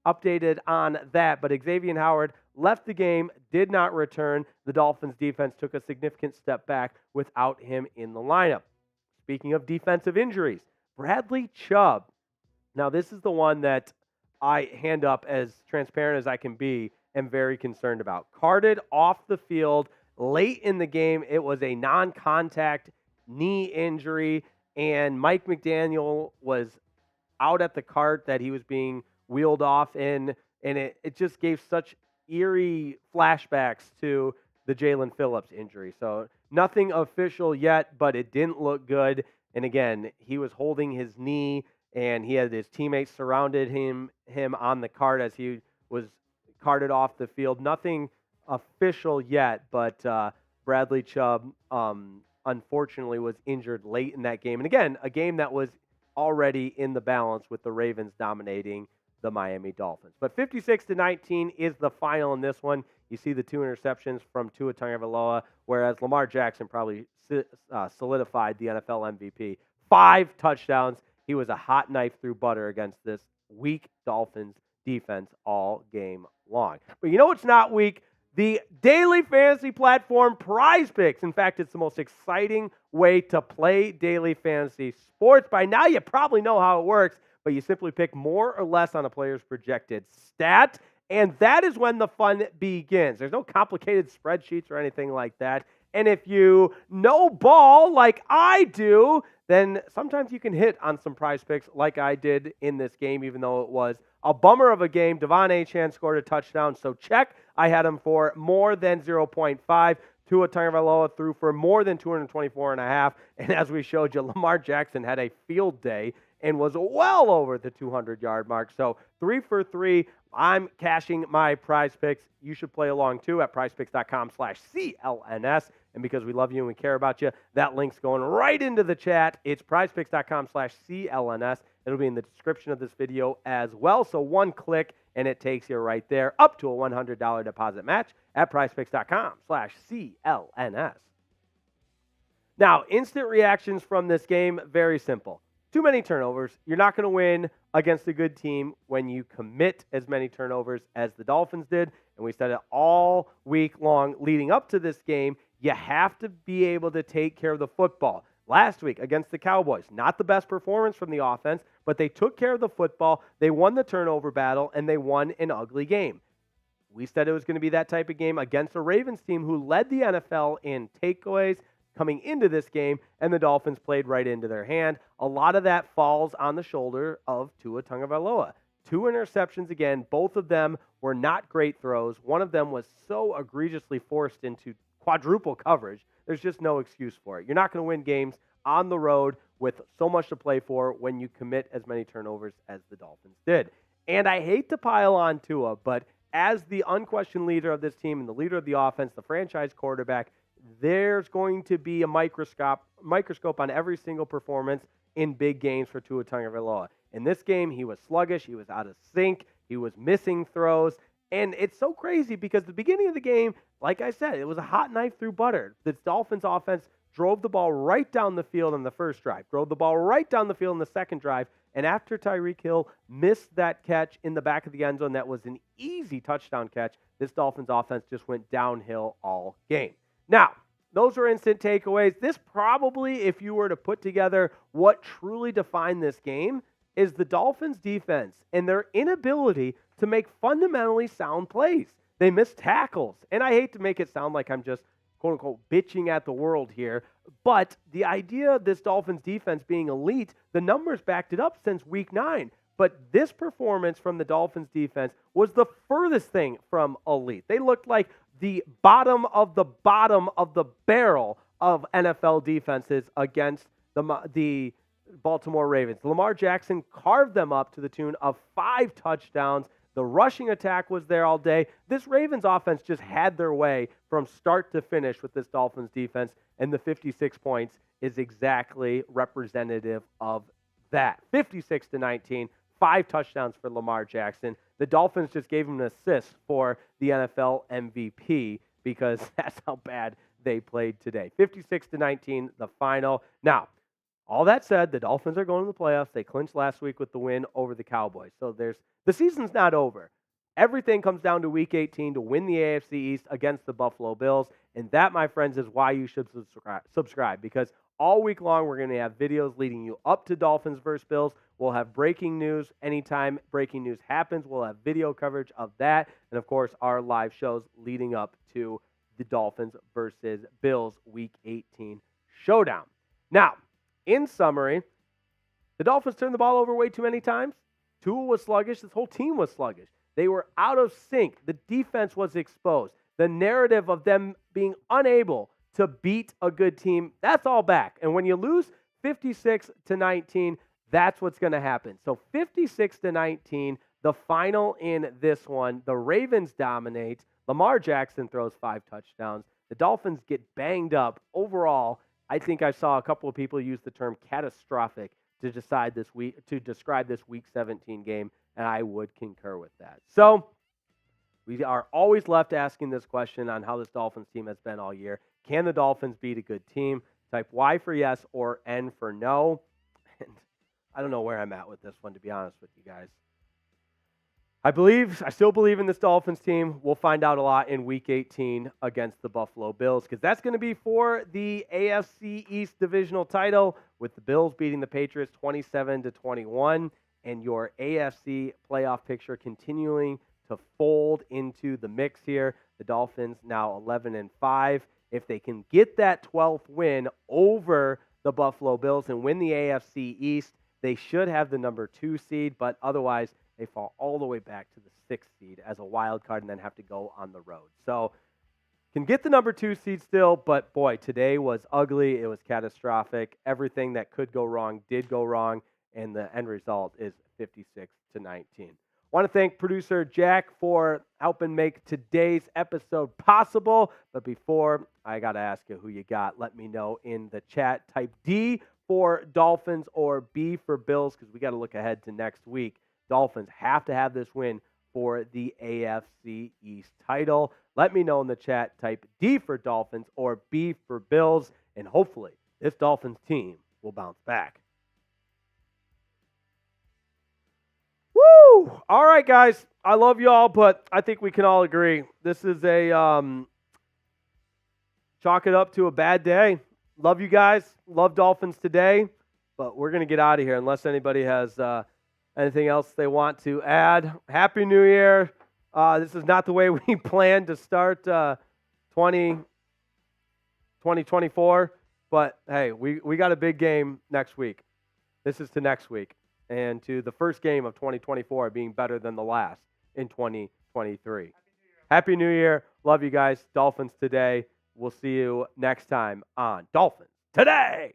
updated on that. But Xavier Howard left the game, did not return. The Dolphins defense took a significant step back without him in the lineup. Speaking of defensive injuries, Bradley Chubb. Now, this is the one that I, hand up as transparent as I can be, am very concerned about. Carted off the field late in the game. It was a non-contact knee injury, and Mike McDaniel was out at the cart that he was being wheeled off in, and it just gave such eerie flashbacks to the Jalen Phillips injury. So nothing official yet, but it didn't look good. And again, he was holding his knee, and he had his teammates surrounded him on the cart as he was carted off the field. Nothing official yet, but Bradley Chubb unfortunately was injured late in that game. And again, a game that was already in the balance with the Ravens dominating the Miami Dolphins. But 56-19 is the final in this one. You see the 2 interceptions from Tua Tagovailoa, whereas Lamar Jackson probably solidified the NFL MVP. 5 touchdowns. He was a hot knife through butter against this weak Dolphins defense all game long. But you know what's not weak? The daily fantasy platform PrizePicks. In fact, it's the most exciting way to play daily fantasy sports. By now, you probably know how it works, but you simply pick more or less on a player's projected stat, and that is when the fun begins. There's no complicated spreadsheets or anything like that. And if you know ball like I do, then sometimes you can hit on some PrizePicks like I did in this game, even though it was a bummer of a game. Devon Achane scored a touchdown, so check. I had him for more than 0.5. Tua Tagovailoa threw for more than 224.5. And as we showed you, Lamar Jackson had a field day and was well over the 200-yard mark. So 3 for 3. I'm cashing my PrizePicks. You should play along too at prizepicks.com/CLNS. And because we love you and we care about you, that link's going right into the chat. It's prizepicks.com/CLNS. It'll be in the description of this video as well. So one click and it takes you right there, up to a $100 deposit match at prizepicks.com/CLNS. Now, instant reactions from this game, very simple. Too many turnovers. You're not going to win against a good team when you commit as many turnovers as the Dolphins did. And we said it all week long leading up to this game. You have to be able to take care of the football. Last week against the Cowboys, not the best performance from the offense, but they took care of the football. They won the turnover battle, and they won an ugly game. We said it was going to be that type of game against a Ravens team who led the NFL in takeaways coming into this game, and the Dolphins played right into their hand. A lot of that falls on the shoulder of Tua Tagovailoa. 2 interceptions again. Both of them were not great throws. One of them was so egregiously forced into quadruple coverage. There's just no excuse for it. You're not going to win games on the road with so much to play for when you commit as many turnovers as the Dolphins did. And I hate to pile on Tua, but as the unquestioned leader of this team and the leader of the offense, the franchise quarterback, there's going to be a microscope on every single performance in big games for Tua Tagovailoa. In this game, he was sluggish, he was out of sync, he was missing throws, and it's so crazy because the beginning of the game, like I said, it was a hot knife through butter. The Dolphins offense drove the ball right down the field on the first drive, drove the ball right down the field in the second drive, and after Tyreek Hill missed that catch in the back of the end zone that was an easy touchdown catch, this Dolphins offense just went downhill all game. Now, those are instant takeaways. This probably, if you were to put together what truly defined this game, is the Dolphins defense and their inability to make fundamentally sound plays. They miss tackles. And I hate to make it sound like I'm just quote unquote bitching at the world here, but the idea of this Dolphins defense being elite, the numbers backed it up since week 9. But this performance from the Dolphins defense was the furthest thing from elite. They looked like the bottom of the barrel of NFL defenses against the Baltimore Ravens. Lamar Jackson carved them up to the tune of 5 touchdowns. The rushing attack was there all day. This Ravens offense just had their way from start to finish with this Dolphins defense, and the 56 points is exactly representative of that. 56-19, 5 touchdowns for Lamar Jackson. The Dolphins just gave him an assist for the NFL MVP because that's how bad they played today. 56-19, the final. Now, all that said, the Dolphins are going to the playoffs. They clinched last week with the win over the Cowboys. So the season's not over. Everything comes down to Week 18 to win the AFC East against the Buffalo Bills. And that, my friends, is why you should subscribe. Because all week long, we're going to have videos leading you up to Dolphins versus Bills. We'll have breaking news anytime breaking news happens. We'll have video coverage of that. And, of course, our live shows leading up to the Dolphins versus Bills Week 18 showdown. Now, in summary, the Dolphins turned the ball over way too many times. Tua was sluggish. This whole team was sluggish. They were out of sync. The defense was exposed. The narrative of them being unable to beat a good team, that's all back. And when you lose 56-19, that's what's going to happen. So 56-19, the final in this one. The Ravens dominate. Lamar Jackson throws 5 touchdowns. The Dolphins get banged up. Overall, I think I saw a couple of people use the term catastrophic to describe this Week 17 game, and I would concur with that. So we are always left asking this question on how this Dolphins team has been all year. Can the Dolphins beat a good team? Type Y for yes or N for no. And I don't know where I'm at with this one, to be honest with you guys. I still believe in this Dolphins team. We'll find out a lot in Week 18 against the Buffalo Bills because that's going to be for the AFC East divisional title with the Bills beating the Patriots 27-21 and your AFC playoff picture continuing to fold into the mix here. The Dolphins now 11-5. If they can get that 12th win over the Buffalo Bills and win the AFC East, they should have the number 2 seed, but otherwise they fall all the way back to the 6th seed as a wild card and then have to go on the road. So can get the number 2 seed still, but boy, today was ugly. It was catastrophic. Everything that could go wrong did go wrong, and the end result is 56-19. Want to thank producer Jack for helping make today's episode possible. But before, I got to ask you who you got. Let me know in the chat. Type D for Dolphins or B for Bills because we got to look ahead to next week. Dolphins have to have this win for the AFC East title. Let me know in the chat. Type D for Dolphins or B for Bills. And hopefully this Dolphins team will bounce back. Woo! All right, guys. I love you all, but I think we can all agree this is a chalk it up to a bad day. Love you guys. Love Dolphins today, but we're going to get out of here unless anybody has anything else they want to add. Happy New Year. This is not the way we planned to start 2024, but hey, we got a big game next week. This is to next week. And to the first game of 2024 being better than the last in 2023. Happy New Year. Love you guys. Dolphins today. We'll see you next time on Dolphins Today.